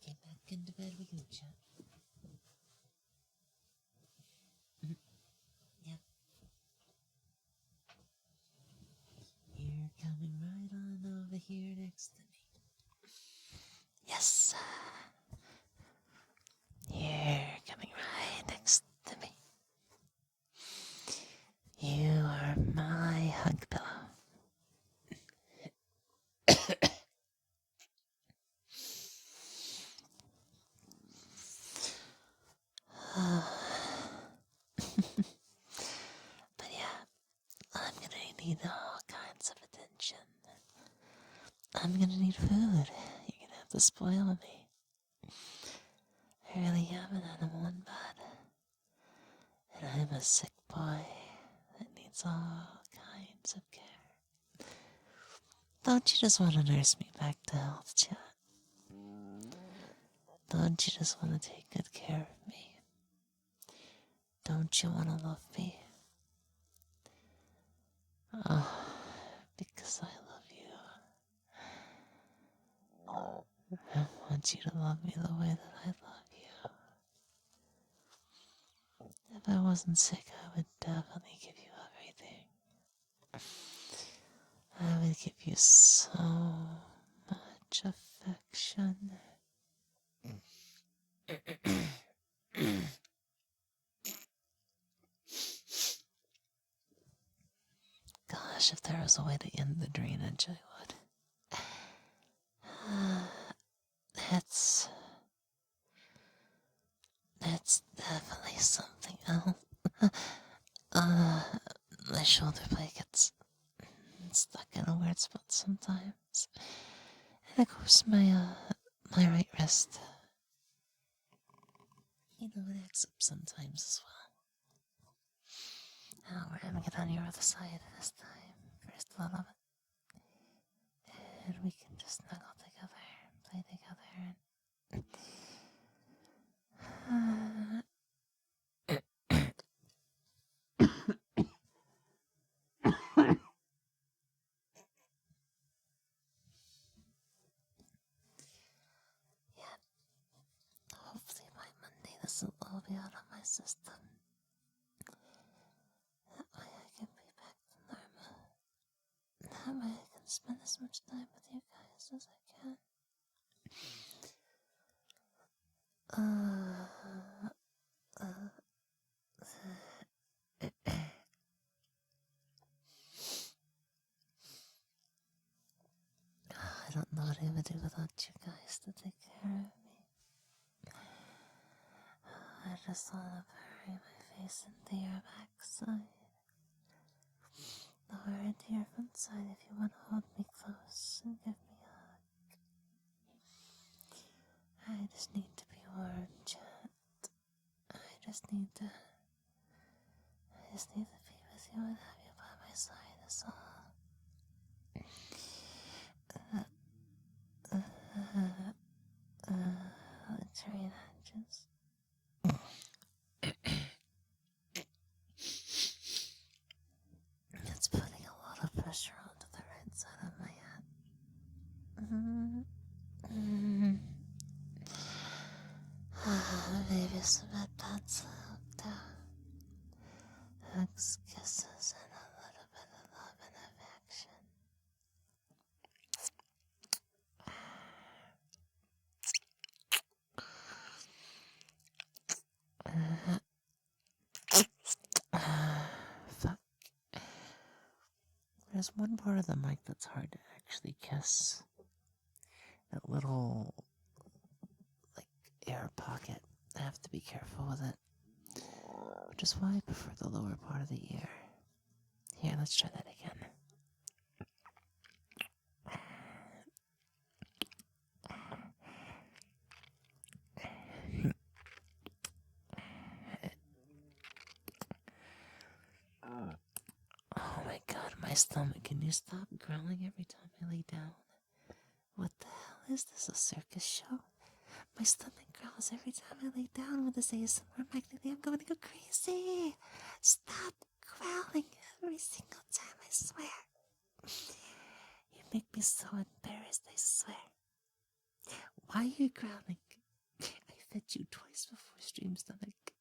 Okay, back into bed we go, chat. Yep. You're coming right on over here next to me. Yes. You're coming right next to me. You are my hug pillow. But yeah, I'm gonna need all kinds of attention. I'm gonna need food. You're gonna have to spoil me. I really am an animal in bed. And I'm a sick boy that needs all kinds of care. Don't you just want to nurse me back to health, chat? Don't you just want to take good care of me? Don't you want to love me? Oh, because I love you. I want you to love me the way that I love you. If I wasn't sick, I would definitely give you everything. I would give you so much affection. Gosh, if there was a way to end the drainage, I would. That's definitely something else. My shoulder blade gets stuck in a weird spot sometimes. And of course my right wrist. It acts up sometimes as well. Now we're gonna get on your other side this time. First a little bit. And we can just snuggle together and play together. Yeah, hopefully by Monday this will all be out of my system. That way I can be back to normal. That way I can spend as much time with you guys as I can. I don't know what I would do without you guys to take care of me. I just want to bury my face into your backside. Or into your front side if you want to hold me close and give me a hug. I just need to be warm, chat. I just need to be with you and have you by my side, is all. Trina, just... It's putting a lot of pressure onto the right side of my head. Maybe some bedpans hooked out. Hugs, kisses, and a little bit of love and affection. Fuck. There's one part of the mic that's hard to actually kiss. That little, like, air pocket. I have to be careful with it. Which is why I prefer the lower part of the ear. Here, let's try that again. Oh my god, my stomach. Can you stop growling every time I lay down? What the hell is this, a circus show? My stomach growls every time I lay down with this ASMR magnetic. I'm going to go crazy. Stop growling every single time, I swear. You make me so embarrassed, I swear. Why are you growling? I fed you twice before stream, stomach.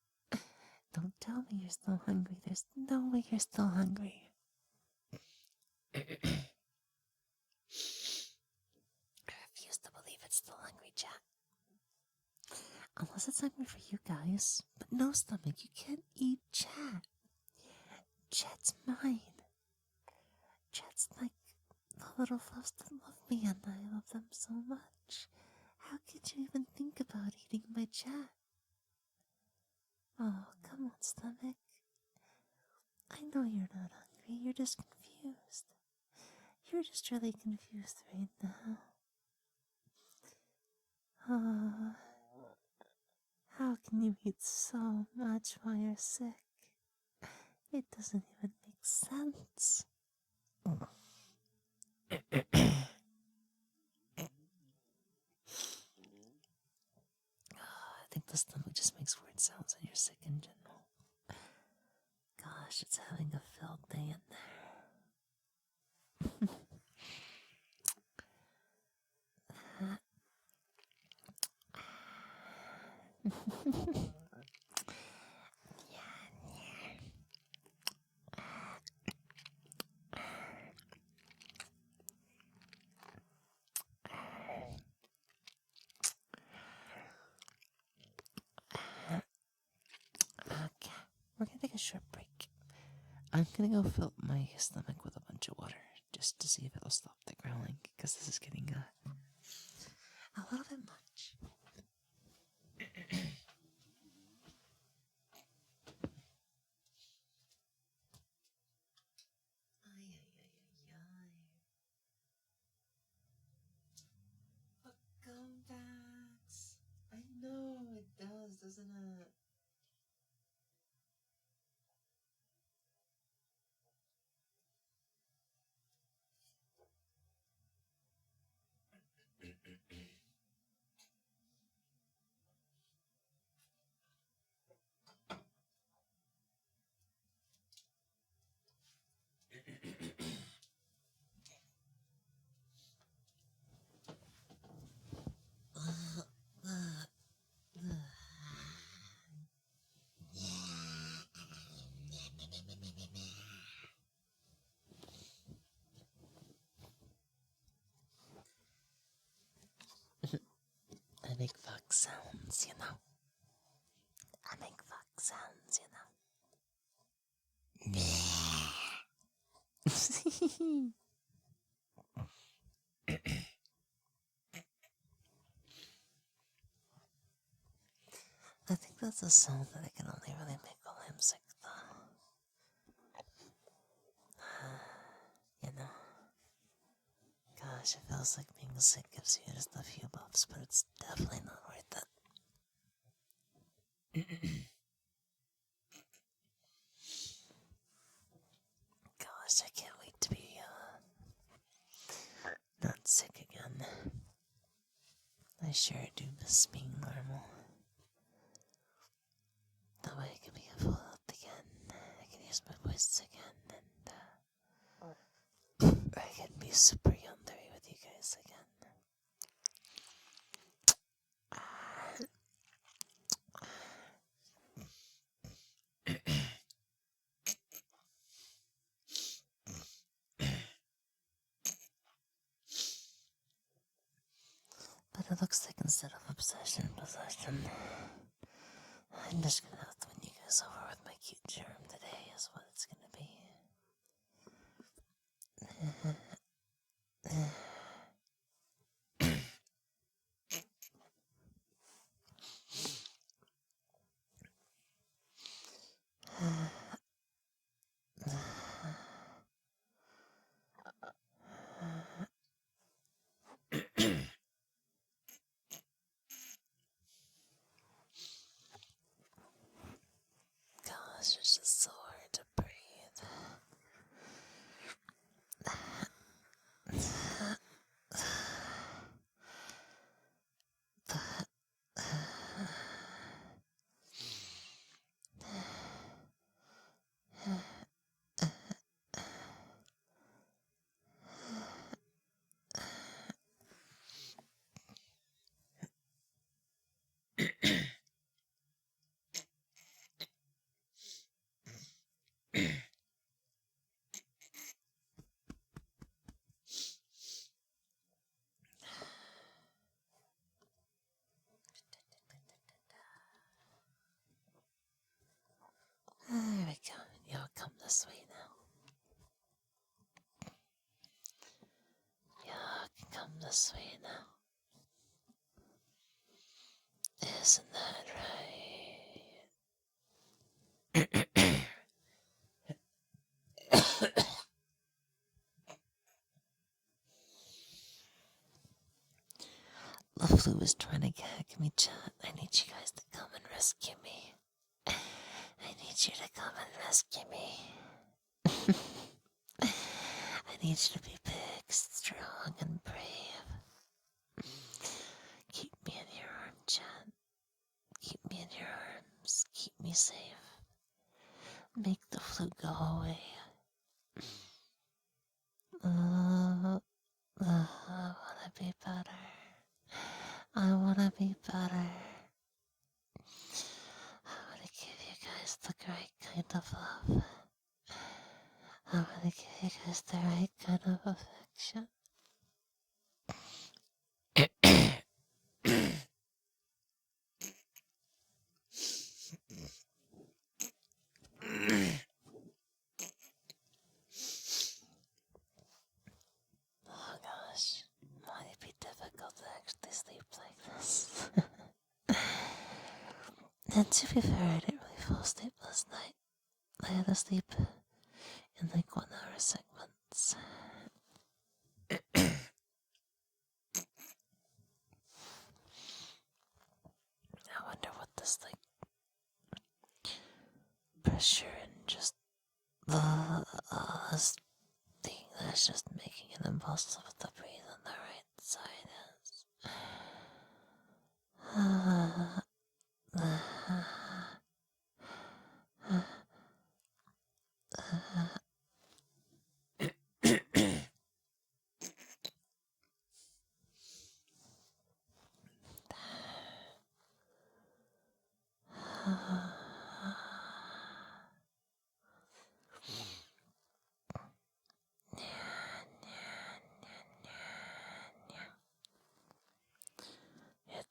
Don't tell me you're still hungry. There's no way you're still hungry. I refuse to believe it's still hungry, chat. Unless it's hungry for you guys. But no, stomach, you can't eat chat. Chat's mine. Chat's like the little fluffs that love me, and I love them so much. How could you even think about eating my chat? Oh, come on, stomach. I know you're not hungry, you're just confused. You're just really confused right now. Oh, how can you eat so much while you're sick? It doesn't even make sense. I think the stomach just makes weird sounds when you're sick in general. Gosh, it's having a filled day in there. Okay, we're gonna take a short break. I'm gonna go fill my stomach with a bunch of water just to see if it'll stop the growling, because this is getting a little bit much. Welcome back. I know it does, doesn't it? I make fuck sounds, you know. I make fuck sounds, you know. I think that's a sound that I can only really make while I'm sick, though. You know? Gosh, it feels like being sick gives you just a few buffs, but it's definitely not worth it. Gosh, I can't wait to be, not sick again. I sure do miss being normal. That way I can be a full health again. I can use my voice again, and I can be super yandere with you guys again. But it looks like instead of obsession, possession. I'm just gonna have to win you guys over with my cute germ today, is what it's gonna be. this way now. Isn't that right? The flu is trying to gag me, chat. I need you guys to come and rescue me. I need you to come and rescue me. I need you to be big, strong, and brave. Keep me in your arms, chat. Keep me in your arms. Keep me safe. Make the flu go away. I wanna be better. I wanna be better. I wanna give you guys the right kind of love. I wanna give you guys the right kind of affection. Oh gosh, might it be difficult to actually sleep like this? And to be fair, I didn't really fall asleep last night. I had to sleep in like 1 hour segments. I wonder what this like pressure and just this thing that's just making it impossible to breathe on the right side is.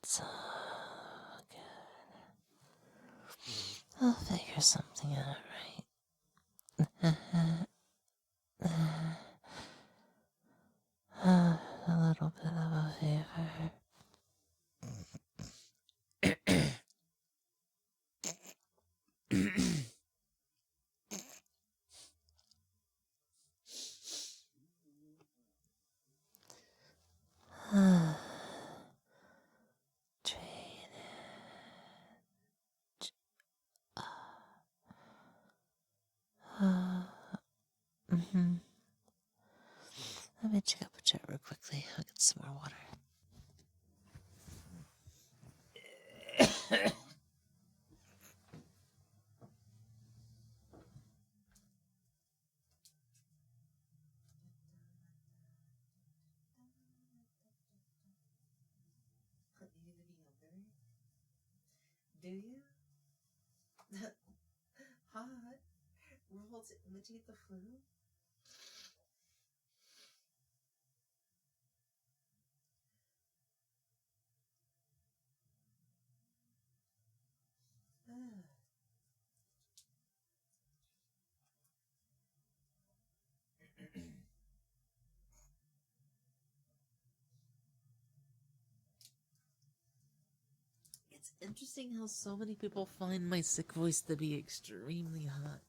It's all good. I'll figure something out, right? A little bit of a fever. Let me check up a chat real quickly. I'll get some more water. Do you? Hot. Roll to imitate the flu? It's interesting how so many people find my sick voice to be extremely hot.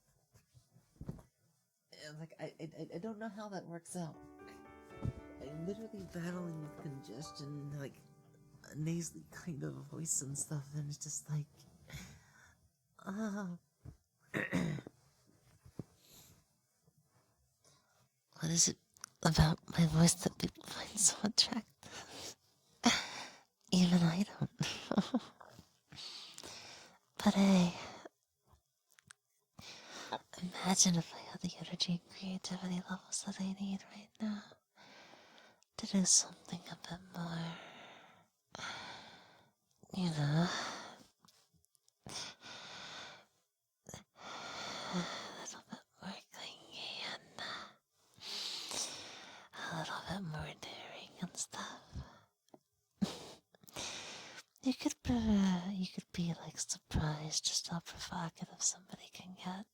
And like I don't know how that works out. I'm literally battling with congestion, like a nasally kind of voice and stuff, and it's just like, what is it about my voice that people find so attractive? Even I don't know. But hey, imagine if I had the energy and creativity levels that I need right now to do something a bit more, you know, a little bit more clingy and a little bit more daring and stuff. You could be like surprised just how provocative somebody can get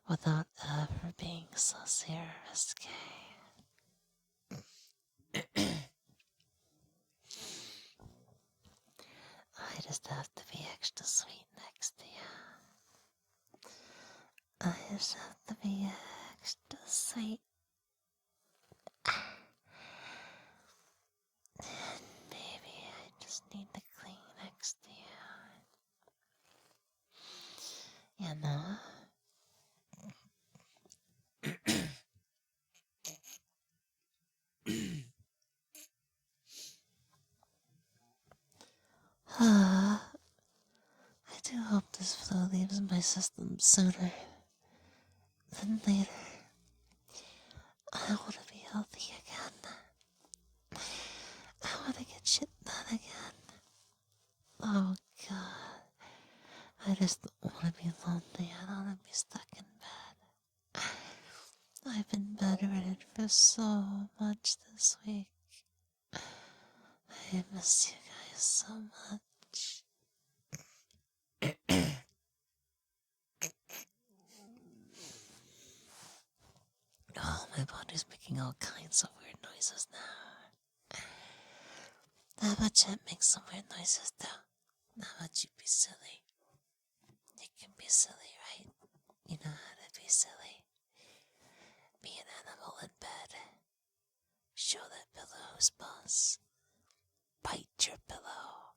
without ever being saucy or risque. sweet next to you. I just have to be extra sweet. And baby, I just need to cling next to you. You know? I do hope this flu leaves my system sooner than later. I want to be healthy again. I want to get shit done again. Oh God. I just don't want to be lonely. I don't want to be stuck in bed. I've been bedridden for so much this week. I miss you guys so much. Oh, my body's making all kinds of weird noises now. How about you make some weird noises too? How about you be silly? You can be silly, right? You know how to be silly. Be an animal in bed. Show that pillow who's boss. Bite your pillow.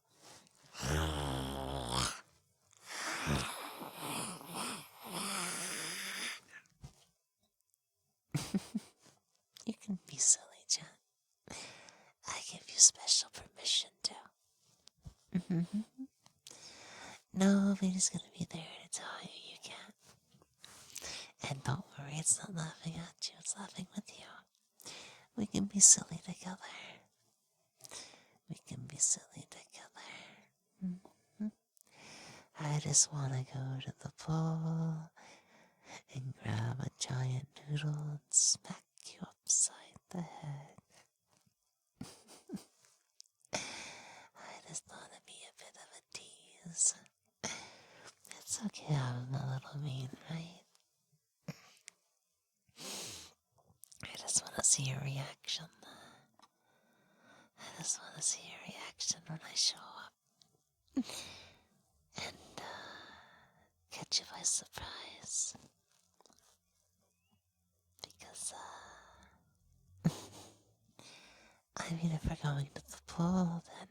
You can be silly, Jen. I give you special permission to. Nobody's gonna be there to tell you you can't. And don't worry, it's not laughing at you, it's laughing with you. We can be silly together. We can be silly together. I just wanna go to the pool and grab a giant noodle and smack you upside the head. I just wanna be a bit of a tease. It's okay having a little mean, right? I just wanna see your reaction. I just wanna see your reaction when I show up. And catch you by surprise. Because, I mean, if we're going to the pool, then,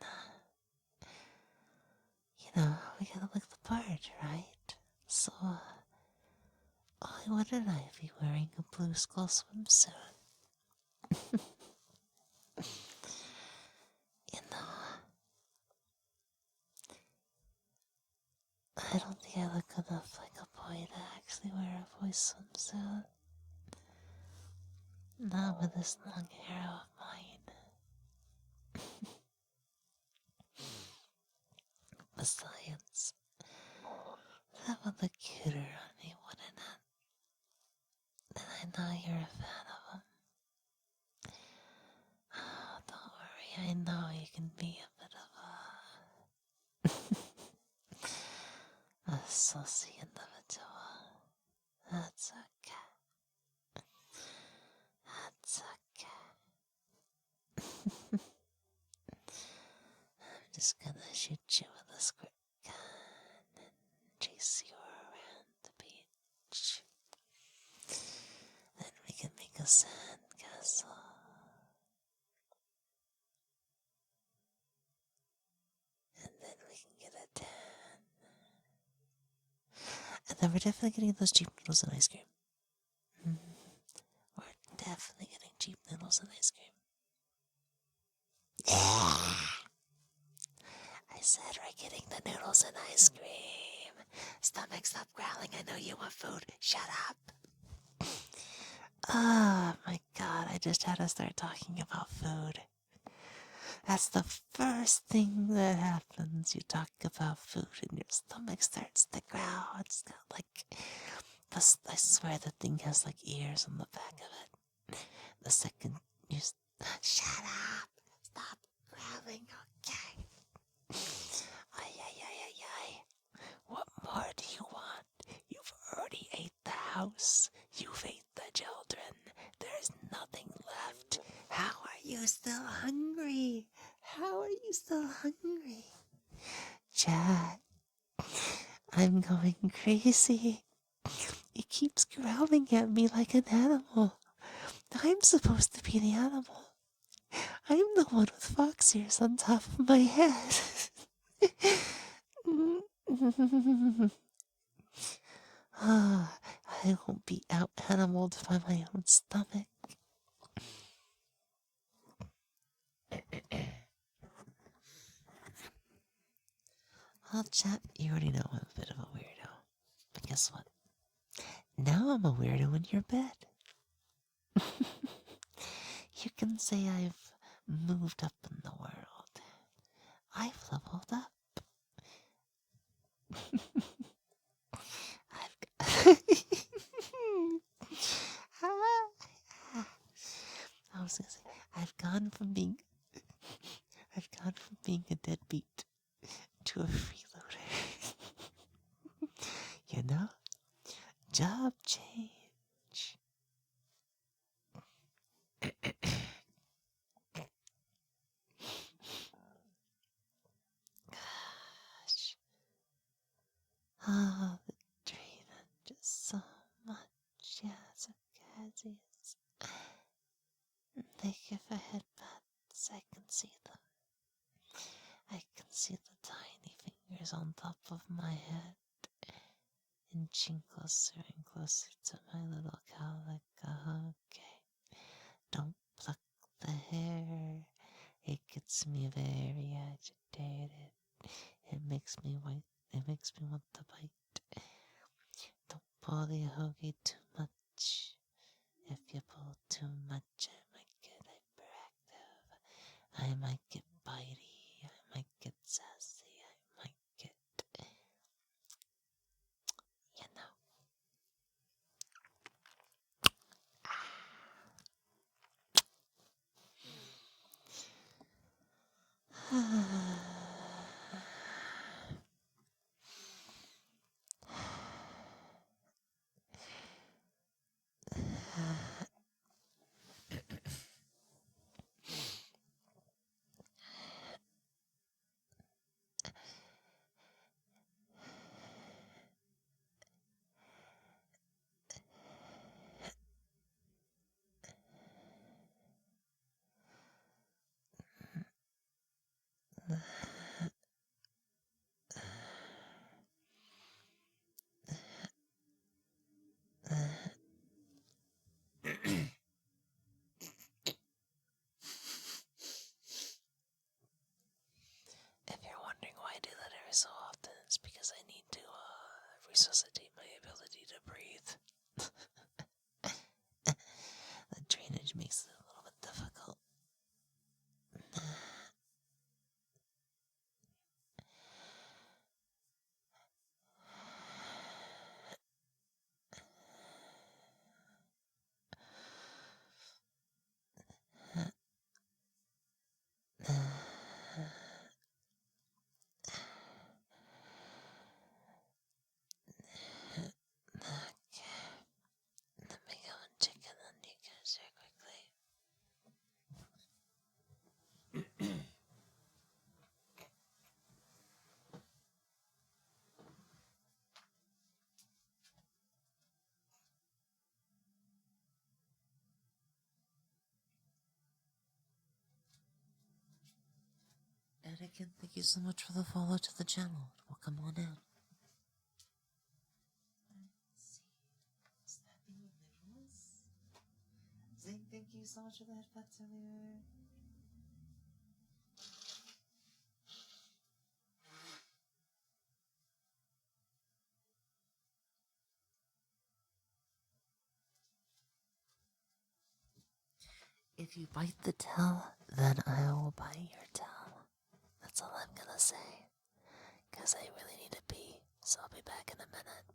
you know, we gotta look the part, right? So, why wouldn't I be wearing a blue skull swimsuit? You know, I don't think I look enough like a boy to actually wear a boy swimsuit. Not with this long hair of mine. Besides, that would look cuter on me, wouldn't it? And I know you're a fan of them. Oh, don't worry, I know you can be a bit of a saucy individual. That's okay. That's okay. I'm just gonna shoot you with a squirt gun and chase you around the beach. Then we can make a sand castle. And then we can get a tan. And then we're definitely getting those cheap noodles and ice cream. We're definitely getting cheap noodles and ice cream. Yeah! I said we're getting the noodles and ice cream. Stomach, stop growling. I know you want food. Shut up. Oh my God, I just had to start talking about food. That's the first thing that happens. You talk about food and your stomach starts to growl. It's got like, I swear the thing has like ears on the back of it. The second you shut up. Stop growling, okay? Ay. What more do you want? You've already ate the house. You've ate the children. There's nothing left. How are you still hungry? How are you still hungry? Chat, I'm going crazy. It keeps growling at me like an animal. I'm supposed to be the animal. I'm the one with fox ears on top of my head. I won't be out animaled by my own stomach. Well, chat, you already know I'm a bit of a weirdo. But guess what? Now I'm a weirdo in your bed. You can say I've moved up in the world. I've leveled up. I was gonna say I've gone from being a deadbeat to a freeloader. You know? Job change. Gosh. Oh, the drainage is so much. Yeah, so gaseous. They give a headbutts. I can see them. I can see the tiny fingers on top of my head, inching closer and closer to my little cowlick. Okay, don't pluck the hair. It gets me very agitated. It makes me white. It makes me want to bite. Don't pull the hoagie too much. If you pull too much, I might get hyperactive. I might get bitey. I might get sassy. I might get, you know. If you're wondering why I do that every so often, it's because I need to resuscitate my ability to breathe. The drainage makes it a little bit difficult. Let me go and check in on you guys here quickly. And again, thank you so much for the follow to the channel. Welcome on in. Zing, thank you so much for the headphones earlier. If you bite the tail, then I will bite your tail. That's all I'm gonna say. Cause I really need to pee, so I'll be back in a minute.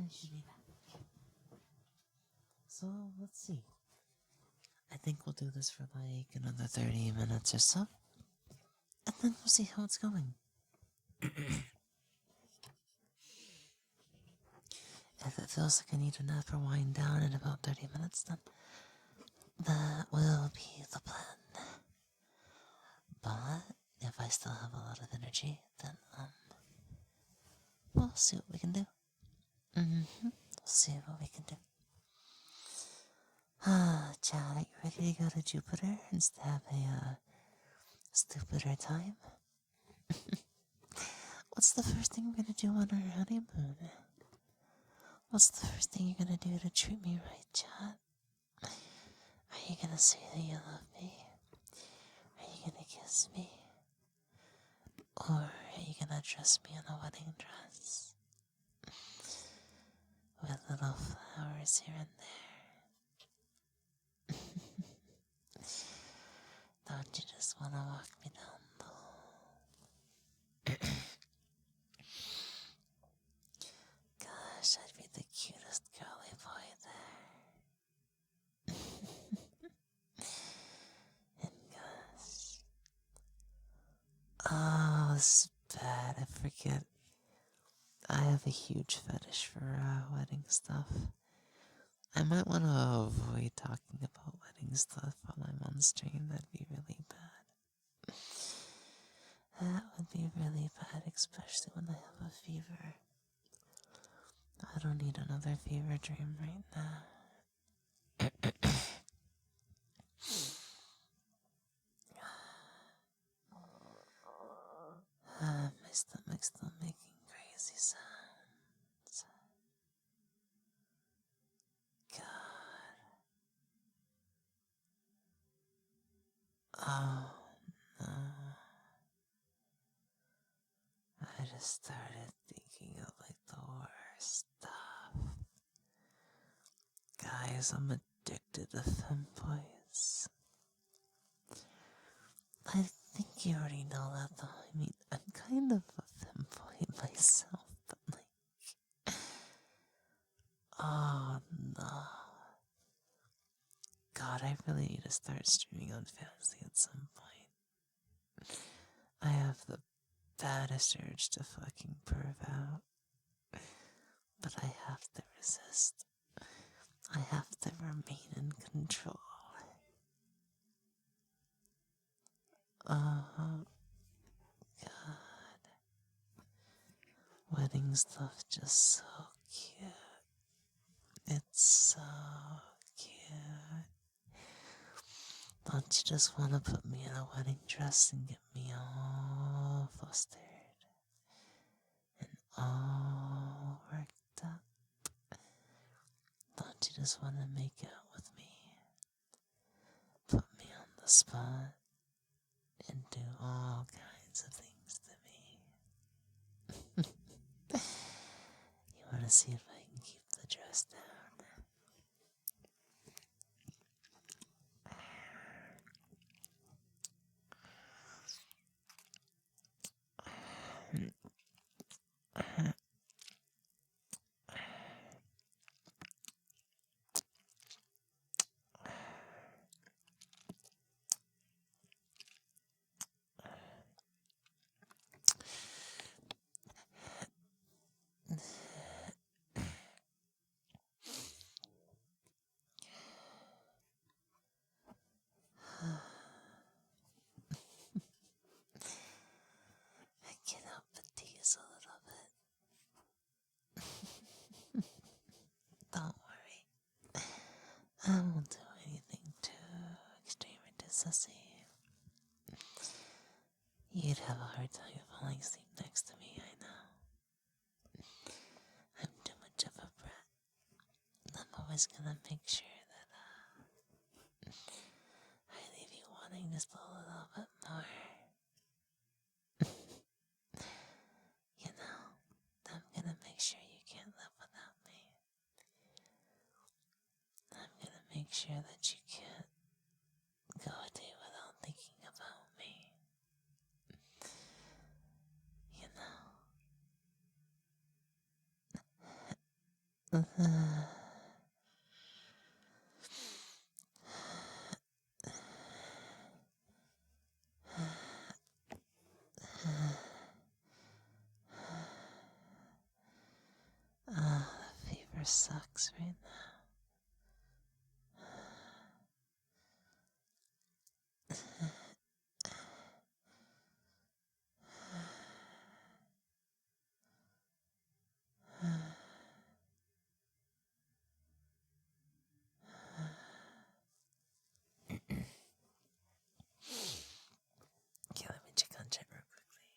I should be back. So, let's see. I think we'll do this for like another 30 minutes or so. And then we'll see how it's going. If it feels like I need a nap or wind down in about 30 minutes, then that will be the plan. But if I still have a lot of energy, then we'll see what we can do. We'll see what we can do. Chad, are you ready to go to Jupiter instead of a stupider time? What's the first thing we're gonna do on our honeymoon? What's the first thing you're gonna do to treat me right, Chad? Are you gonna say that you love me? Are you gonna kiss me? Or are you gonna dress me in a wedding dress? With little flowers here and there. Don't you just wanna walk me down the hall? Gosh, I'd be the cutest girly boy there. And gosh. Oh, this is bad. I forget. I have a huge fetish for wedding stuff. I might want to avoid talking about wedding stuff while I'm on stream. That'd be really bad. That would be really bad, especially when I have a fever. I don't need another fever dream right now. My stomach's still making crazy sounds. God. Oh, no. I just started thinking of like the worst stuff. Guys, I'm addicted to femboys. I think you already know that though. I mean, I'm kind of a femboy myself, but like... Oh no. God, I really need to start streaming on fantasy at some point. I have the baddest urge to fucking perv out. But I have to resist. I have to remain in control. Oh, God. Wedding stuff just so cute. It's so cute. Don't you just want to put me in a wedding dress and get me all flustered and all worked up? Don't you just want to make out with me? Put me on the spot and do all kinds of things to me. You want to see if I can keep the dress down? I can't help but tease a little bit. Don't worry. I won't do anything too extreme or too sussy. You'd have a hard time falling asleep next to me, I know. I'm too much of a brat. I'm always gonna make sure that I leave you wanting just a little bit more. You know, I'm gonna make sure you can't live without me. I'm gonna make sure that you can't go a day without thinking about me. You know. Ah, the fever sucks right now. Okay, let me check on chat real quickly.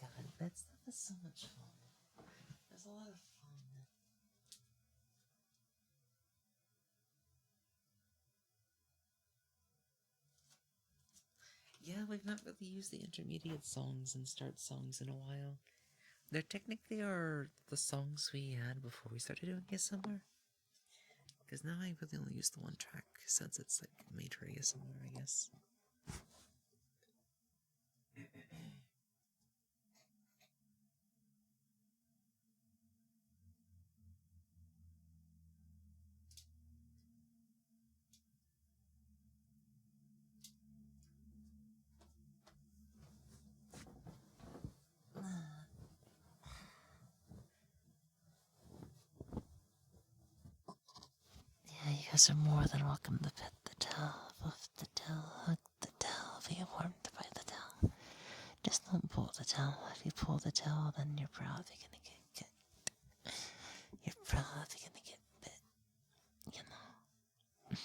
God, that stuff is so much fun. There's a lot of fun. Yeah, we've not really used the intermediate songs and start songs in a while. They're technically are the songs we had before we started doing ASMR. Because now I really only use the one track since it's like made for ASMR, I guess. Yeah, you guys are more than welcome to pet the towel, buff the towel, hug the towel, be warmed by the towel. Just don't pull the towel. If you pull the towel, then you're probably gonna get kicked. You're probably gonna get bit. You know.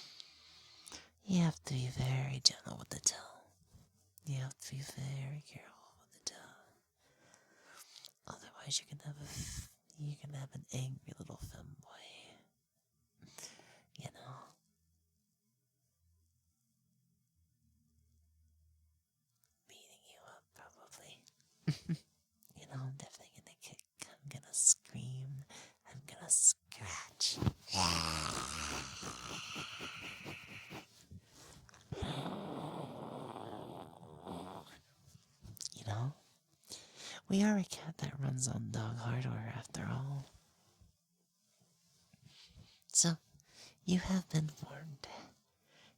You have to be very gentle with the towel. You have to be very careful with the towel. Otherwise, you can have an angry little femboy. You know. Beating you up, probably. You know, I'm definitely gonna kick. I'm gonna scream. I'm gonna scratch. You know? We are a cat that runs on dog hardware after all. So, you have been warned.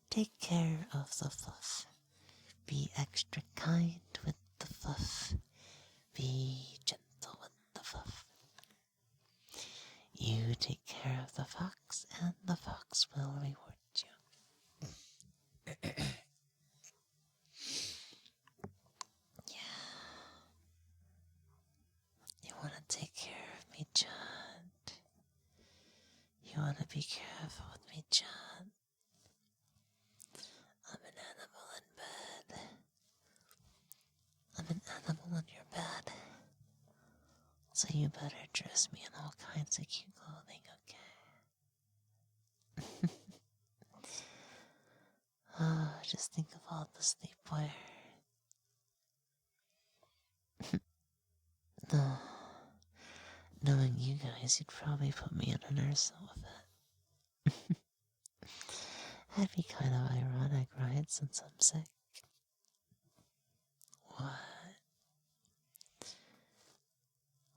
Take care of the fluff. Be extra kind with the fluff. Be gentle with the fluff. You take care of the fox, and the fox will reward you. Yeah. You want to take care of me, John. You want to be careful with me, John. I'm an animal in bed. I'm an animal in your bed. So you better dress me in all kinds of cute clothing, okay? Oh, just think of all the sleepwear. No. Knowing you guys, you'd probably put me in a nurse outfit. That'd be kind of ironic, right? Since I'm sick. What?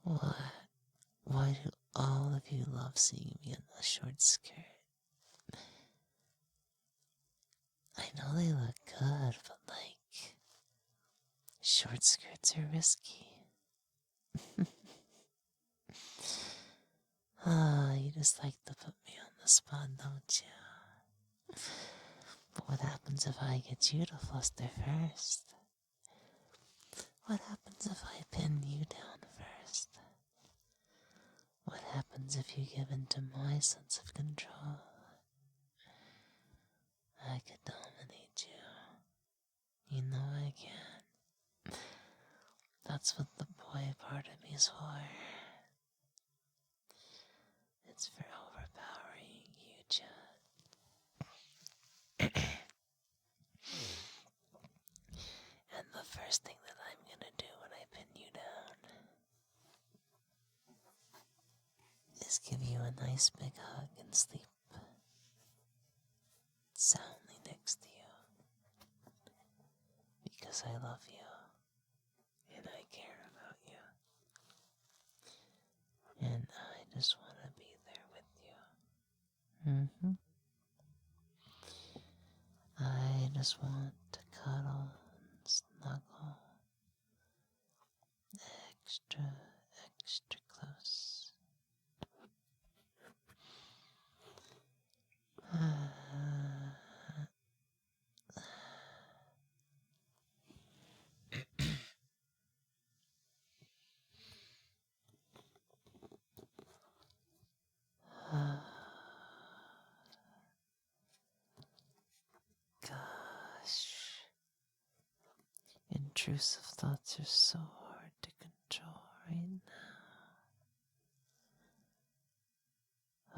What? Why do all of you love seeing me in a short skirt? I know they look good, but like, short skirts are risky. Ah, you just like to put me on the spot, don't you? But what happens if I get you to fluster first? What happens if I pin you down first? What happens if you give in to my sense of control? I could dominate you. You know I can. That's what the boy part of me is for. It's for overpowering you, Chad. And the first thing that I'm gonna do when I pin you down is give you a nice big hug and sleep soundly next to you. Because I love you. And I just want to be there with you. I just want to cuddle and snuggle extra, extra close. Gosh, intrusive thoughts are so hard to control right now.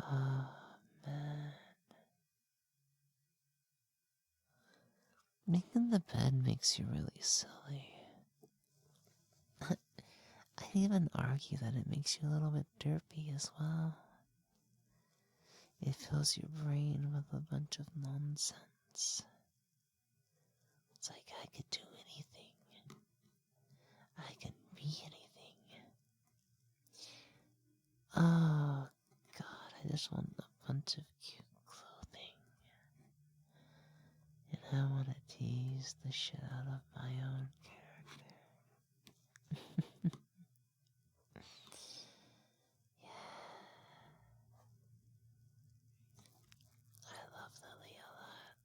Oh man. Making the bed makes you really silly. I'd even argue that it makes you a little bit derpy as well. It fills your brain with a bunch of nonsense. It's like I could do anything. I can be anything. Oh, God, I just want a bunch of cute clothing. And I want to tease the shit out of my own character. Yeah. I love Lily a lot.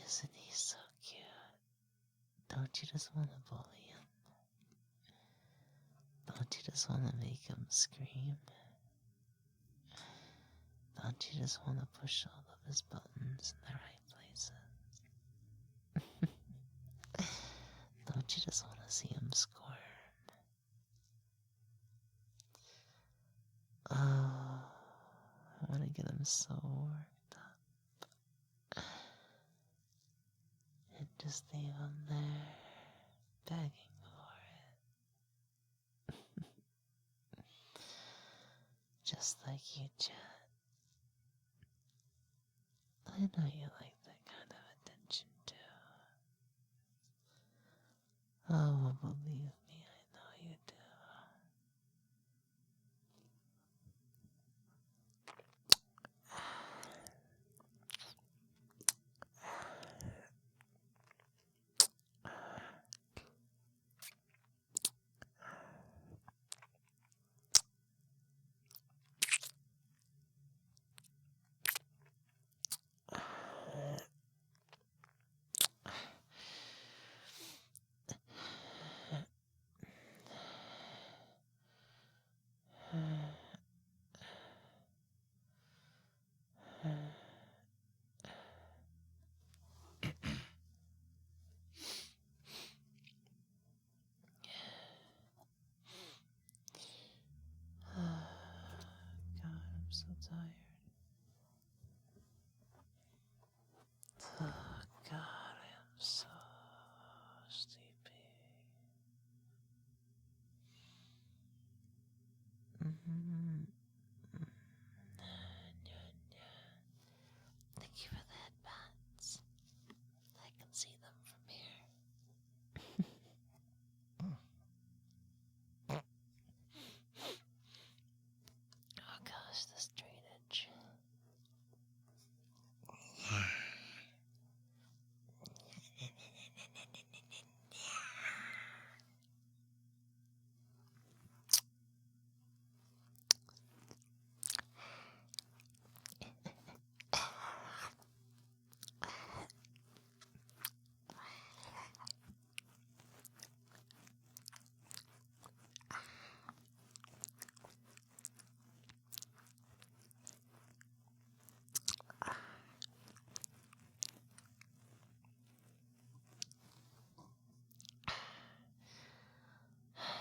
Isn't he so cute? Don't you just want to bully him? Don't you just want to make him scream? Don't you just want to push all of his buttons in the right places? Don't you just want to see him squirm? Oh, I want to get him so worked up. And just leave him there, begging for it. Just like you, Chat. I know you like that kind of attention too. Oh, believe me, I know you do. God, I'm so tired. Oh, God, I am so sleepy. Thank you for the headbands. I can see them from here. Oh gosh, this drainage.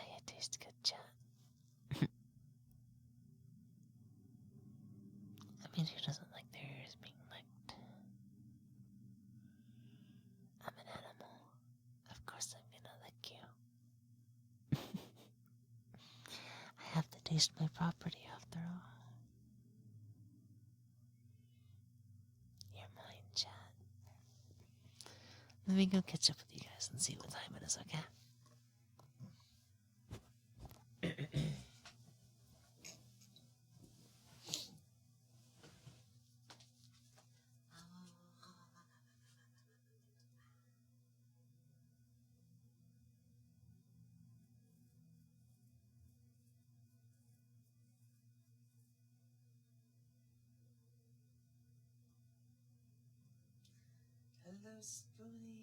You taste good, Chat. I mean, who doesn't like their ears being licked? I'm an animal. Of course I'm gonna lick you. I have to taste my property after all. You're mine, Chat. Let me go catch up with you guys and see what time it is, okay? Hello, Spoonie.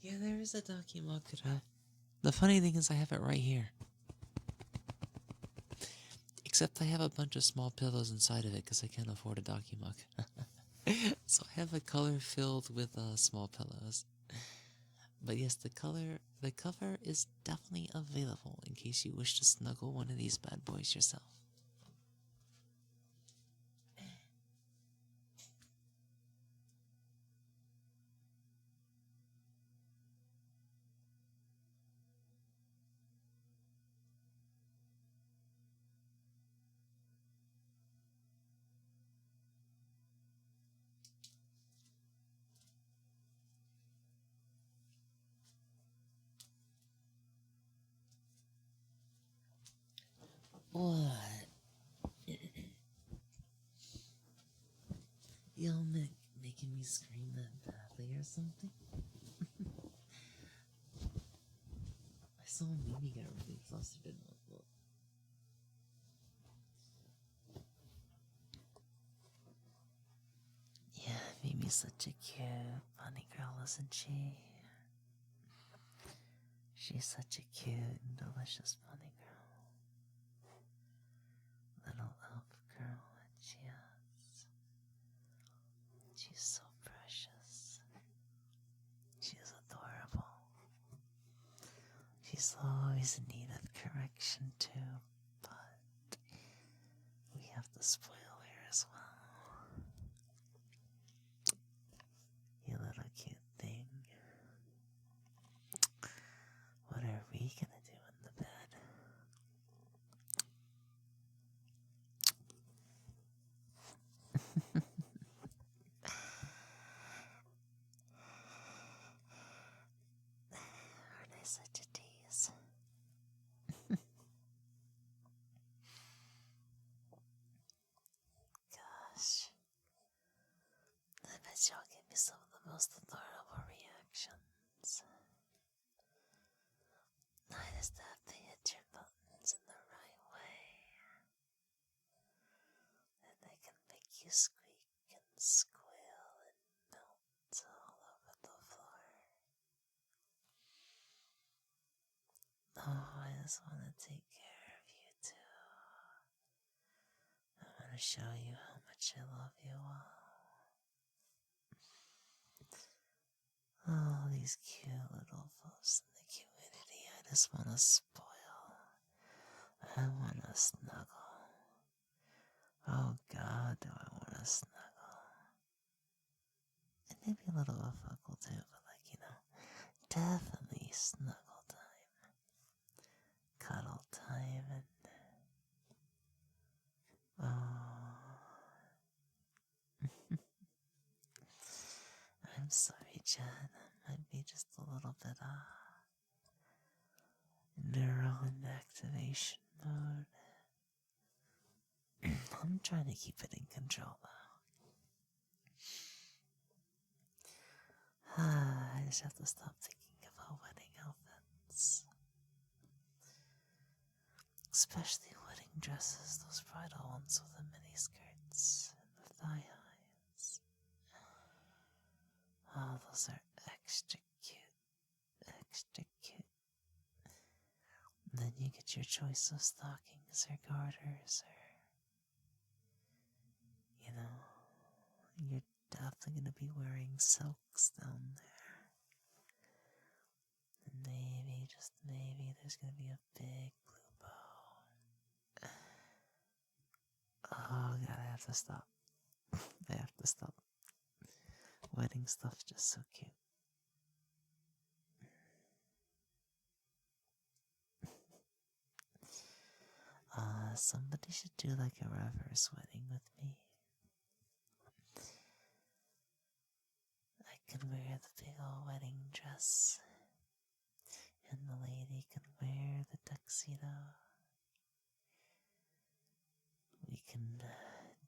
Yeah, there is a Dakimakura. The funny thing is I have it right here. Except I have a bunch of small pillows inside of it because I can't afford a Dakimakura. So I have a color filled with small pillows. But yes, the cover is definitely available in case you wish to snuggle one of these bad boys yourself. What? Y'all making me scream that badly or something? I saw Mimi get really flustered in one look. Yeah, Mimi's such a cute bunny girl, isn't she? She's such a cute and delicious bunny girl. Little elf girl that she is. She's so precious. She's adorable. She's always in need of correction too, but we have to spoil her as well. You little cute thing. What are we gonna do in the bed? Aren't I such a tease? Gosh. I bet y'all give me some of the most adorable reactions. I just have to hit your buttons in the right way. And I can make you squeak and squeal and melt all over the floor. Oh, I just want to take care of you too. I want to show you how much I love you all. Oh, these cute little folks in the community I just want to spoil. I want to snuggle. Oh God, do I want to snuggle. And maybe a little of fuckle too, but definitely snuggle time. Cuddle time and... Oh... I'm sorry, Jen. I might be just a little bit, neural activation mode. I'm trying to keep it in control, though. I just have to stop thinking about wedding outfits. Especially wedding dresses, those bridal ones with the mini skirts and the thigh highs. Oh, those are extra cute, extra cute. And then you get your choice of stockings or garters or, you're definitely going to be wearing silks down there. And maybe, just maybe, there's going to be a big blue bow. Oh God, I have to stop. I have to stop. Wedding stuff's just so cute. Somebody should do like a reverse wedding with me. I can wear the big old wedding dress, and the lady can wear the tuxedo. We can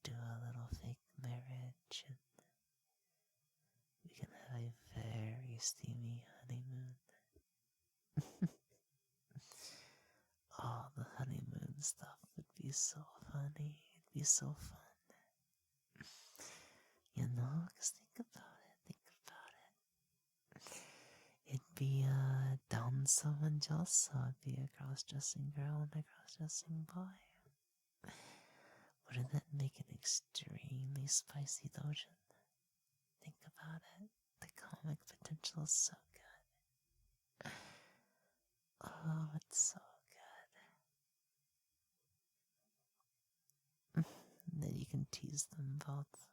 do a little fake marriage, and we can have a very steamy honeymoon. Oh, the honeymoon stuff would be so funny. It'd be so fun. You know, 'cause think about it. It'd be down so manjoso. It'd be a cross-dressing girl and a cross-dressing boy. Wouldn't that make an extremely spicy dojin? Think about it. The comic potential is so good. Oh, it's so good. And then you can tease them both.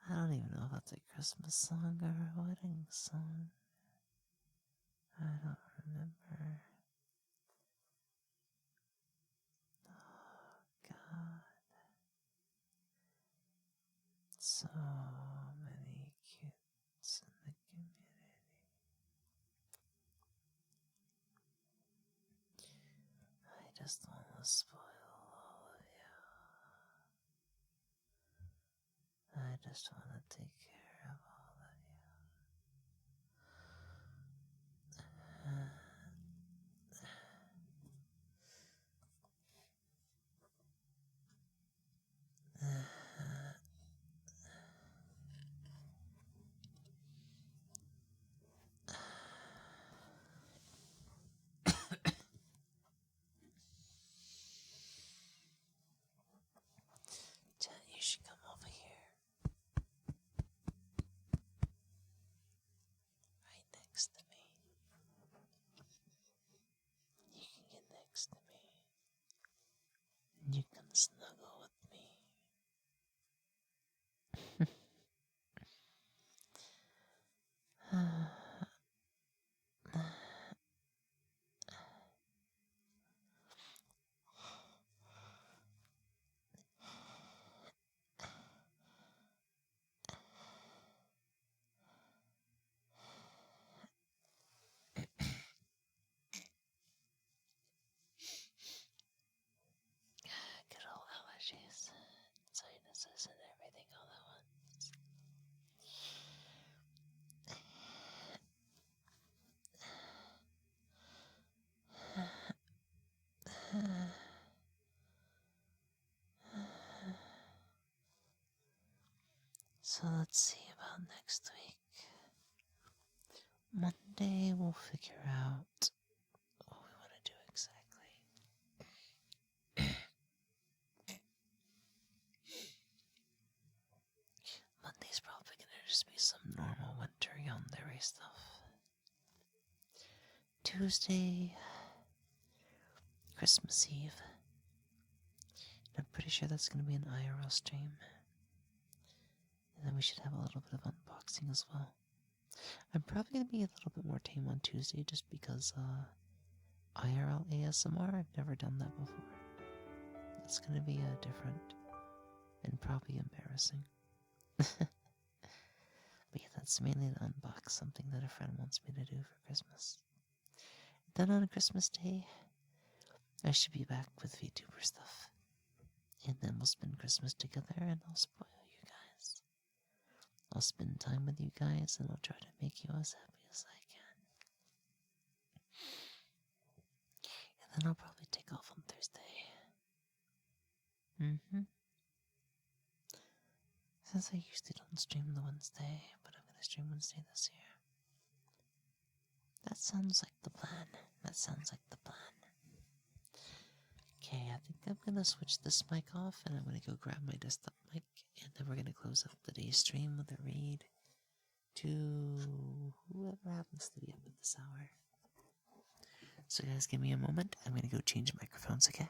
I don't even know if that's a Christmas song or a wedding song. I don't remember. Oh, God. So many cutes in the community. I just want to spoil all of you. I just want to take care of all of you. Jen, you should come over here. Right next to me. You can get next to me. And you can snuggle with me. Good old allergies, sinuses, and everything all at once. So let's see about next week. Monday we'll figure out what we want to do exactly. Monday's probably gonna just be some normal winter yandere stuff. Tuesday, Christmas Eve. I'm pretty sure that's gonna be an IRL stream. And then we should have a little bit of unboxing as well. I'm probably gonna be a little bit more tame on Tuesday just because IRL ASMR, I've never done that before. It's gonna be different and probably embarrassing. But yeah, that's mainly to unbox something that a friend wants me to do for Christmas. Then on Christmas Day, I should be back with VTuber stuff. And then we'll spend Christmas together and I'll spoil you guys. I'll spend time with you guys and I'll try to make you as happy as I can. And then I'll probably take off on Thursday. Since I usually don't stream the Wednesday, but I'm gonna stream Wednesday this year. That sounds like the plan. Okay, I think I'm gonna switch this mic off and I'm gonna go grab my desktop mic and then we're gonna close up the day stream with a raid to whoever happens to be up at this hour. So, guys, give me a moment. I'm gonna go change microphones, okay?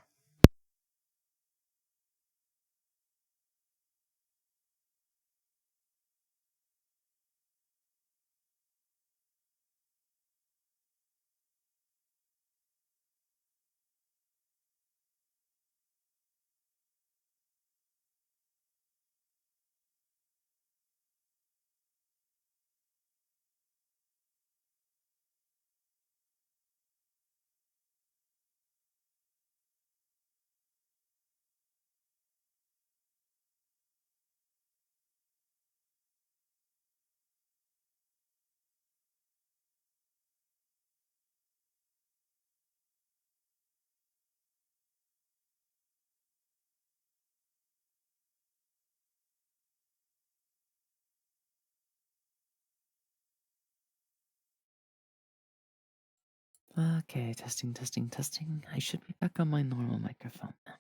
Okay, testing, testing, testing. I should be back on my normal microphone now.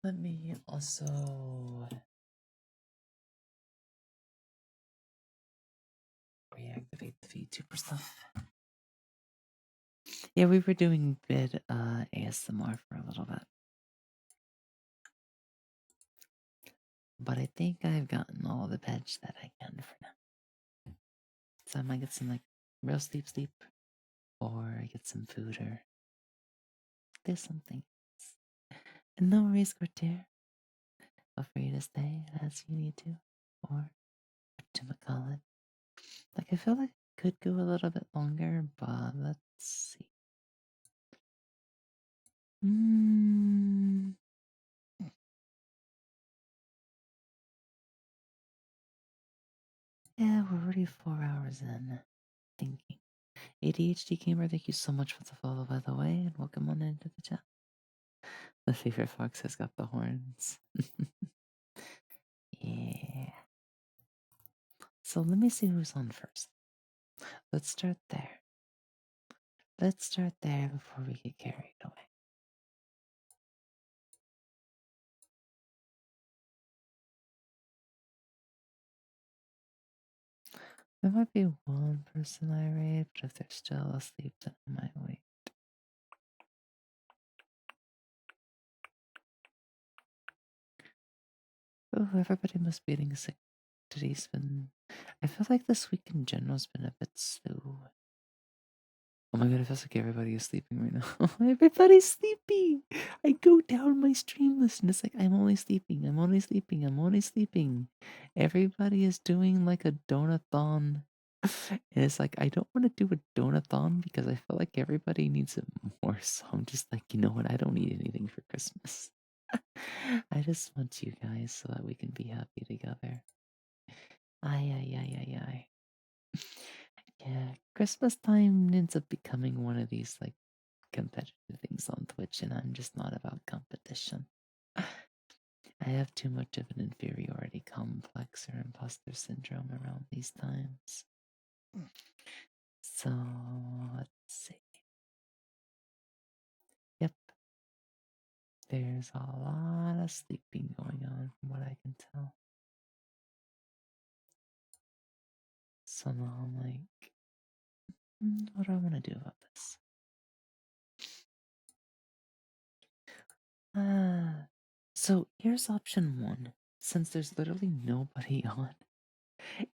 Let me also reactivate the VTuber stuff. Yeah, we were doing vid ASMR for a little bit. But I think I've gotten all the veg that I can for now. So I might get some like real sleep, or I get some food or do something. And no worries, Cortier. Feel free to stay as you need to, or to McCullen. Like I feel like I could go a little bit longer, but let's see. Yeah, we're already 4 hours in. Thinking. ADHD Gamer, thank you so much for the follow, by the way, and welcome on into the chat. The favorite fox has got the horns. Yeah. So let me see who's on first. Let's start there. Let's start there before we get carried away. There might be one person I raid, but if they're still asleep, then I might wait. Oh, everybody must be getting sick. Today's been. I feel like this week in general's been a bit slow. Oh my god, it feels like everybody is sleeping right now. Everybody's sleeping. I go down my stream list and it's like, I'm only sleeping, I'm only sleeping, I'm only sleeping. Everybody is doing like a donathon. And it's like, I don't want to do a donathon because I feel like everybody needs it more. So I'm just like, you know what? I don't need anything for Christmas. I just want you guys so that we can be happy together. Ay, ay, ay, ay, ay. Yeah, Christmas time ends up becoming one of these like competitive things on Twitch, and I'm just not about competition. I have too much of an inferiority complex or imposter syndrome around these times. So, let's see. Yep, there's a lot of sleeping going on from what I can tell. So now I'm like, what do I want to do about this? So here's option one. Since there's literally nobody on,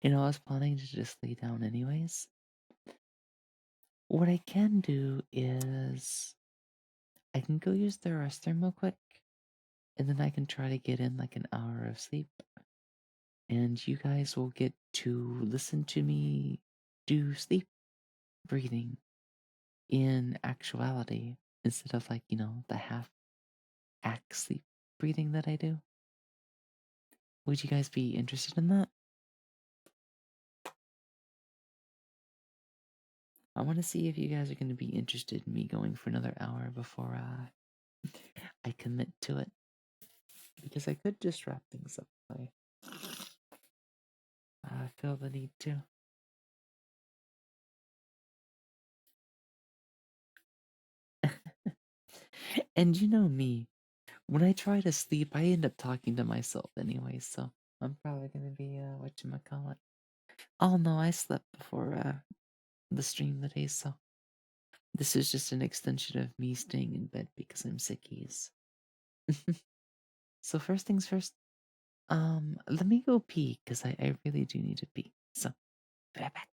and I was planning to just lay down anyways, what I can do is I can go use the restroom real quick, and then I can try to get in like an hour of sleep, and you guys will get to listen to me do sleep breathing in actuality instead of like, the half act sleep breathing that I do. Would you guys be interested in that? I want to see if you guys are going to be interested in me going for another hour before I commit to it. Because I could just wrap things up. I feel the need to. And you know me, when I try to sleep, I end up talking to myself anyway, so I'm probably gonna be whatchamacallit. Oh no, I slept before the stream today, so this is just an extension of me staying in bed because I'm sickies. So first things first, let me go pee because I really do need to pee. So be right back.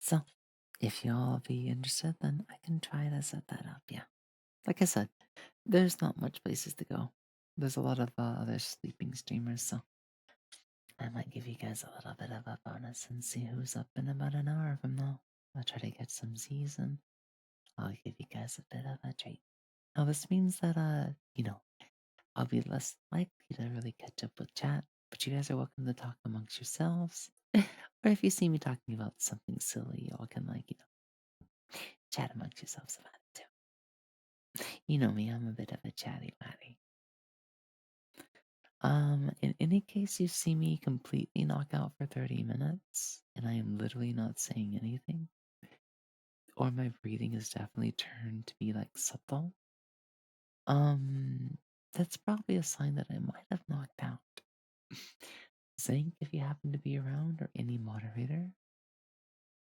So, if y'all be interested, then I can try to set that up. Yeah. Like I said, there's not much places to go. There's a lot of other sleeping streamers, so I might give you guys a little bit of a bonus and see who's up in about an hour from now. I'll try to get some season. I'll give you guys a bit of a treat. Now this means that I'll be less likely to really catch up with chat, but you guys are welcome to talk amongst yourselves. Or if you see me talking about something silly, y'all can chat amongst yourselves about it too. You know me, I'm a bit of a chatty laddie. In any case you see me completely knock out for 30 minutes and I am literally not saying anything, or my breathing is definitely turned to be like subtle, um, that's probably a sign that I might have knocked out. Zank, if you happen to be around, or any moderator,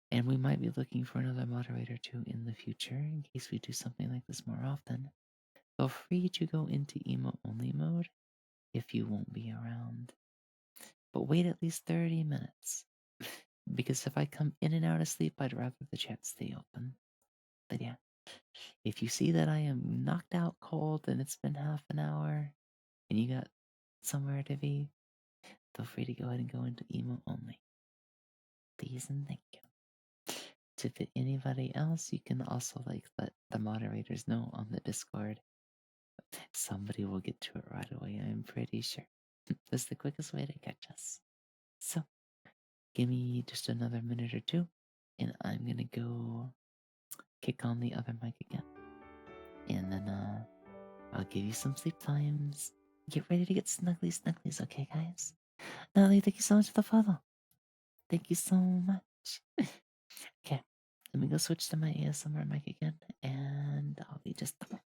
and we might be looking for another moderator too in the future in case we do something like this more often, feel free to go into emo only mode if you won't be around. But wait at least 30 minutes. Because if I come in and out of sleep, I'd rather the chat stay open. But yeah, if you see that I am knocked out cold and it's been half an hour and you got somewhere to be, feel free to go ahead and go into emo only. Please and thank you. To fit anybody else, you can also let the moderators know on the Discord. Somebody will get to it right away, I'm pretty sure. That's the quickest way to catch us. So, give me just another minute or two, and I'm gonna go kick on the other mic again. And then I'll give you some sleep times. Get ready to get snugglies, okay, guys? Natalie, thank you so much for the follow. Thank you so much. Okay, let me go switch to my ASMR mic again, and I'll be just a moment.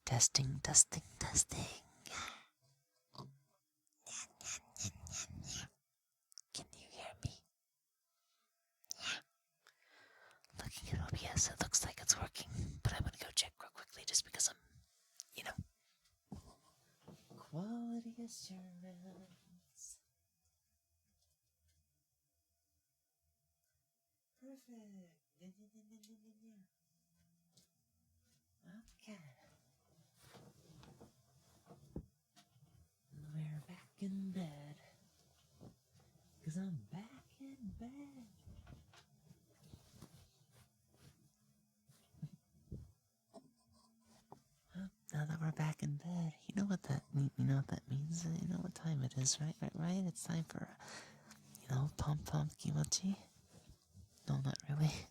Testing, testing, testing. Can you hear me? Looking at OBS, it looks like it's working, but I'm gonna go check real quickly just because I'm, Quality assurance. Perfect. Okay. We're back in bed. 'Cause I'm back in bed. Now that we're back in bed, you know what that means? You know what time it is, right? Right? It's time for, pom pom kimochi. No, not really.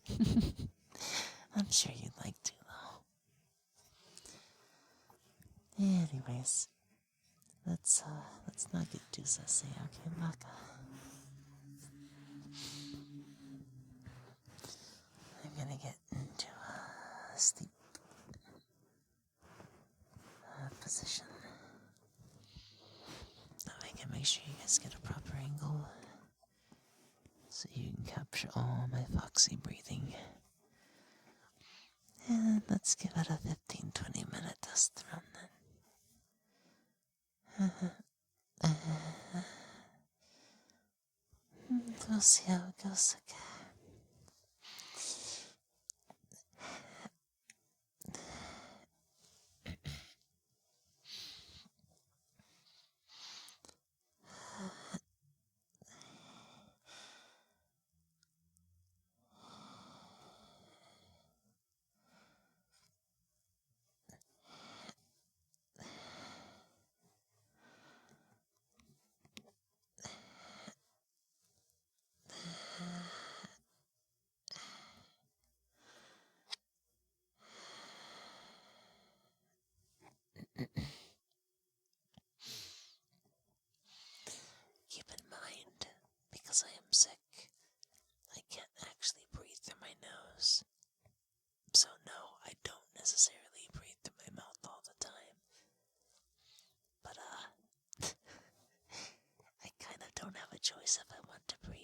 I'm sure you'd like to, though. Anyways, let's not get too sassy, okay, Baka? I'm gonna get into a sleep position. Now I can make sure you guys get a proper angle so you can capture all my foxy breathing. And let's give it a 15-20 minute test run then. We'll see how it goes, okay? Keep in mind, because I am sick, I can't actually breathe through my nose. So no, I don't necessarily breathe through my mouth all the time. But I kind of don't have a choice if I want to breathe.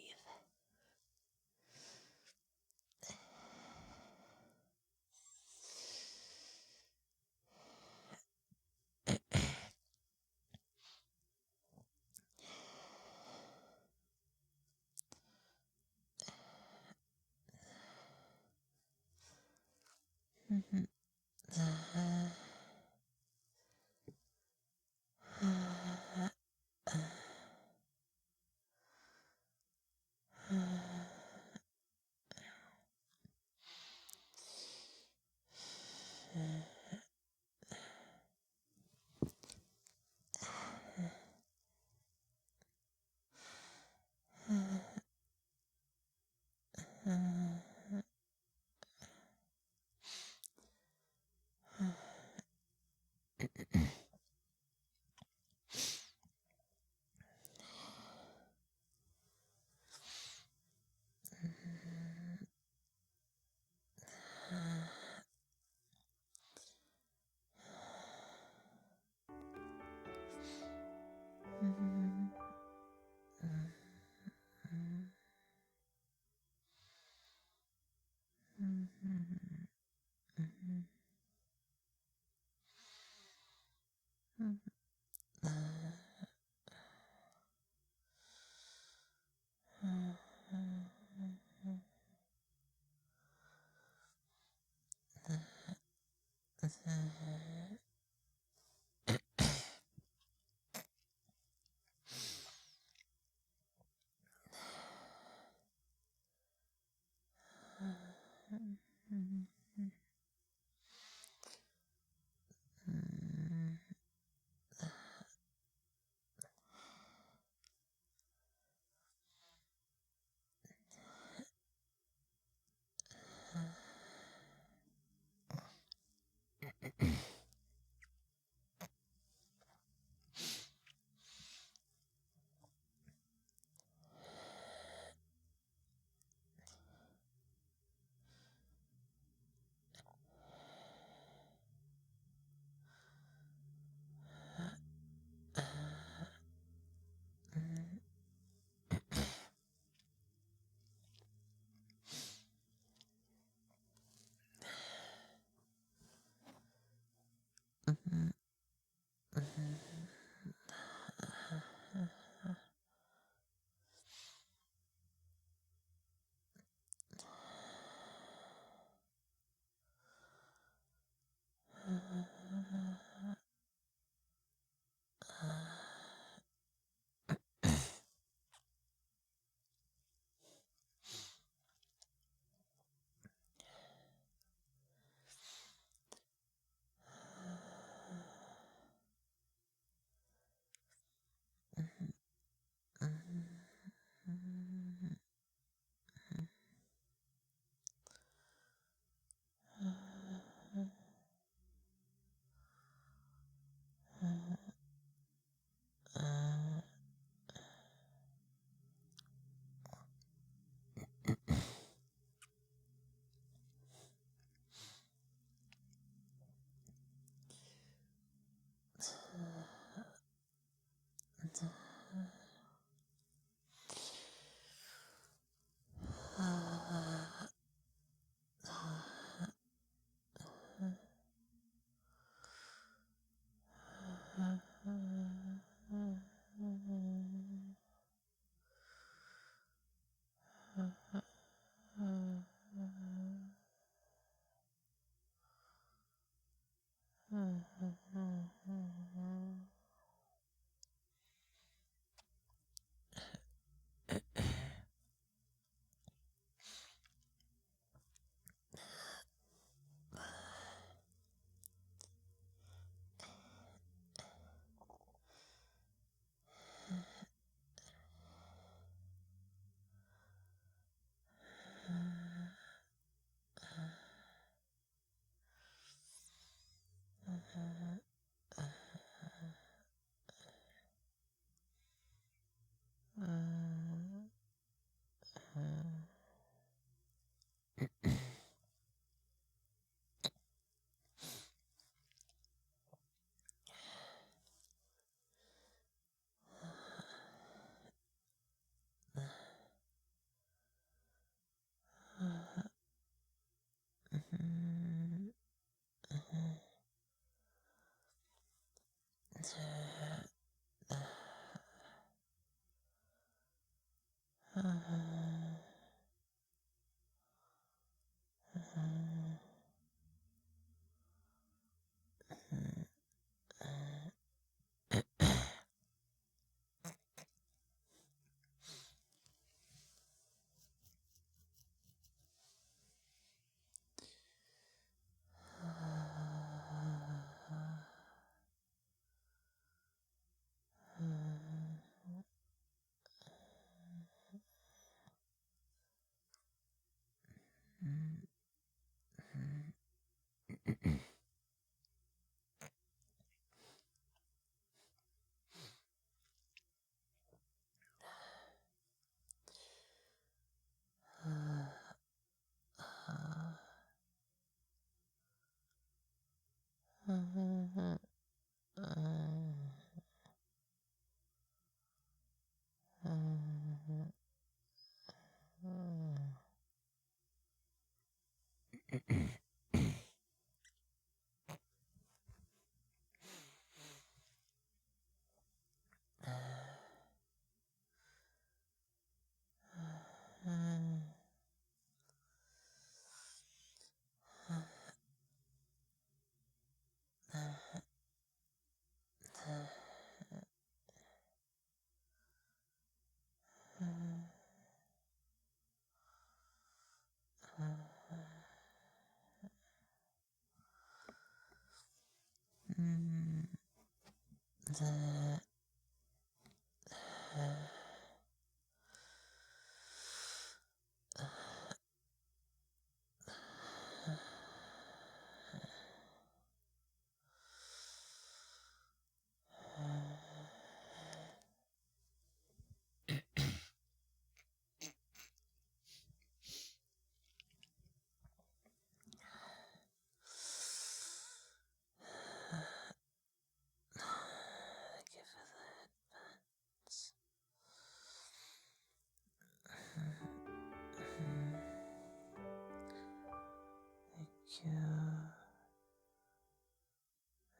Thank you.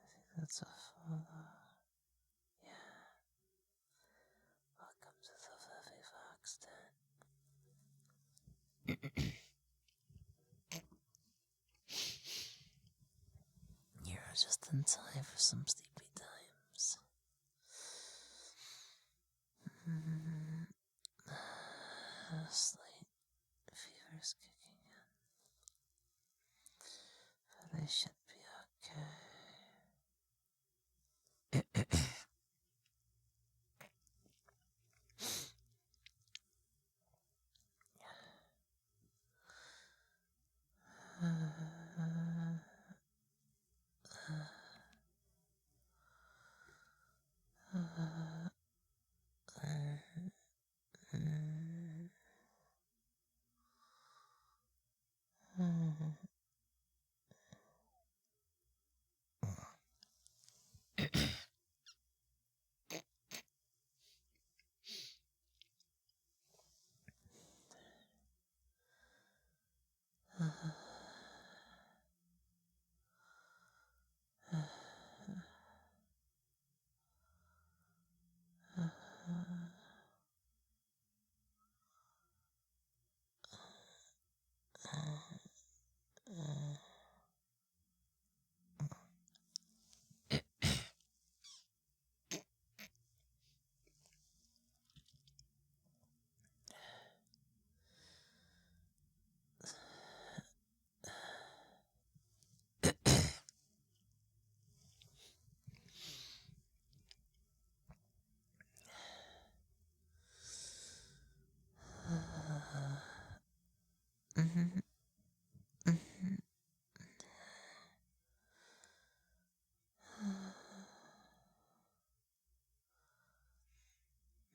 I think that's a follow. Yeah. Welcome to the Fluffy Fox Den. You're just in time for some sleepy times. Slight fever's kicking in, but I should be okay.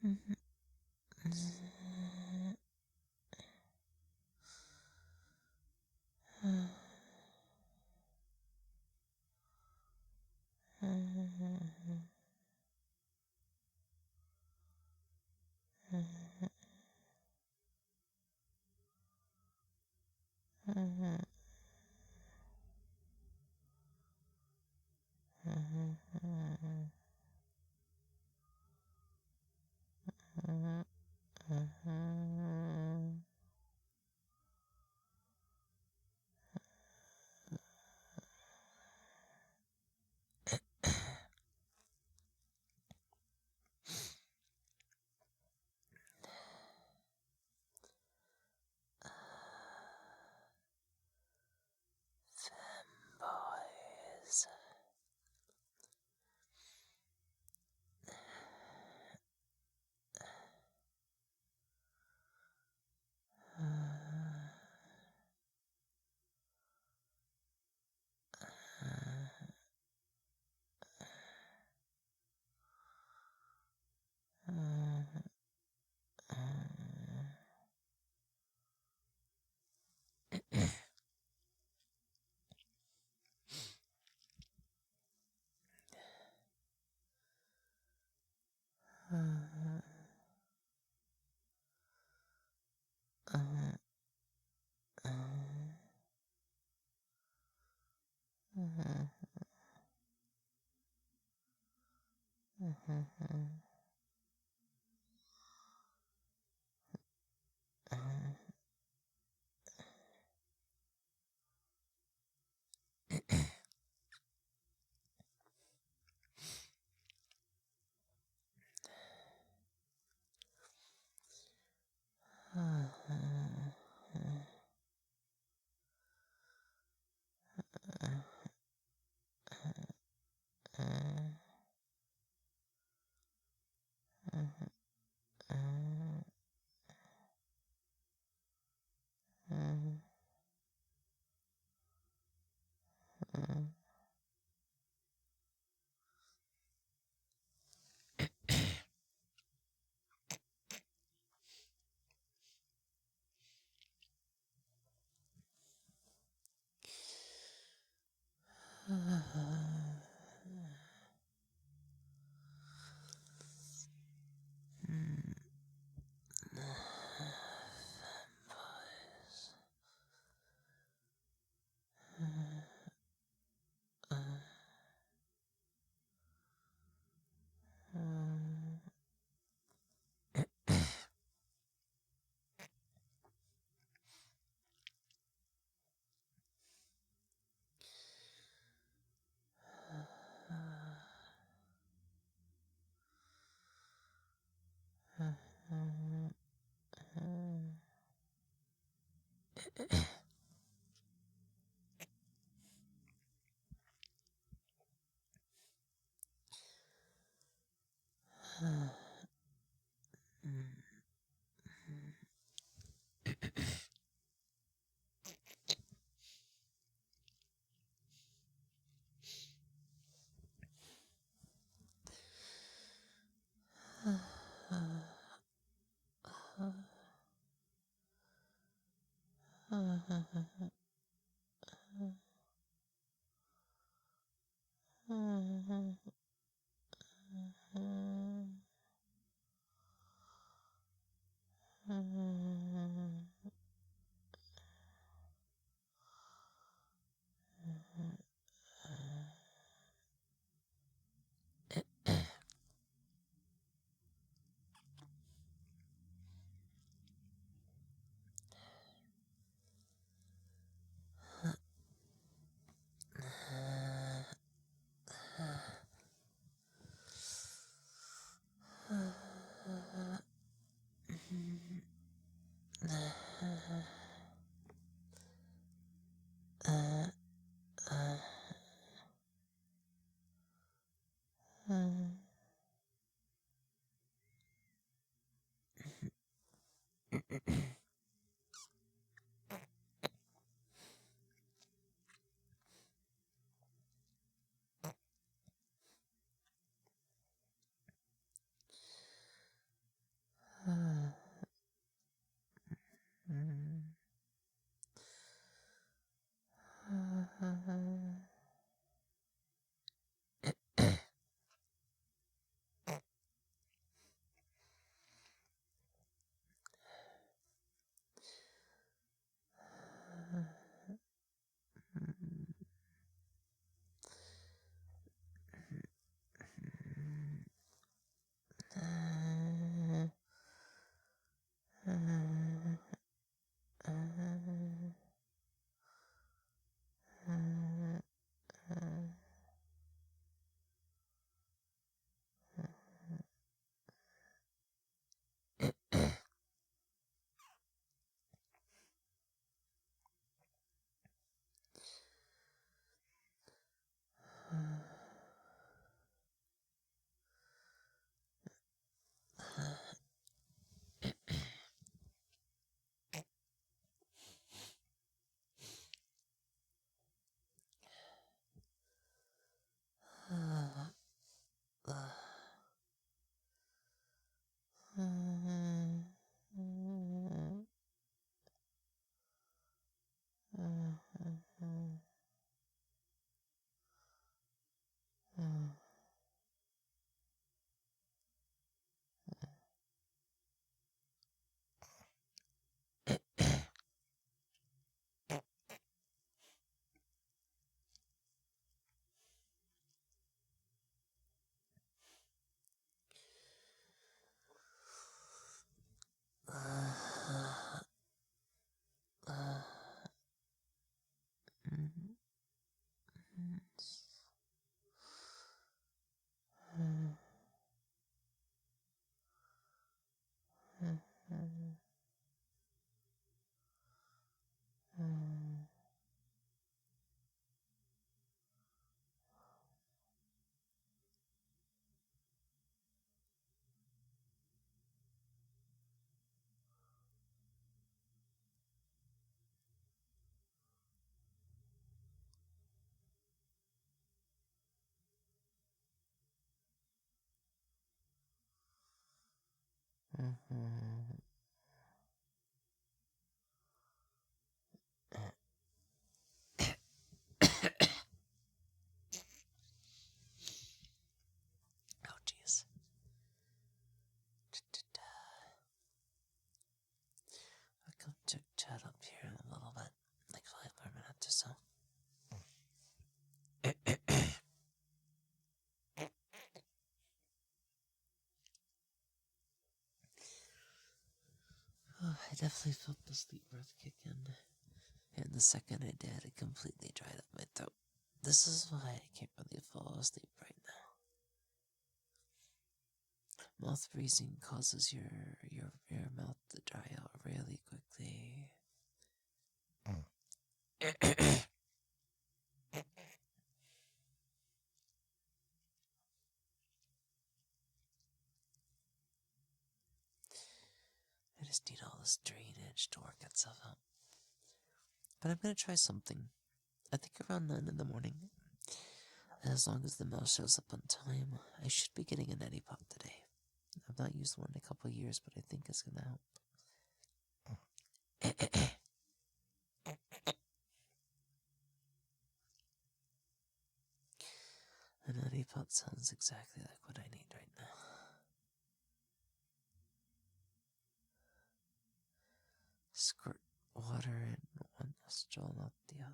Femboys. Oh, jeez. I'll come to chat up here in a little bit, like 5 more minutes or so. Oh, I definitely felt the sleep breath kick in. And the second I did, it completely dried up my throat. This is why I can't really fall asleep right now. Mouth breathing causes your mouth to dry out really quickly. I just need all this drainage to work itself out. But I'm gonna try something. I think around 9 in the morning. As long as the mail shows up on time, I should be getting a neti pot today. I've not used one in a couple of years, but I think it's gonna help. A neti pot sounds exactly like what I need right now. Squirt water in one nostril, not the other.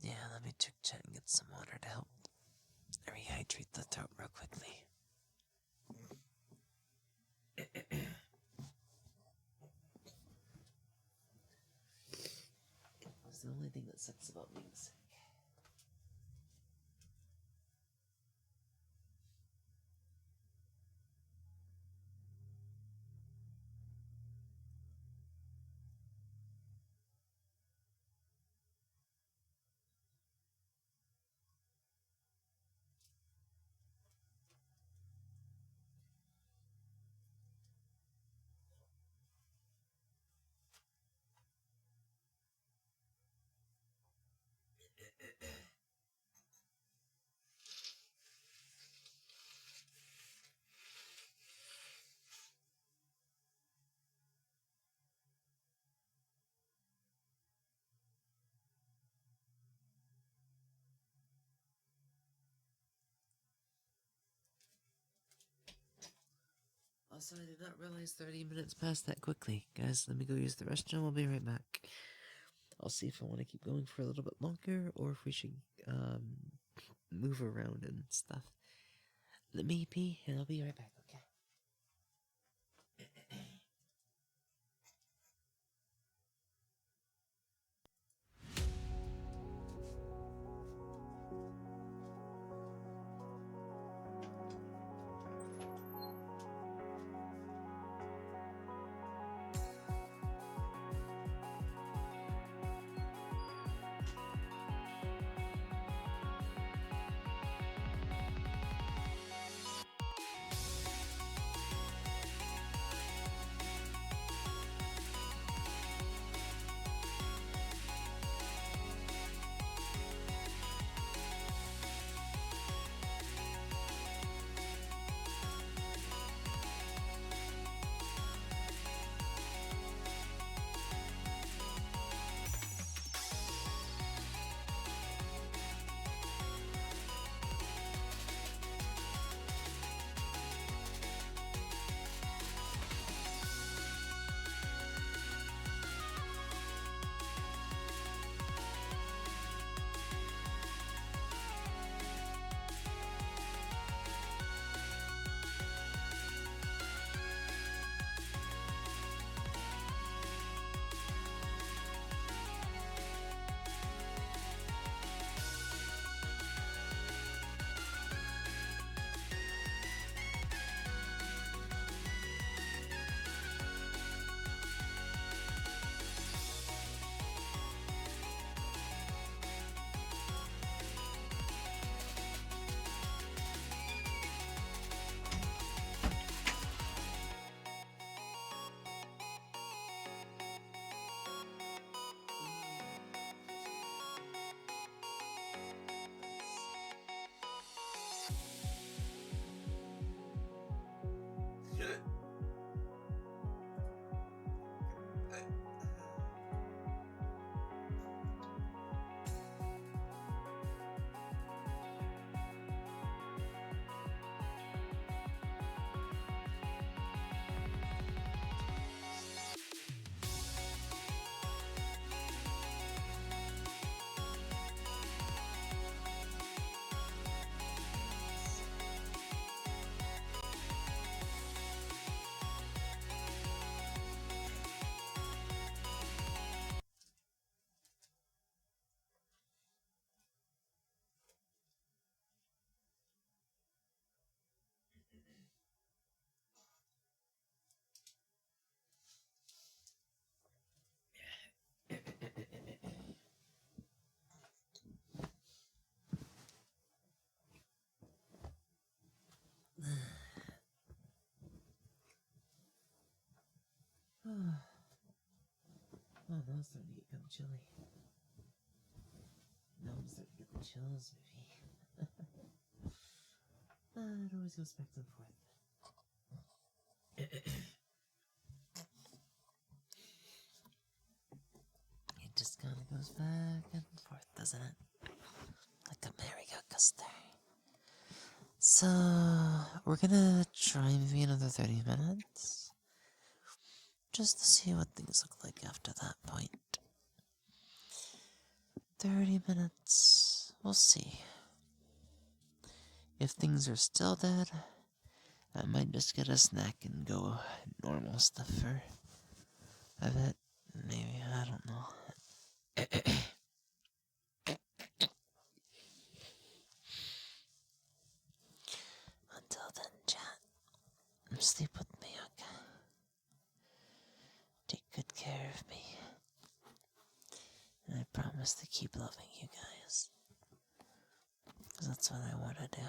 Yeah, let me check chat and get some water to help rehydrate the throat real quickly. That's the only thing that sucks about being sick. Also, I did not realize 30 minutes passed that quickly. Guys, let me go use the restroom. I'll be right back. I'll see if I want to keep going for a little bit longer or if we should move around and stuff. Let me pee and I'll be right back, okay? Now it's starting to get kind of chilly. Now I'm starting to get the chills, maybe. It always goes back and forth. It just kind of goes back and forth, doesn't it? Like a merry-go coaster. So, we're gonna try maybe another 30 minutes. Just to see what things look like after that point. 30 minutes. We'll see. If things are still dead, I might just get a snack and go normal stuff for a bit. Maybe, I don't know. Until then, chat, sleep with me, okay? Take good care of me. And I promise to keep loving you guys. Because that's what I want to do.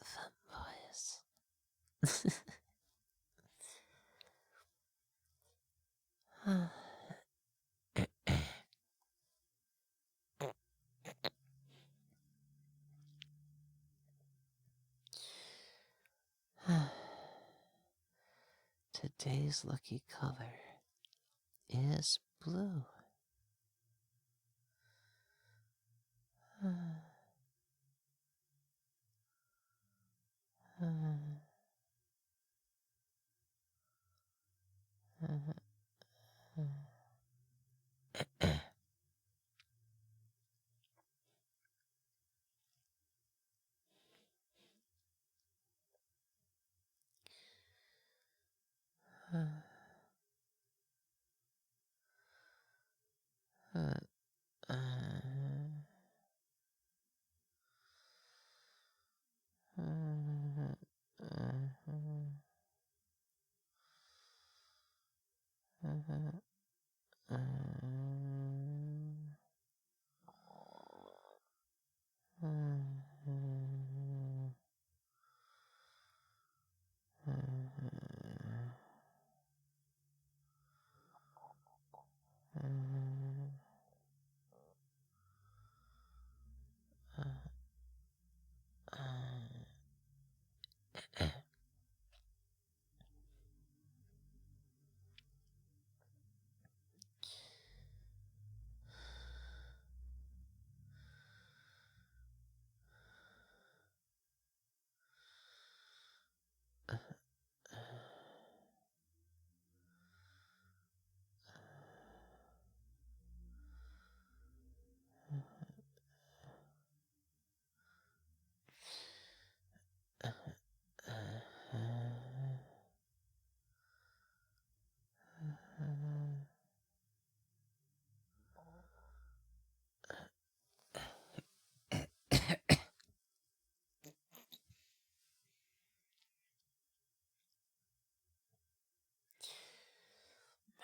Femboys. Today's lucky color is blue.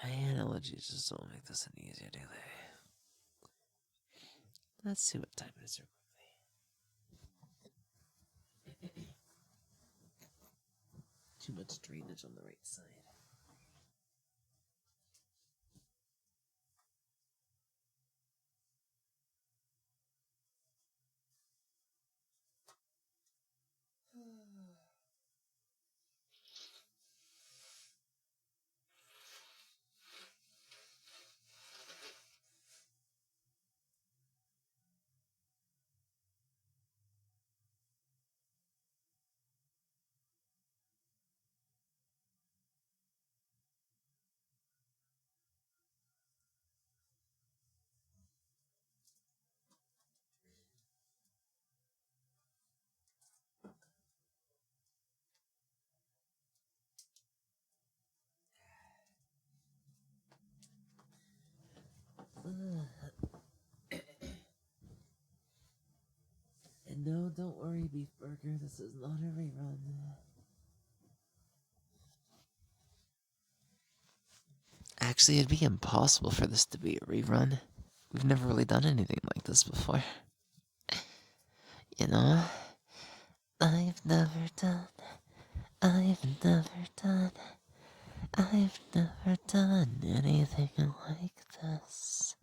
My allergies just don't make this any easier, do they? Let's see what time it is real quickly. Too much drainage on the right side. And no, don't worry, Beef Burger, this is not a rerun. Actually, it'd be impossible for this to be a rerun. We've never really done anything like this before. You know? I've never done anything like this.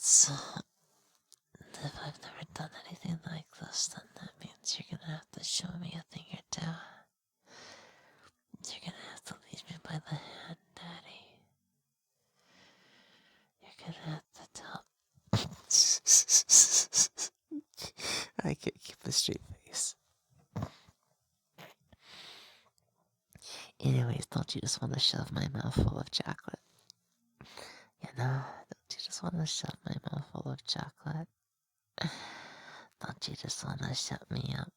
So, if I've never done anything like this, then that means you're gonna have to show me a thing or two. You're gonna have to lead me by the hand, Daddy. You're gonna have to tell. I can't keep a straight face. Anyways, don't you just want to shove my mouth full of chocolate? You know, don't you just want to shove my mouth full of chocolate? Don't you just want to shut me up?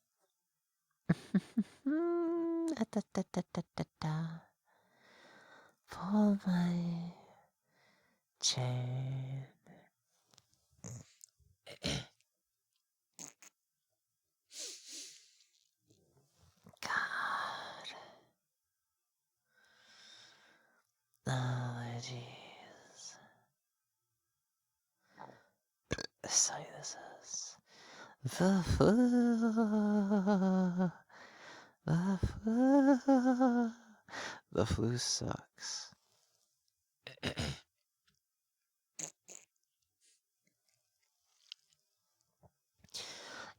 Pull my chain. God. Allergies. Sinuses. The flu. The flu. The flu sucks.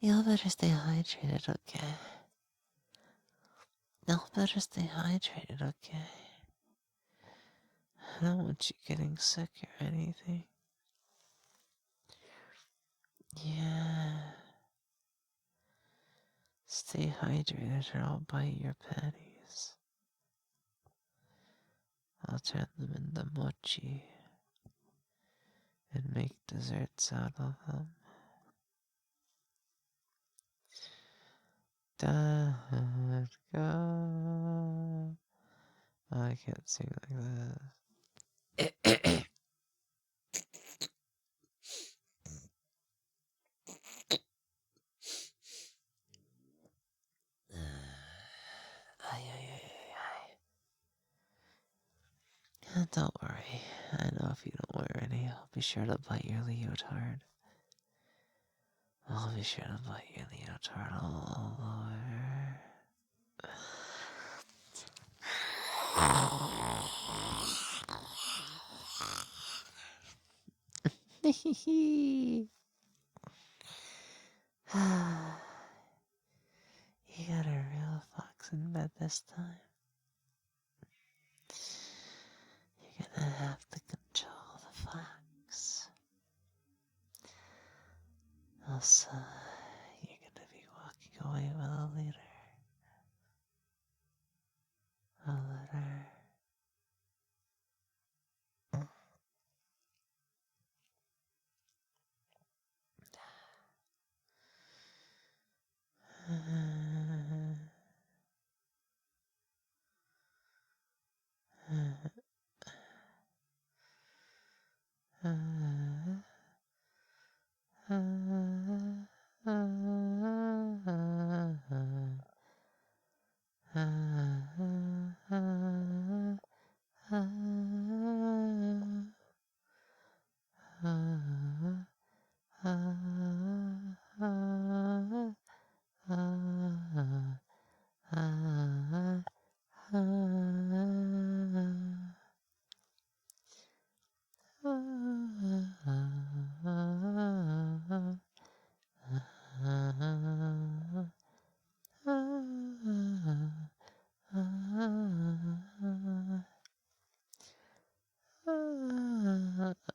Y'all better stay hydrated, okay? Y'all better stay hydrated, okay? I don't want you getting sick or anything. Yeah. Stay hydrated or I'll bite your panties. I'll turn them into mochi and make desserts out of them. Dad, God. I can't sing like that. Don't worry. I know if you don't wear any, I'll be sure to bite your leotard. I'll be sure to bite your leotard all over. You got a real fox in bed this time. You're gonna have to control the fox. Also, you're gonna be walking away with a leader. A letter.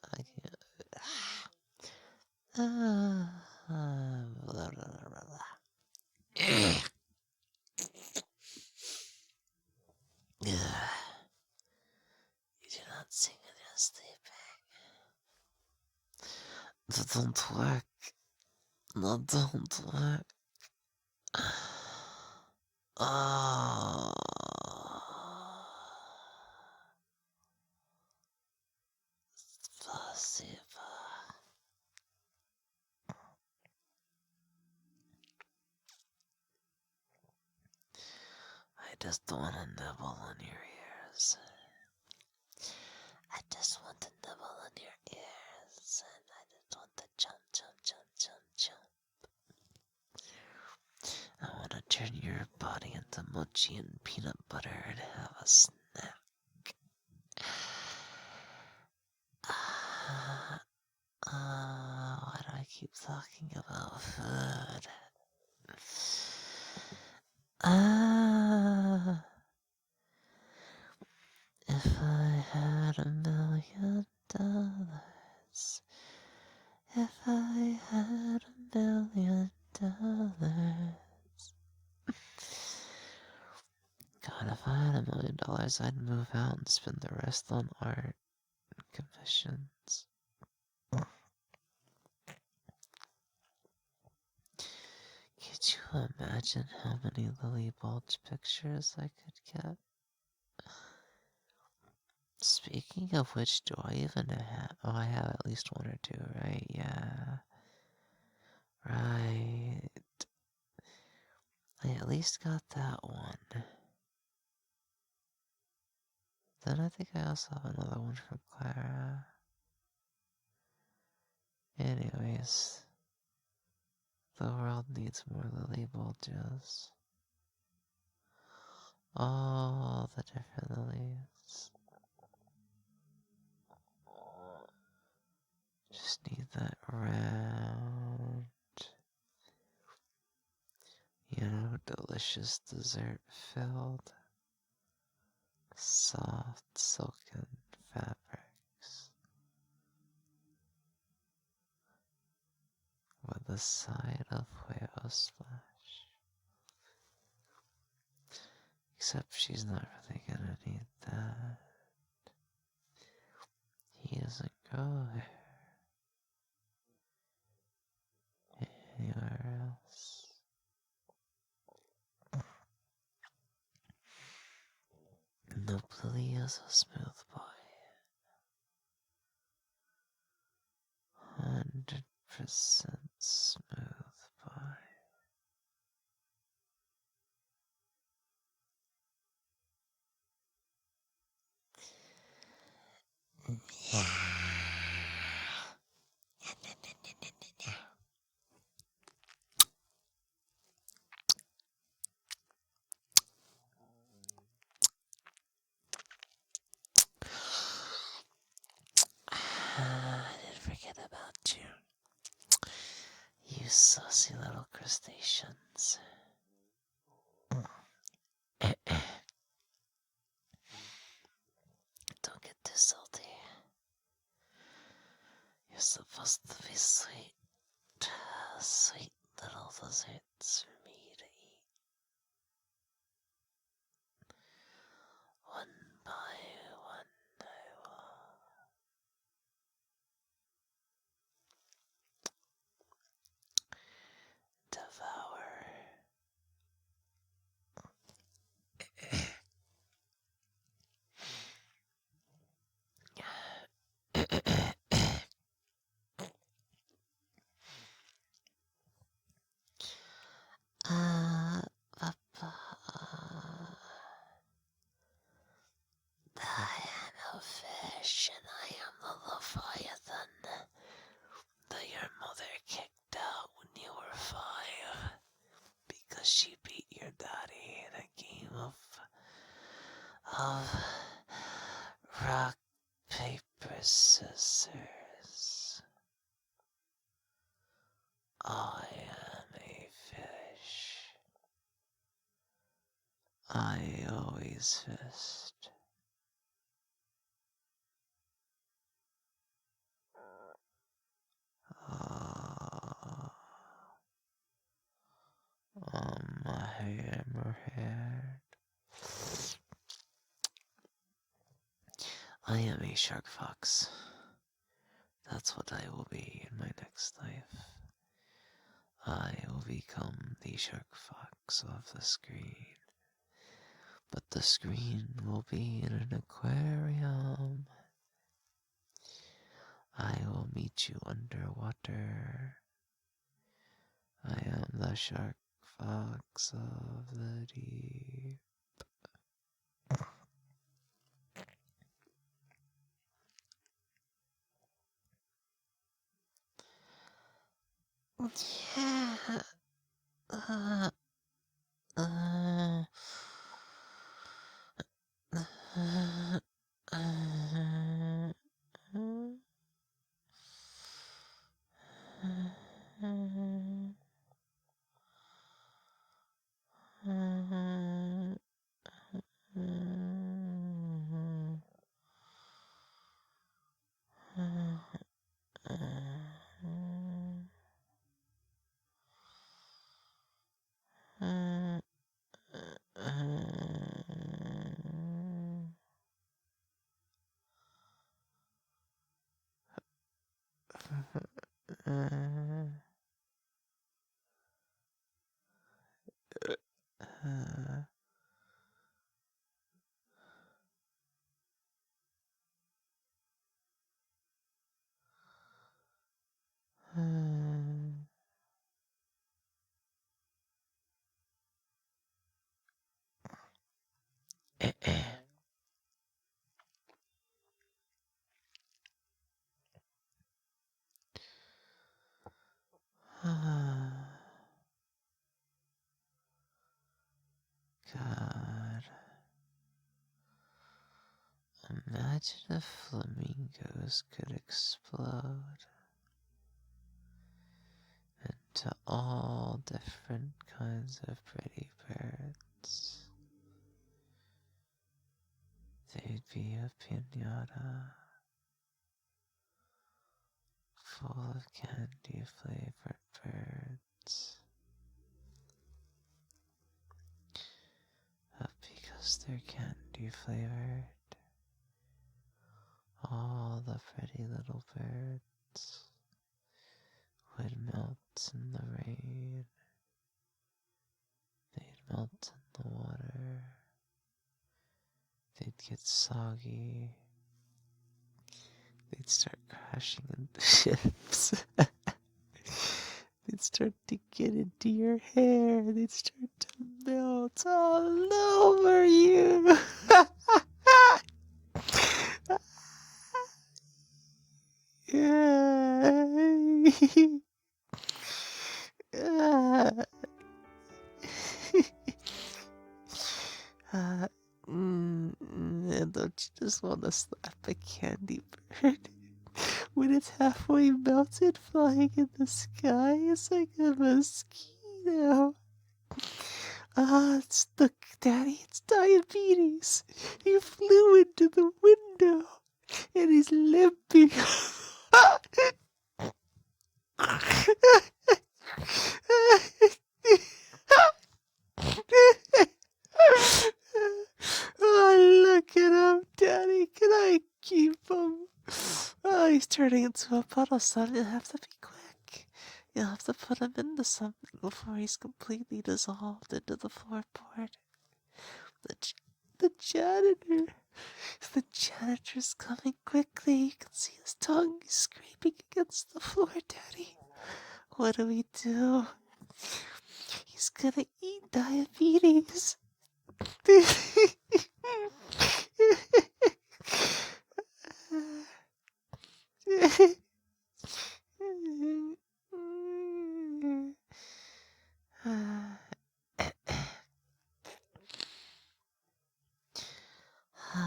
I can't. You do not sing when you're sleeping. That don't work. That don't work. Oh. Спасибо. I just want to nibble on your ears. I just want to nibble on your ears. And I just want to jump, jump, jump, jump, jump. I want to turn your body into mochi and peanut butter and have a snack. Why do I keep talking about food? If I had $1,000,000, if I had $1,000,000, God, if I had $1,000,000, I'd move out and spend the rest on art and commissions. Could you imagine how many Lily Bulge pictures I could get? Speaking of which, do I even have... Oh, I have at least one or two, right? Yeah. Right. I at least got that one. Then I think I also have another one from Clara. Anyways. The world needs more lily bulges. All the different lilies. Just need that round, delicious dessert filled, soft silken fabrics with a side of huevo splash. Except she's not really gonna need that. He doesn't grow anywhere else. Nobly is a smooth boy. 100% smooth boy. I didn't forget about you. You saucy little crustaceans. Don't get too salty. You're supposed to be sweet. Sweet little desserts for me to eat. One by one I will devour. Papa. I am a fish and I am the Leviathan that your mother kicked out when you were 5 because she beat your daddy in a game of rock, paper, scissors. I am a fish. I always fished. My hammerhead. I am a shark fox. That's what I will be in my next life. I will become the shark fox of the screen. But the screen will be in an aquarium. I will meet you underwater. I am the shark fox of the deep. Yeah. Uh, uh, uh, uh, God. Imagine if flamingos could explode into all different kinds of pretty birds. They'd be a piñata full of candy flavored birds. But because they're candy flavored, all the pretty little birds would melt in the rain. They'd melt in the water. They'd get soggy. They'd start crashing into ships. They'd start to get into your hair. They'd start to melt all over you. Don't you just want to slap a candy bird when it's halfway melted flying in the sky? It's like a mosquito. Look, Daddy, it's diabetes. He flew into the window and he's limping. Oh, look at him, Daddy. Can I keep him? Oh, he's turning into a puddle, son. You'll have to be quick. You'll have to put him into something before he's completely dissolved into the floorboard. The janitor. The janitor's coming quickly. You can see his tongue scraping against the floor, Daddy. What do we do? He's gonna eat diabetes.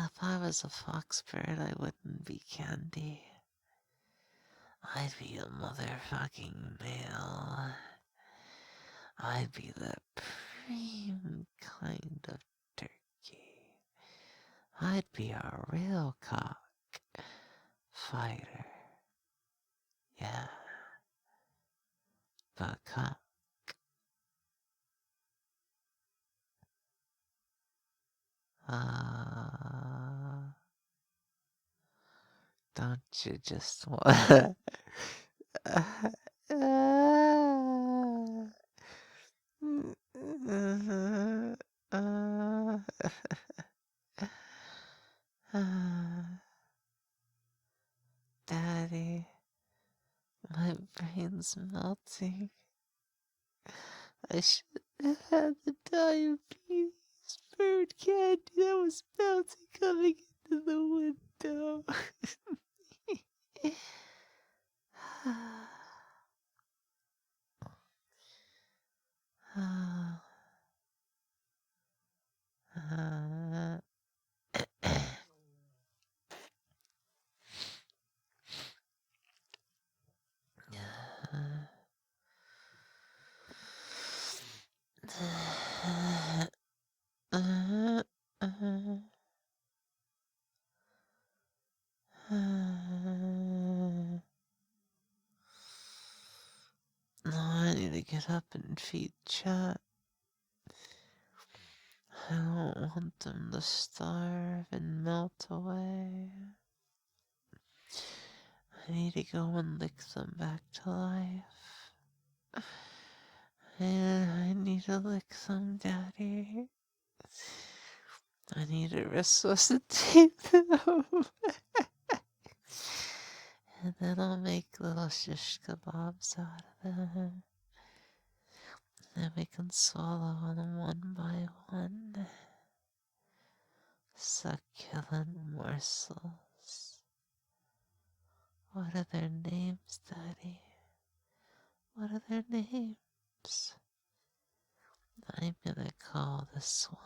If I was a foxbird, I wouldn't be candy. I'd be a motherfucking male. I'd be the premium kind of turkey. I'd be a real cock fighter. Yeah, but cock. Don't you just want Daddy, my brain's melting. I should have had the diabetes bird candy that was melting coming into the window. No, I need to get up and feed Chat. I don't want them to starve and melt away. I need to go and lick them back to life. I need to lick them, Daddy. I need to resuscitate them. And then I'll make little shish kebabs out of them. Then we can swallow them one by one. Succulent morsels. What are their names, Daddy? What are their names? I'm gonna call this one.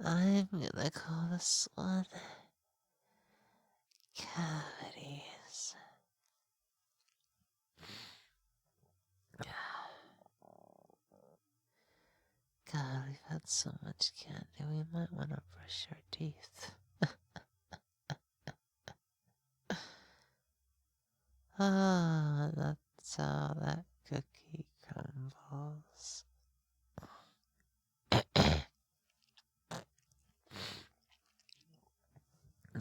I'm gonna call this one Cavities. God, we've had so much candy, we might want to brush our teeth. Ah, that's how that cookie crumbles. I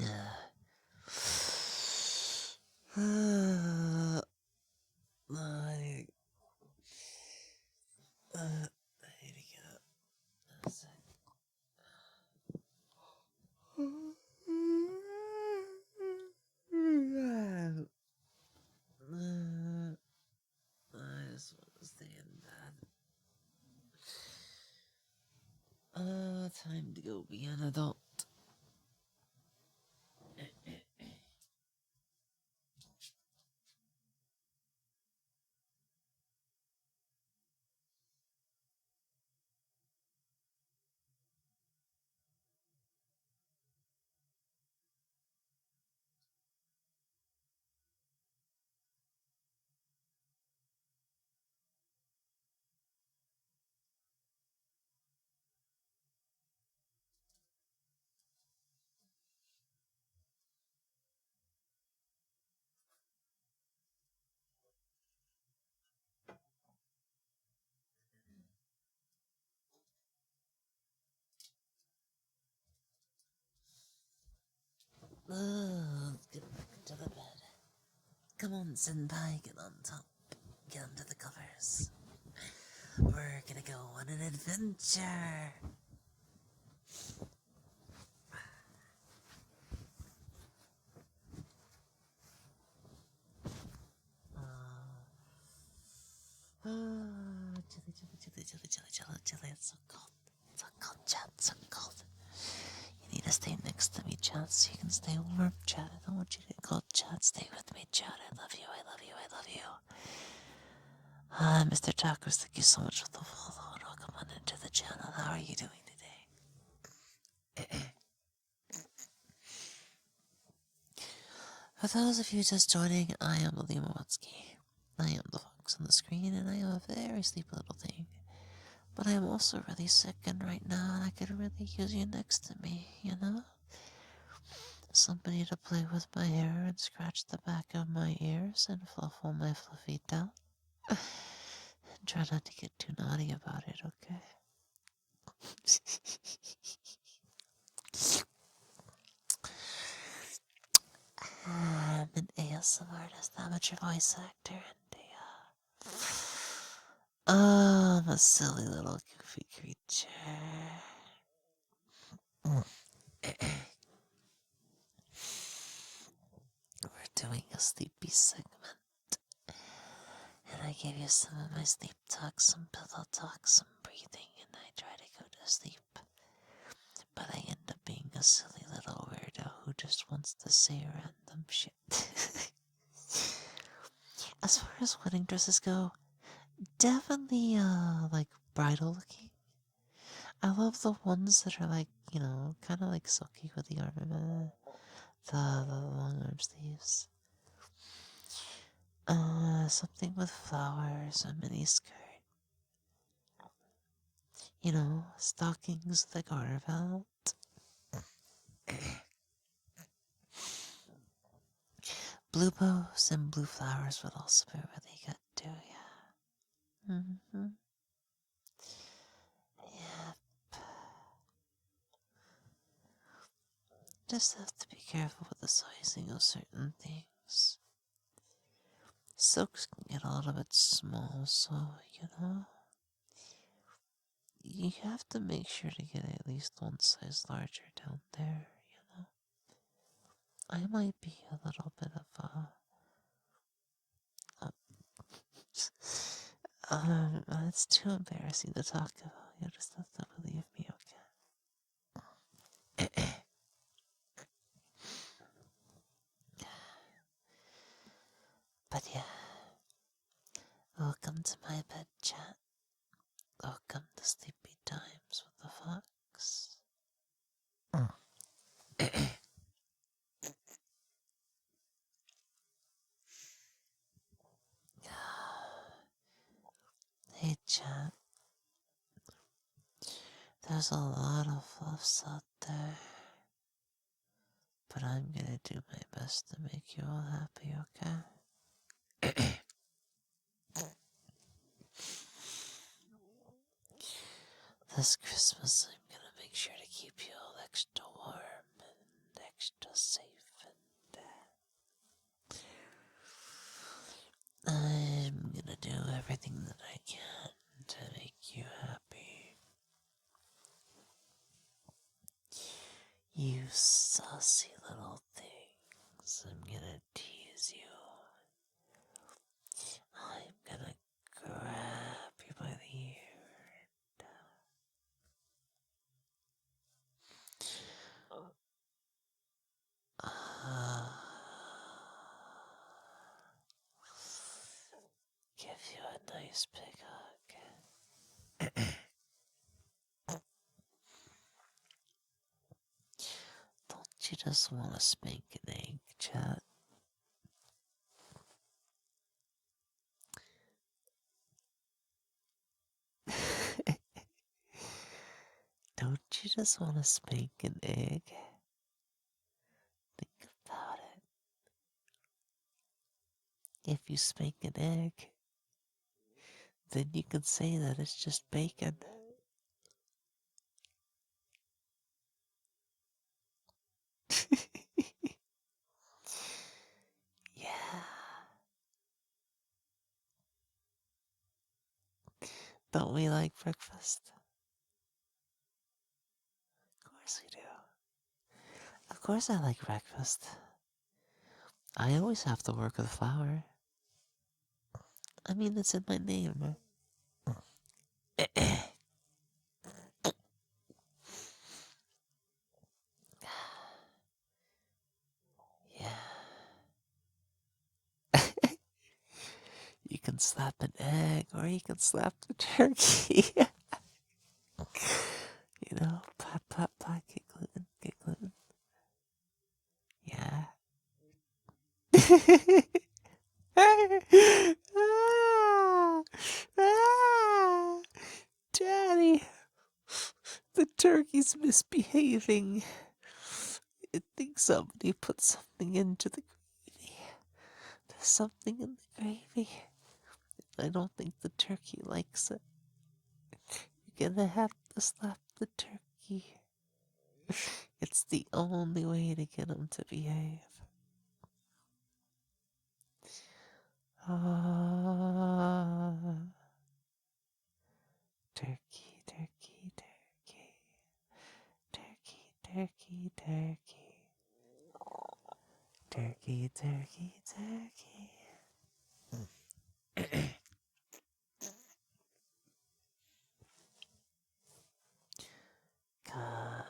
need to get up. A sec. I just want to stay in bed. Time to go be an adult. Let's get back into the bed. Come on, Senpai, get on top. Get under the covers. We're gonna go on an adventure. Chilly. It's so cold. It's so cold, Chad. It's so cold. You need to stay next to me, Chad, so you can stay warm, Chad. I don't want you to get cold, Chad. Stay with me, Chad. I love you. Mr. Tacos, thank you so much for the follow. Welcome on into the channel. How are you doing today? For those of you just joining, I am Moetsuki. I am the fox on the screen, and I am a very sleepy little thing. But I am also really sick, and right now, and I could really use you next to me, you know? Somebody to play with my hair and scratch the back of my ears and fluff all my fluffy down. And try not to get too naughty about it, okay? I'm an ASMR artist, amateur voice actor, and I'm a silly little goofy creature. We're doing a sleepy segment, and I gave you some of my sleep talk, some pillow talk, some breathing, and I try to go to sleep. But I end up being a silly little weirdo who just wants to say random shit. As far as wedding dresses go, definitely like bridal looking. I love the ones that are like, you know, kind of like silky with the ornament, the long arm sleeves. Something with flowers, a mini skirt. You know, stockings with a garter belt. Blue bows and blue flowers would also be really good too, yeah. Mm-hmm. Yep. Just have to be careful with the sizing of certain things. Silks can get a little bit small, so, you know, you have to make sure to get at least one size larger down there, you know. I might be a little bit of it's too embarrassing to talk about. You just have to believe me, okay? But yeah, Welcome to my bed, chat. Welcome to sleepy times with the fox. Hey, chat. There's a lot of fluffs out there, but I'm gonna do my best to make you all happy, okay? This Christmas, I'm gonna make sure to keep you all extra warm and extra safe, and I'm gonna do everything that I can to make you happy. You saucy little things, I'm gonna tease you. I'm gonna grab you by the ear. Give you a nice big hug. Don't you just want to spank an egg, chat? Don't you just want to spank an egg? Think about it. If you spank an egg, then you can say that it's just bacon. Yeah. Don't we like breakfast? Of course we do. Of course I like breakfast. I always have to work with flour. I mean, it's in my name. Yeah. You can slap an egg or you can slap the turkey. You know, pot, pot, pot, get gluten, get gluten. Yeah. Ah, ah, Daddy, the turkey's misbehaving. It thinks somebody put something into the gravy. There's something in the gravy. I don't think the turkey likes it. You're gonna have to slap the turkey. It's the only way to get him to behave. Ah, turkey, turkey, turkey. Turkey, turkey, turkey. Turkey, turkey, turkey. God.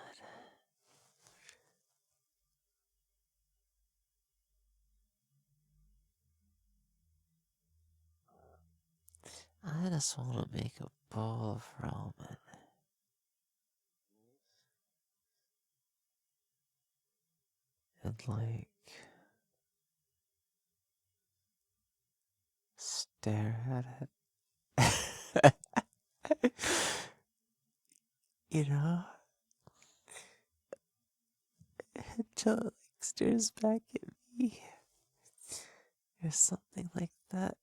I just want to make a bowl of ramen and stare at it. You know? Until it stares back at me. Or something like that.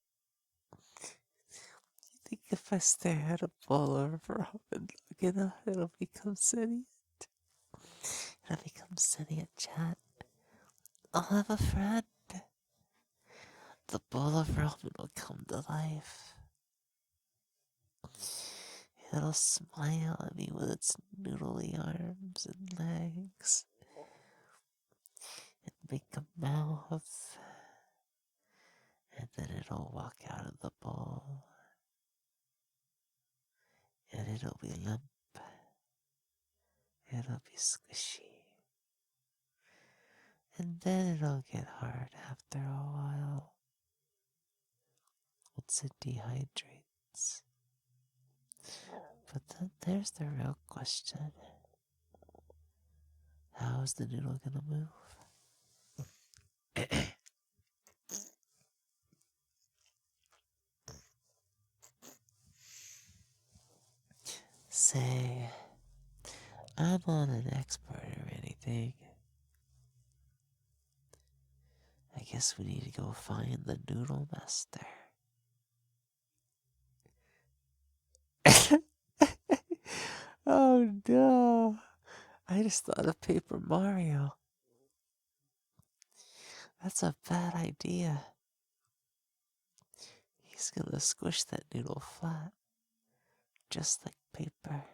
You think if I stare at a bowl of ramen long enough, it'll become sentient? It'll become sentient, chat. I'll have a friend. The bowl of ramen will come to life. It'll smile at me with its noodly arms and legs. And make a mouth. And then it'll walk out of the bowl. And it'll be limp. It'll be squishy. And then it'll get hard after a while. once it dehydrates. But then there's the real question. How is the noodle gonna move? Say, I'm not an expert or anything. I guess we need to go find the noodle master. Oh no! I just thought of Paper Mario. That's a bad idea. He's gonna squish that noodle flat, just like paper.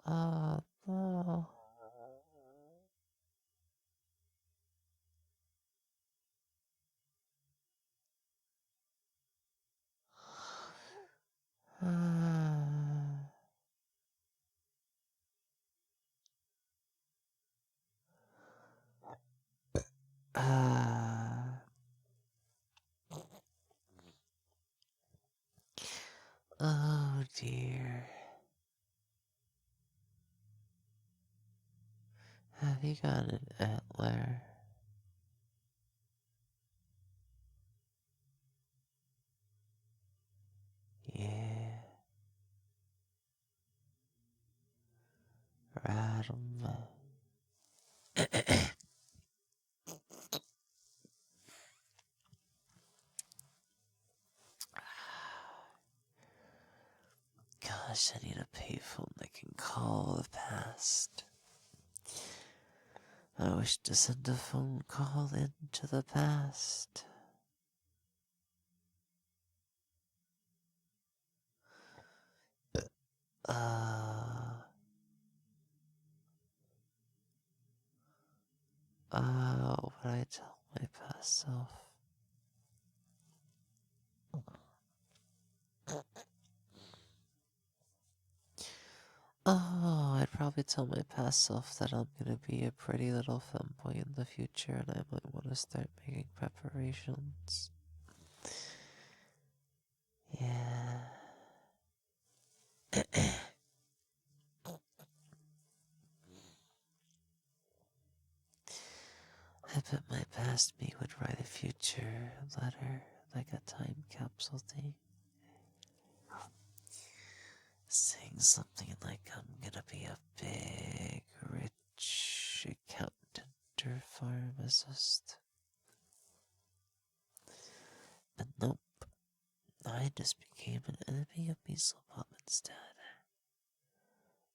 Oh no. Oh dear. Have you got an antler? Yeah. Rattle. Gosh, I need a payphone that can call the past. I wish to send a phone call into the past. What would I tell my past self? Oh, I'd probably tell my past self that I'm gonna be a pretty little femboy in the future and I might want to start making preparations. Yeah. I bet my past me would write a future letter, like a time capsule thing. Saying something like I'm gonna be a big, rich accountant or pharmacist. But nope, I just became an enemy of measles pop instead.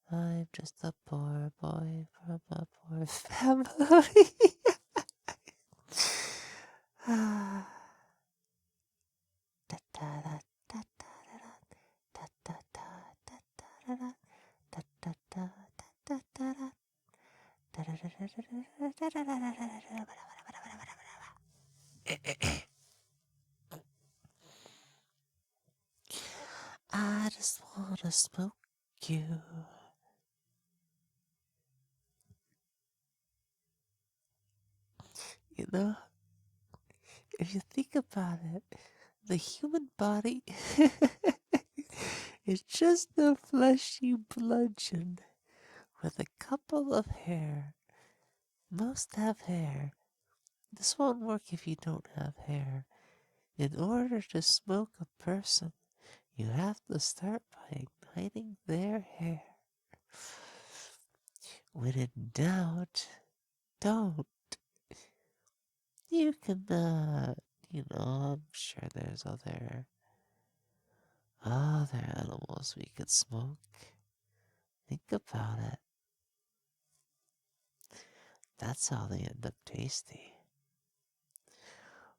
I'm just a poor boy from a poor family. I just wanna smoke you. You know, if you think about it, the human body is just a fleshy bludgeon with a couple of hair. Most have hair. This won't work if you don't have hair. In order to smoke a person, you have to start by igniting their hair. When in doubt, don't. You can, I'm sure there's other animals we could smoke. Think about it. That's how they end up tasty.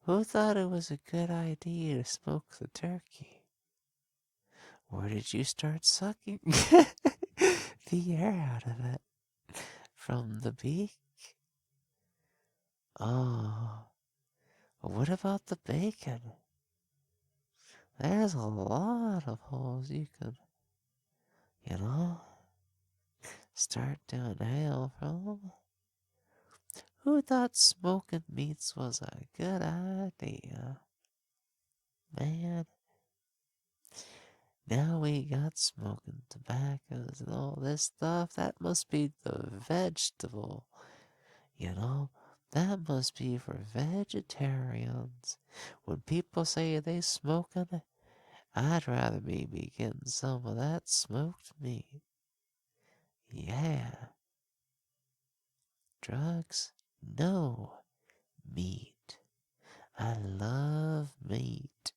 Who thought it was a good idea to smoke the turkey? Where did you start sucking the air out of it? From the beak? Oh, what about the bacon? There's a lot of holes you could, you know, start to inhale from. Who thought smoking meats was a good idea? Man, now we got smoking tobaccos and all this stuff. That must be the vegetable, you know? That must be for vegetarians. When people say they smoking, I'd rather be getting some of that smoked meat. Yeah. Drugs? No. Meat. I love meat.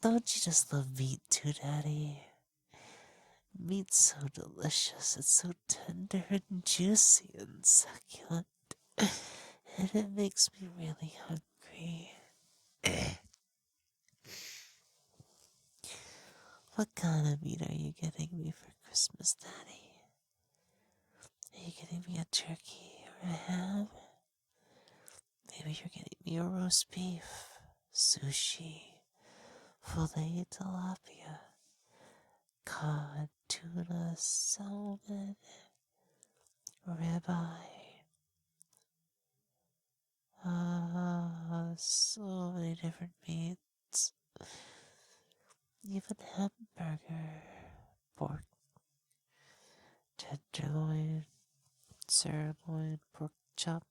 Don't you just love meat too, Daddy? Meat's so delicious. It's so tender and juicy and succulent. And it makes me really hungry. What kind of meat are you getting me for Christmas, Daddy? Are you getting me a turkey or a ham? Maybe you're getting me a roast beef, sushi, filet tilapia, cod, tuna, salmon, ribeye. So many different meats. Even hamburger, pork, tenderloin, sirloin, pork chop.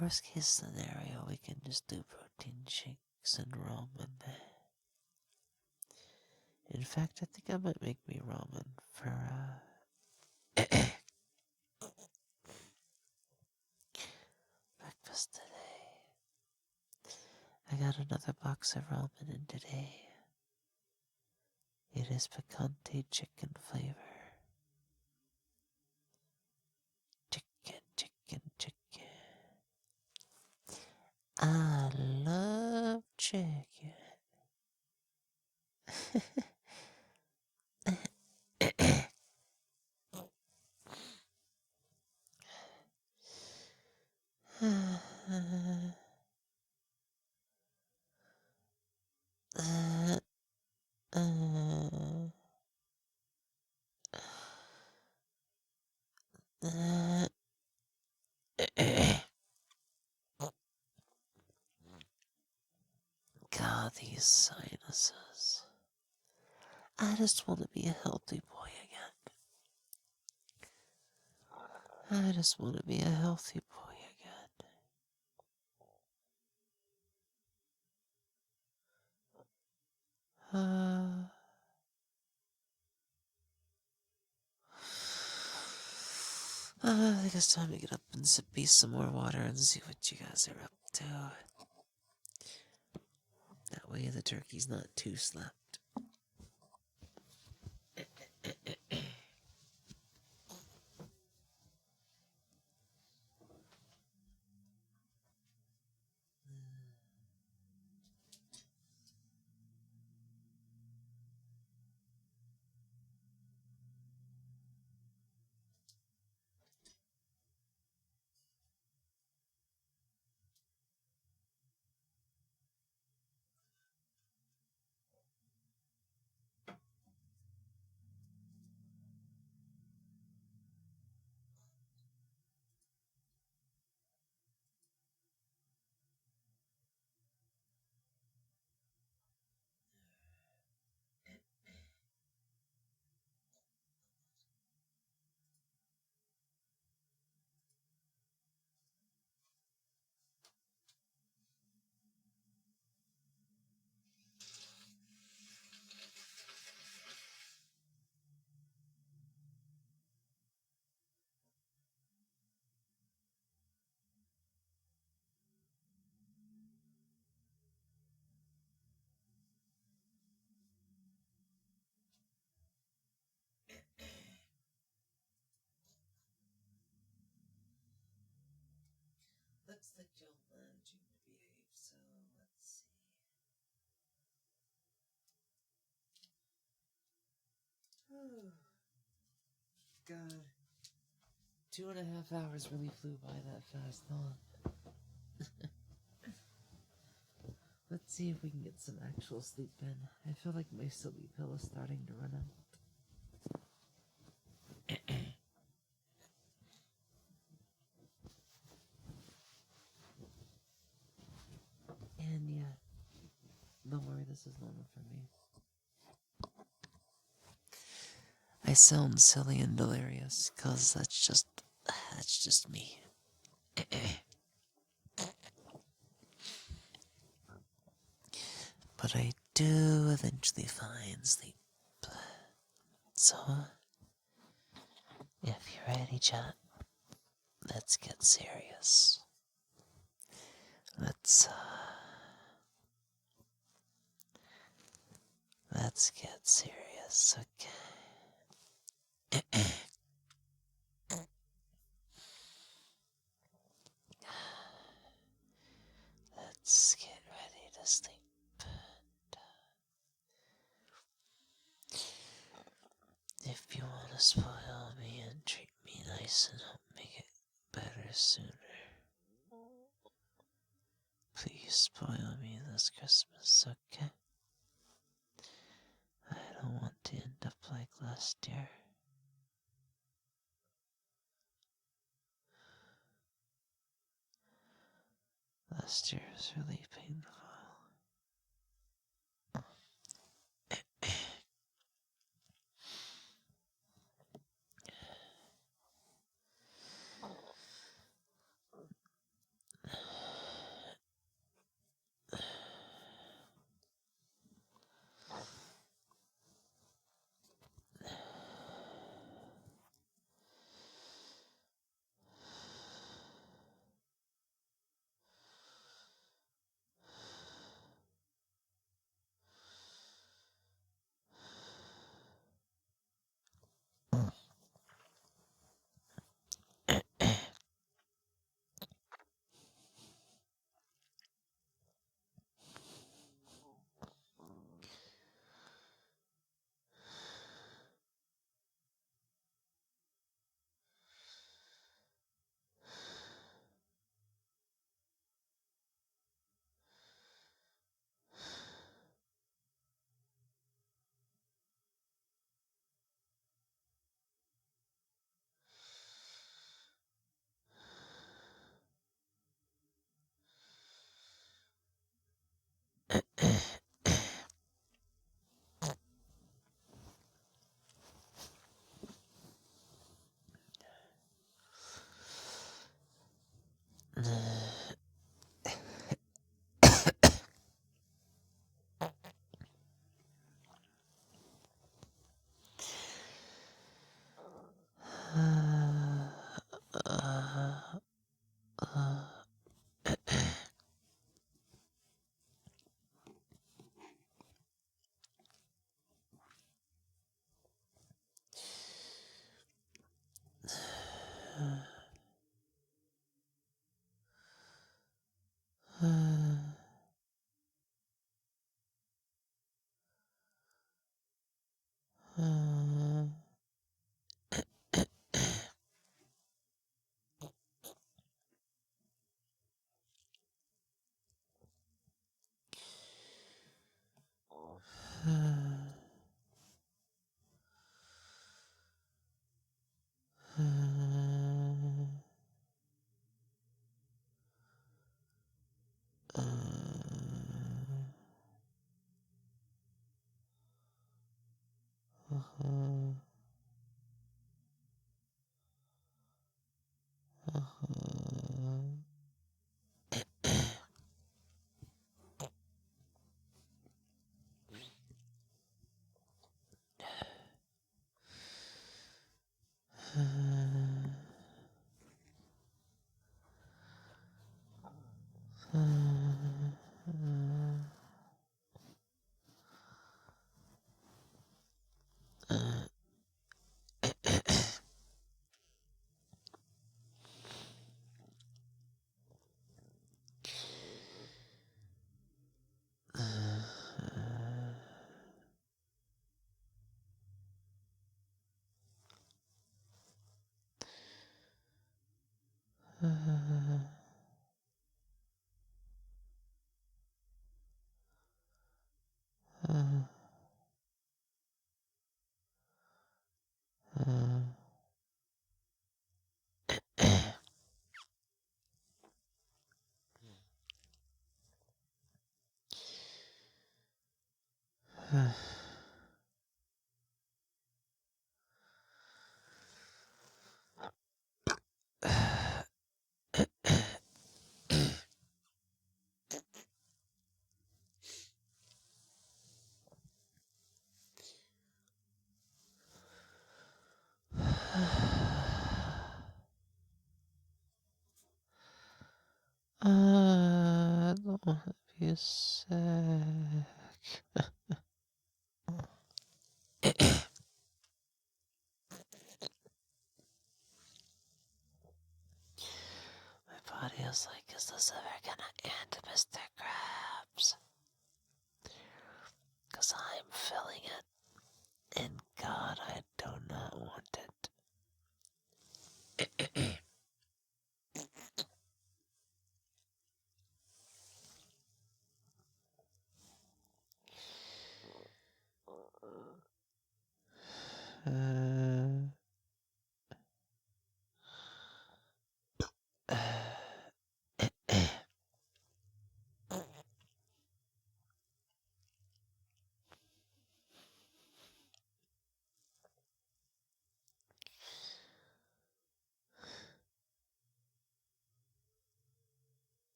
Worst case scenario, we can just do protein shakes and ramen. In fact, I think I might make me ramen for breakfast today. I got another box of ramen in today. It is picante chicken flavor. Chicken, chicken, chicken. I love chicken. God, these sinuses. I just want to be a healthy boy again. I just want to be a healthy boy again. I think it's time to get up and sip me some more water and see what you guys are up to. That way the turkey's not too slapped. Looks like you're managing to behave, so let's see. Oh, God. 2.5 hours really flew by that fast, huh? Let's see if we can get some actual sleep in. I feel like my silly pill is starting to run out. This is normal for me. I sound silly and delirious because that's just me. But I do eventually find sleep. So, if you're ready, chat, let's get serious. Let's get serious, okay? Let's get ready to sleep. If you want to spoil me and treat me nice and help make it better sooner, please spoil me this Christmas, okay? I don't want to end up like last year. Last year was really painful. I'll have you a sec. My body is like, is this ever gonna end, Mr. Krabs? Cause I'm feeling it. And God, I do not want it.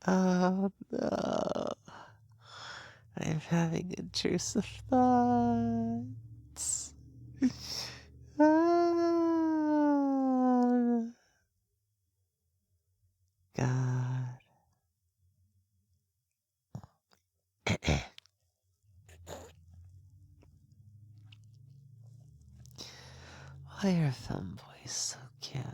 Oh no. I'm having intrusive thoughts. Ah, God. Why are femboys so cute?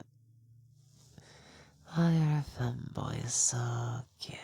Why are femboys so cute?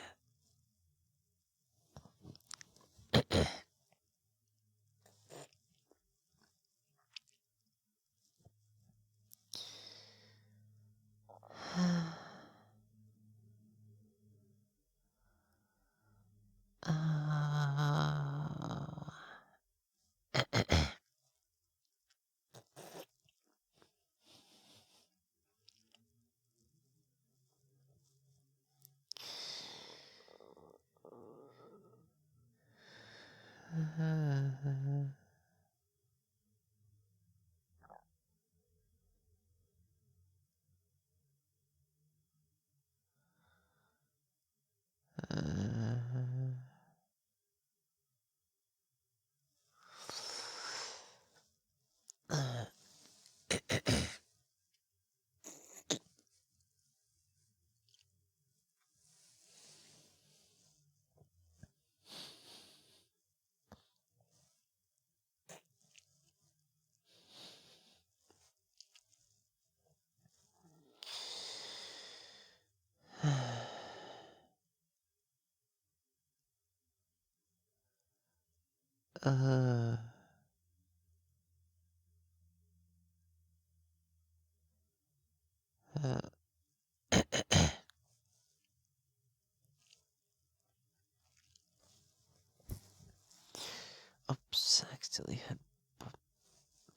Oops, I accidentally hit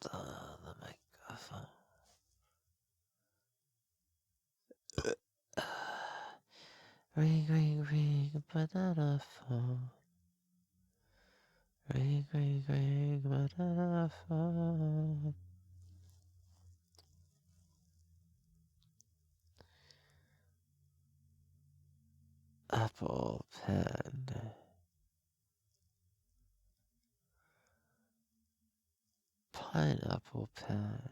the microphone. Ring, ring, ring, banana phone. Ring, ring, ring, banana phone. Apple pen. Pineapple pen.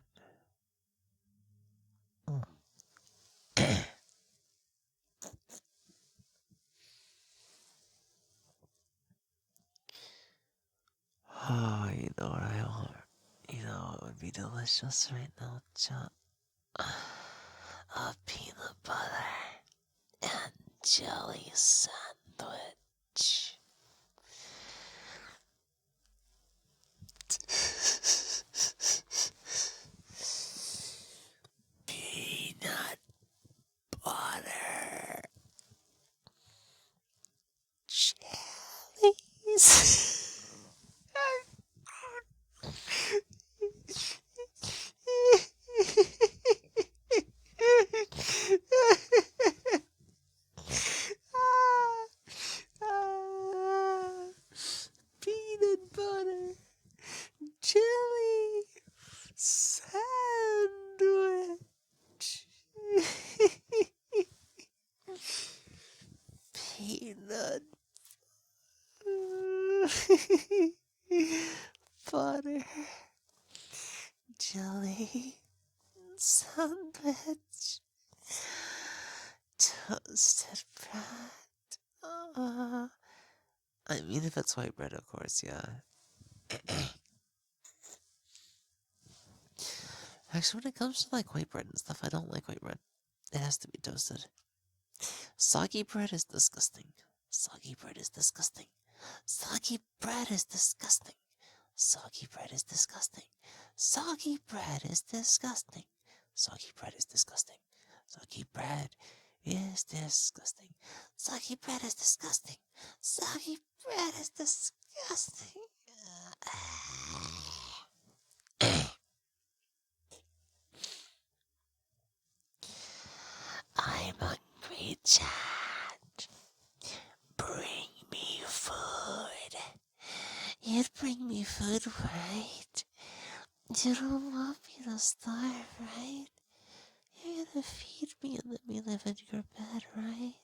Oh, you know what I want? You know what would be delicious right now, chat? A peanut butter and jelly sandwich. Peanut butter. Jellies. Butter, jelly, sandwich, toasted bread. I mean, if it's white bread, of course, yeah. Actually, when it comes to like white bread and stuff, I don't like white bread. It has to be toasted. Soggy bread is disgusting. Soggy bread is disgusting. Soggy bread is disgusting. Soggy bread is disgusting. Soggy bread is disgusting. Soggy bread is disgusting. Soggy bread is disgusting. Soggy bread is disgusting. Soggy bread is disgusting. I'm hungry, Chad. Bring me food. You'd bring me food, right? You don't want me to starve, right? You're gonna feed me and let me live in your bed, right?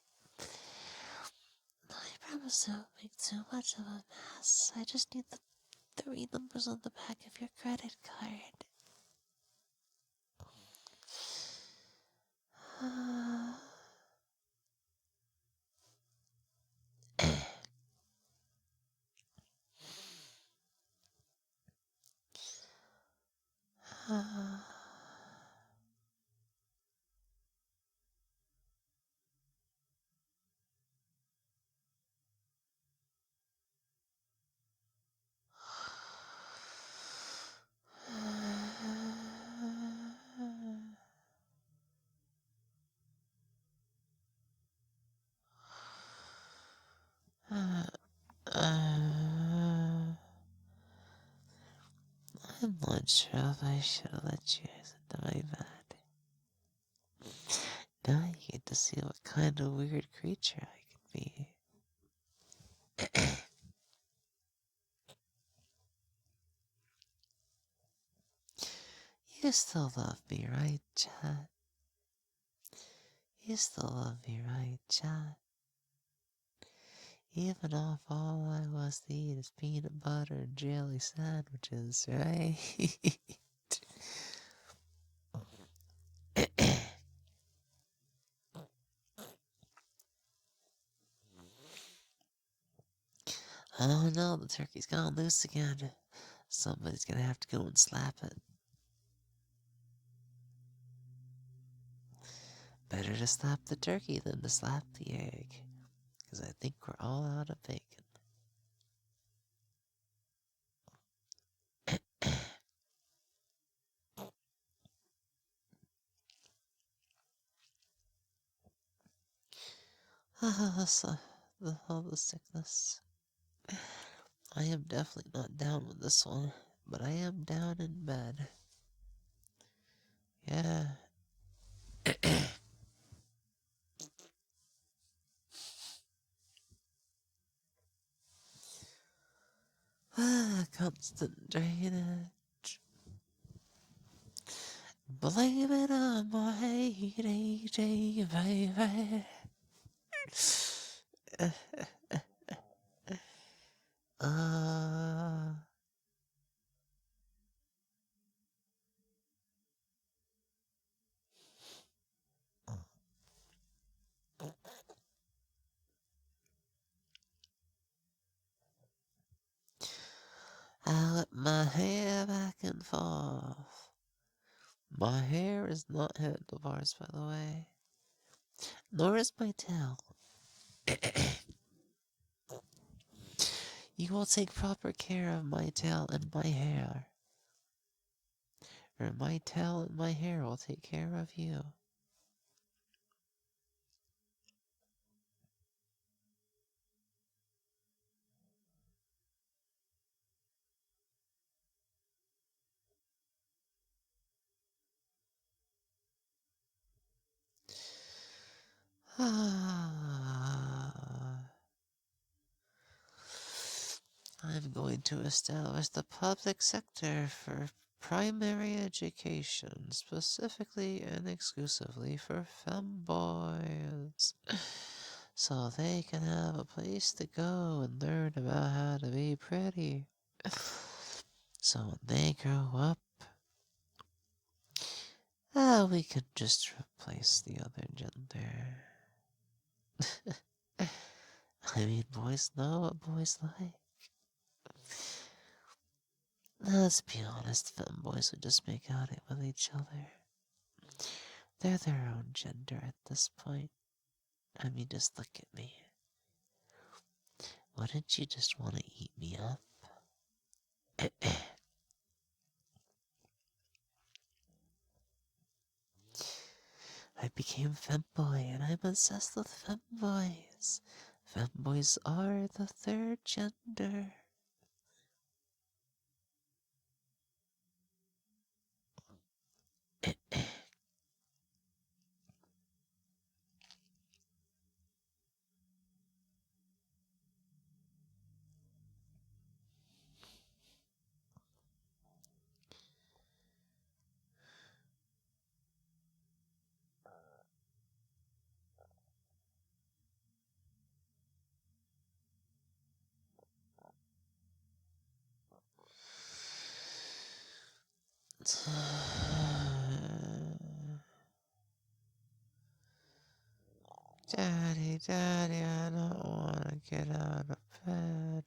I promise I won't make too much of a mess. I just need the 3 numbers on the back of your credit card. I'm not sure if I should have let you guys into my bed. Now you get to see what kind of weird creature I can be. You still love me, right, Chad? You still love me, right, Chad? Even if all I was to eat is peanut butter and jelly sandwiches, right? Oh no, the turkey's gone loose again. Somebody's gonna have to go and slap it. Better to slap the turkey than to slap the egg. Because I think we're all out of bacon. All the sickness. I am definitely not down with this one, but I am down in bed. Yeah. Constant drainage. Blame it on my ADHD, baby. uh, I whip my hair back and forth. My hair is not handlebars, by the way. Nor is my tail. You will take proper care of my tail and my hair. Or my tail and my hair will take care of you. I'm going to establish the public sector for primary education, specifically and exclusively for femboys. so they can have a place to go and learn about how to be pretty. So when they grow up, we can just replace the other gender. I mean, boys know what boys like. Let's be honest, femboys would just make out with each other. They're their own gender at this point. I mean, just look at me. Wouldn't you just want to eat me up? I became femboy and I'm obsessed with femboys. Femboys are the third gender. Daddy, Daddy, I don't want to get out of bed.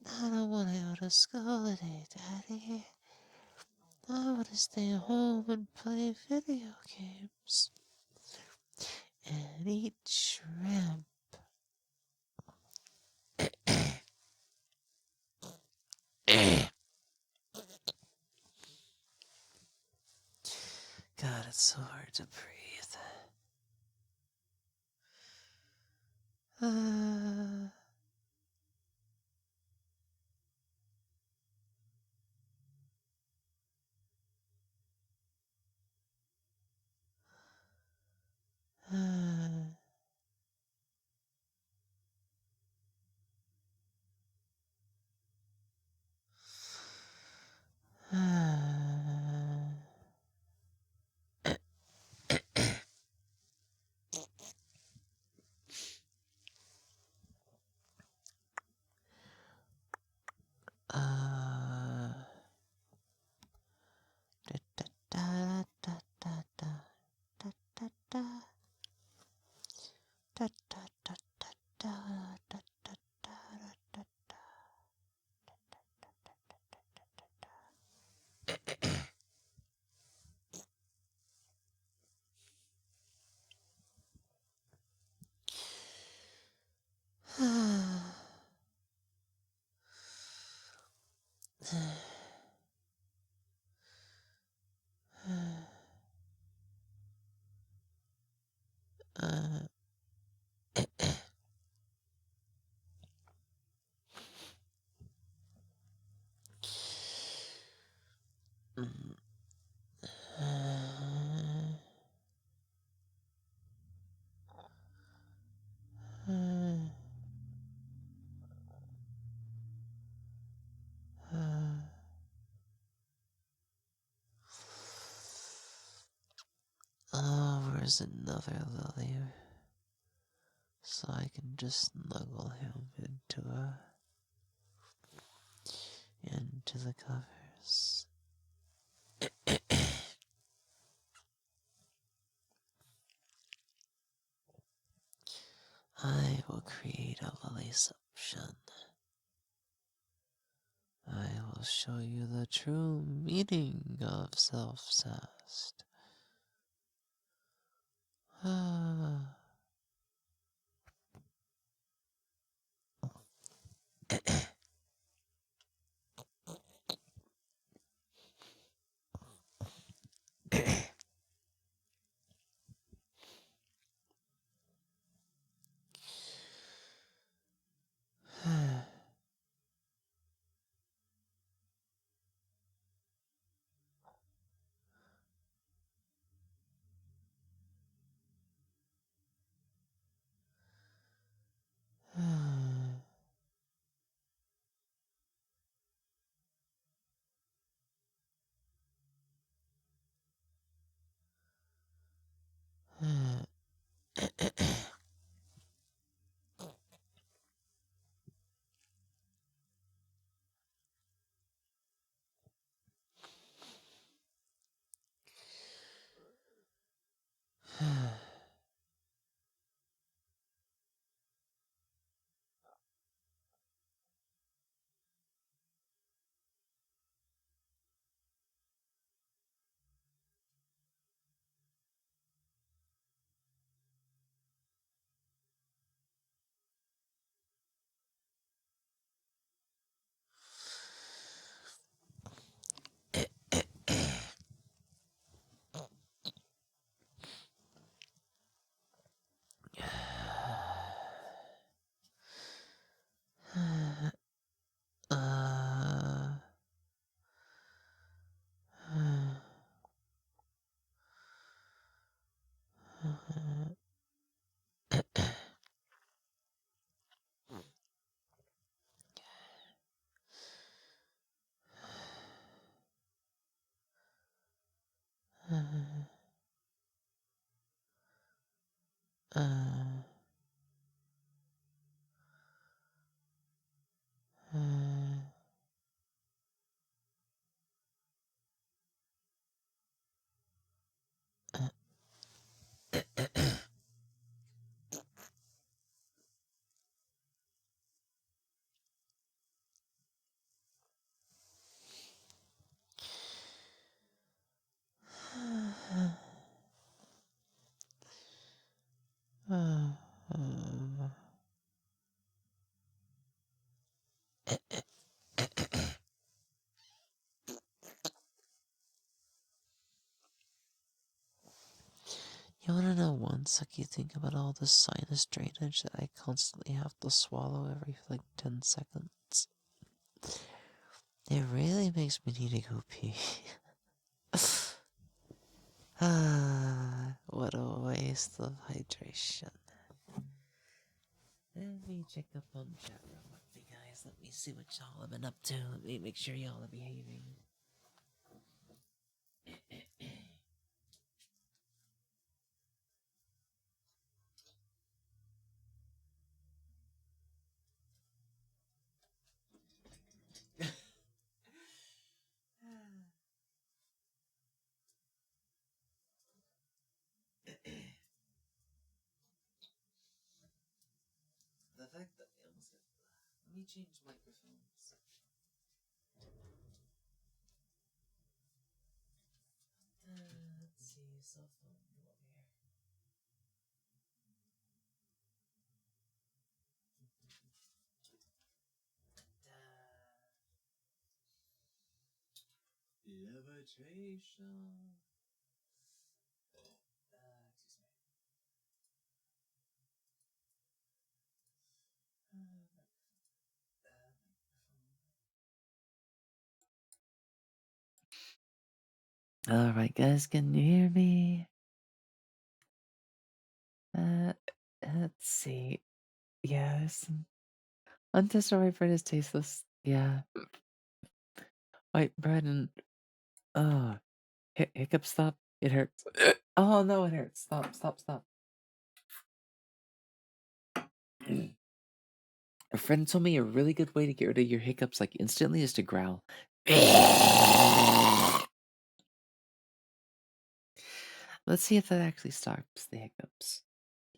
I don't want to go to school today, Daddy. I want to stay home and play video games and eat shrimp. God, it's so hard to breathe. Oh, where's another lily? So I can just snuggle him into the covers. I will create a lilyception. I will show you the true meaning of self-zest. You wanna know one sucky thing about all this sinus drainage that I constantly have to swallow every like 10 seconds? It really makes me need to go pee. What a waste of hydration. Let me check up on chat real quickly, guys. Let me see what y'all have been up to. Let me make sure y'all are behaving. The fact that I almost got... Let me change microphones. Let's see, cell phone, go over here. Levitation. Excuse me. Alright, guys, can you hear me? Let's see. Yes. Untested white bread is tasteless. Yeah. White bread and. Oh. Hiccup, stop. It hurts. Oh, no, it hurts. Stop, stop, stop. A friend told me a really good way to get rid of your hiccups like instantly is to growl. Let's see if that actually stops the hiccups.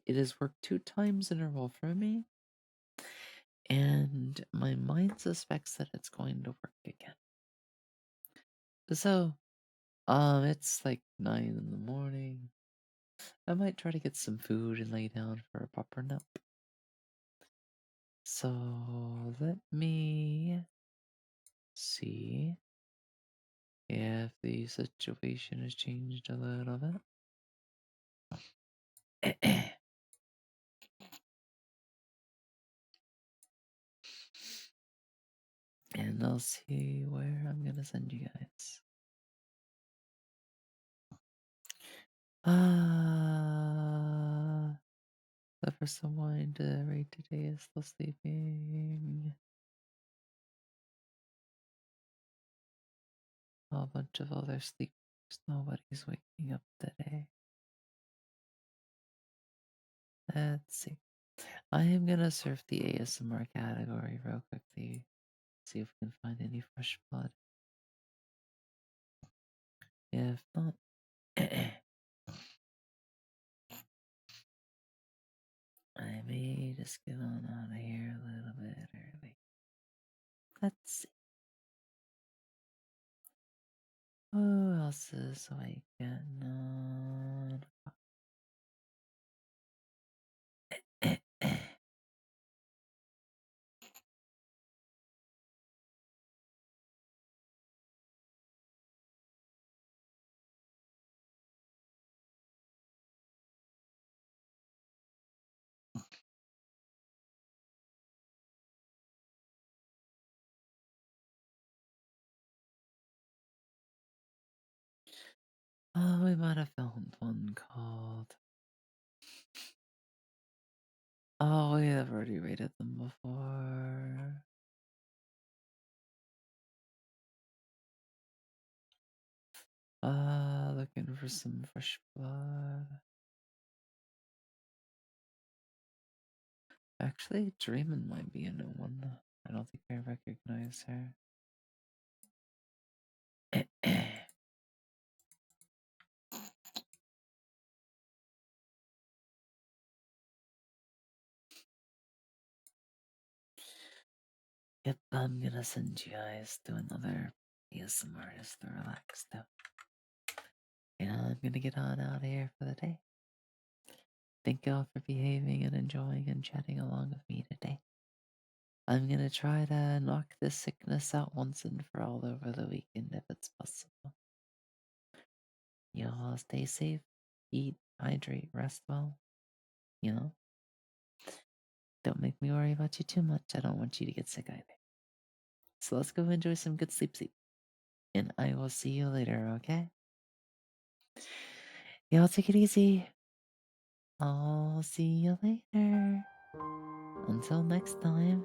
It has worked 2 times in a row for me, and my mind suspects that it's going to work again. So, it's like 9 in the morning. I might try to get some food and lay down for a proper nap. So, let me see if the situation has changed a little bit. And I'll see where I'm gonna send you guys. Look for someone to rate today is still sleeping. A bunch of other sleepers. Nobody's waking up today. Let's see. I am gonna surf the ASMR category real quickly. See if we can find any fresh blood. If not, just get on out of here a little bit early. Let's see. Who else is awake at 9? Oh, we might have filmed one called. Oh, we have already rated them before. Looking for some fresh blood. Actually, Dreamin' might be a new one. I don't think I recognize her. Yep, I'm gonna send you guys to another ASMR artist to relax though. And I'm gonna get on out of here for the day. Thank y'all for behaving and enjoying and chatting along with me today. I'm gonna try to knock this sickness out once and for all over the weekend if it's possible. Y'all stay safe, eat, hydrate, rest well. You know? Don't make me worry about you too much. I don't want you to get sick either. So let's go enjoy some good sleep. And I will see you later, okay? Y'all take it easy. I'll see you later. Until next time.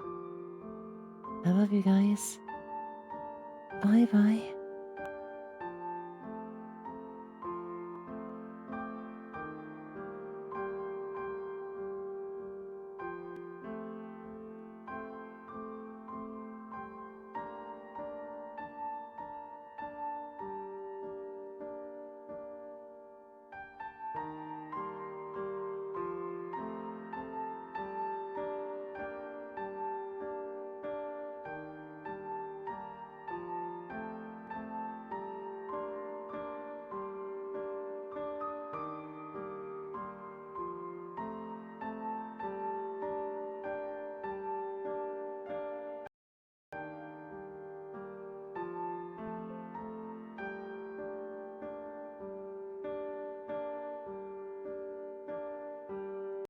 I love you guys. Bye bye.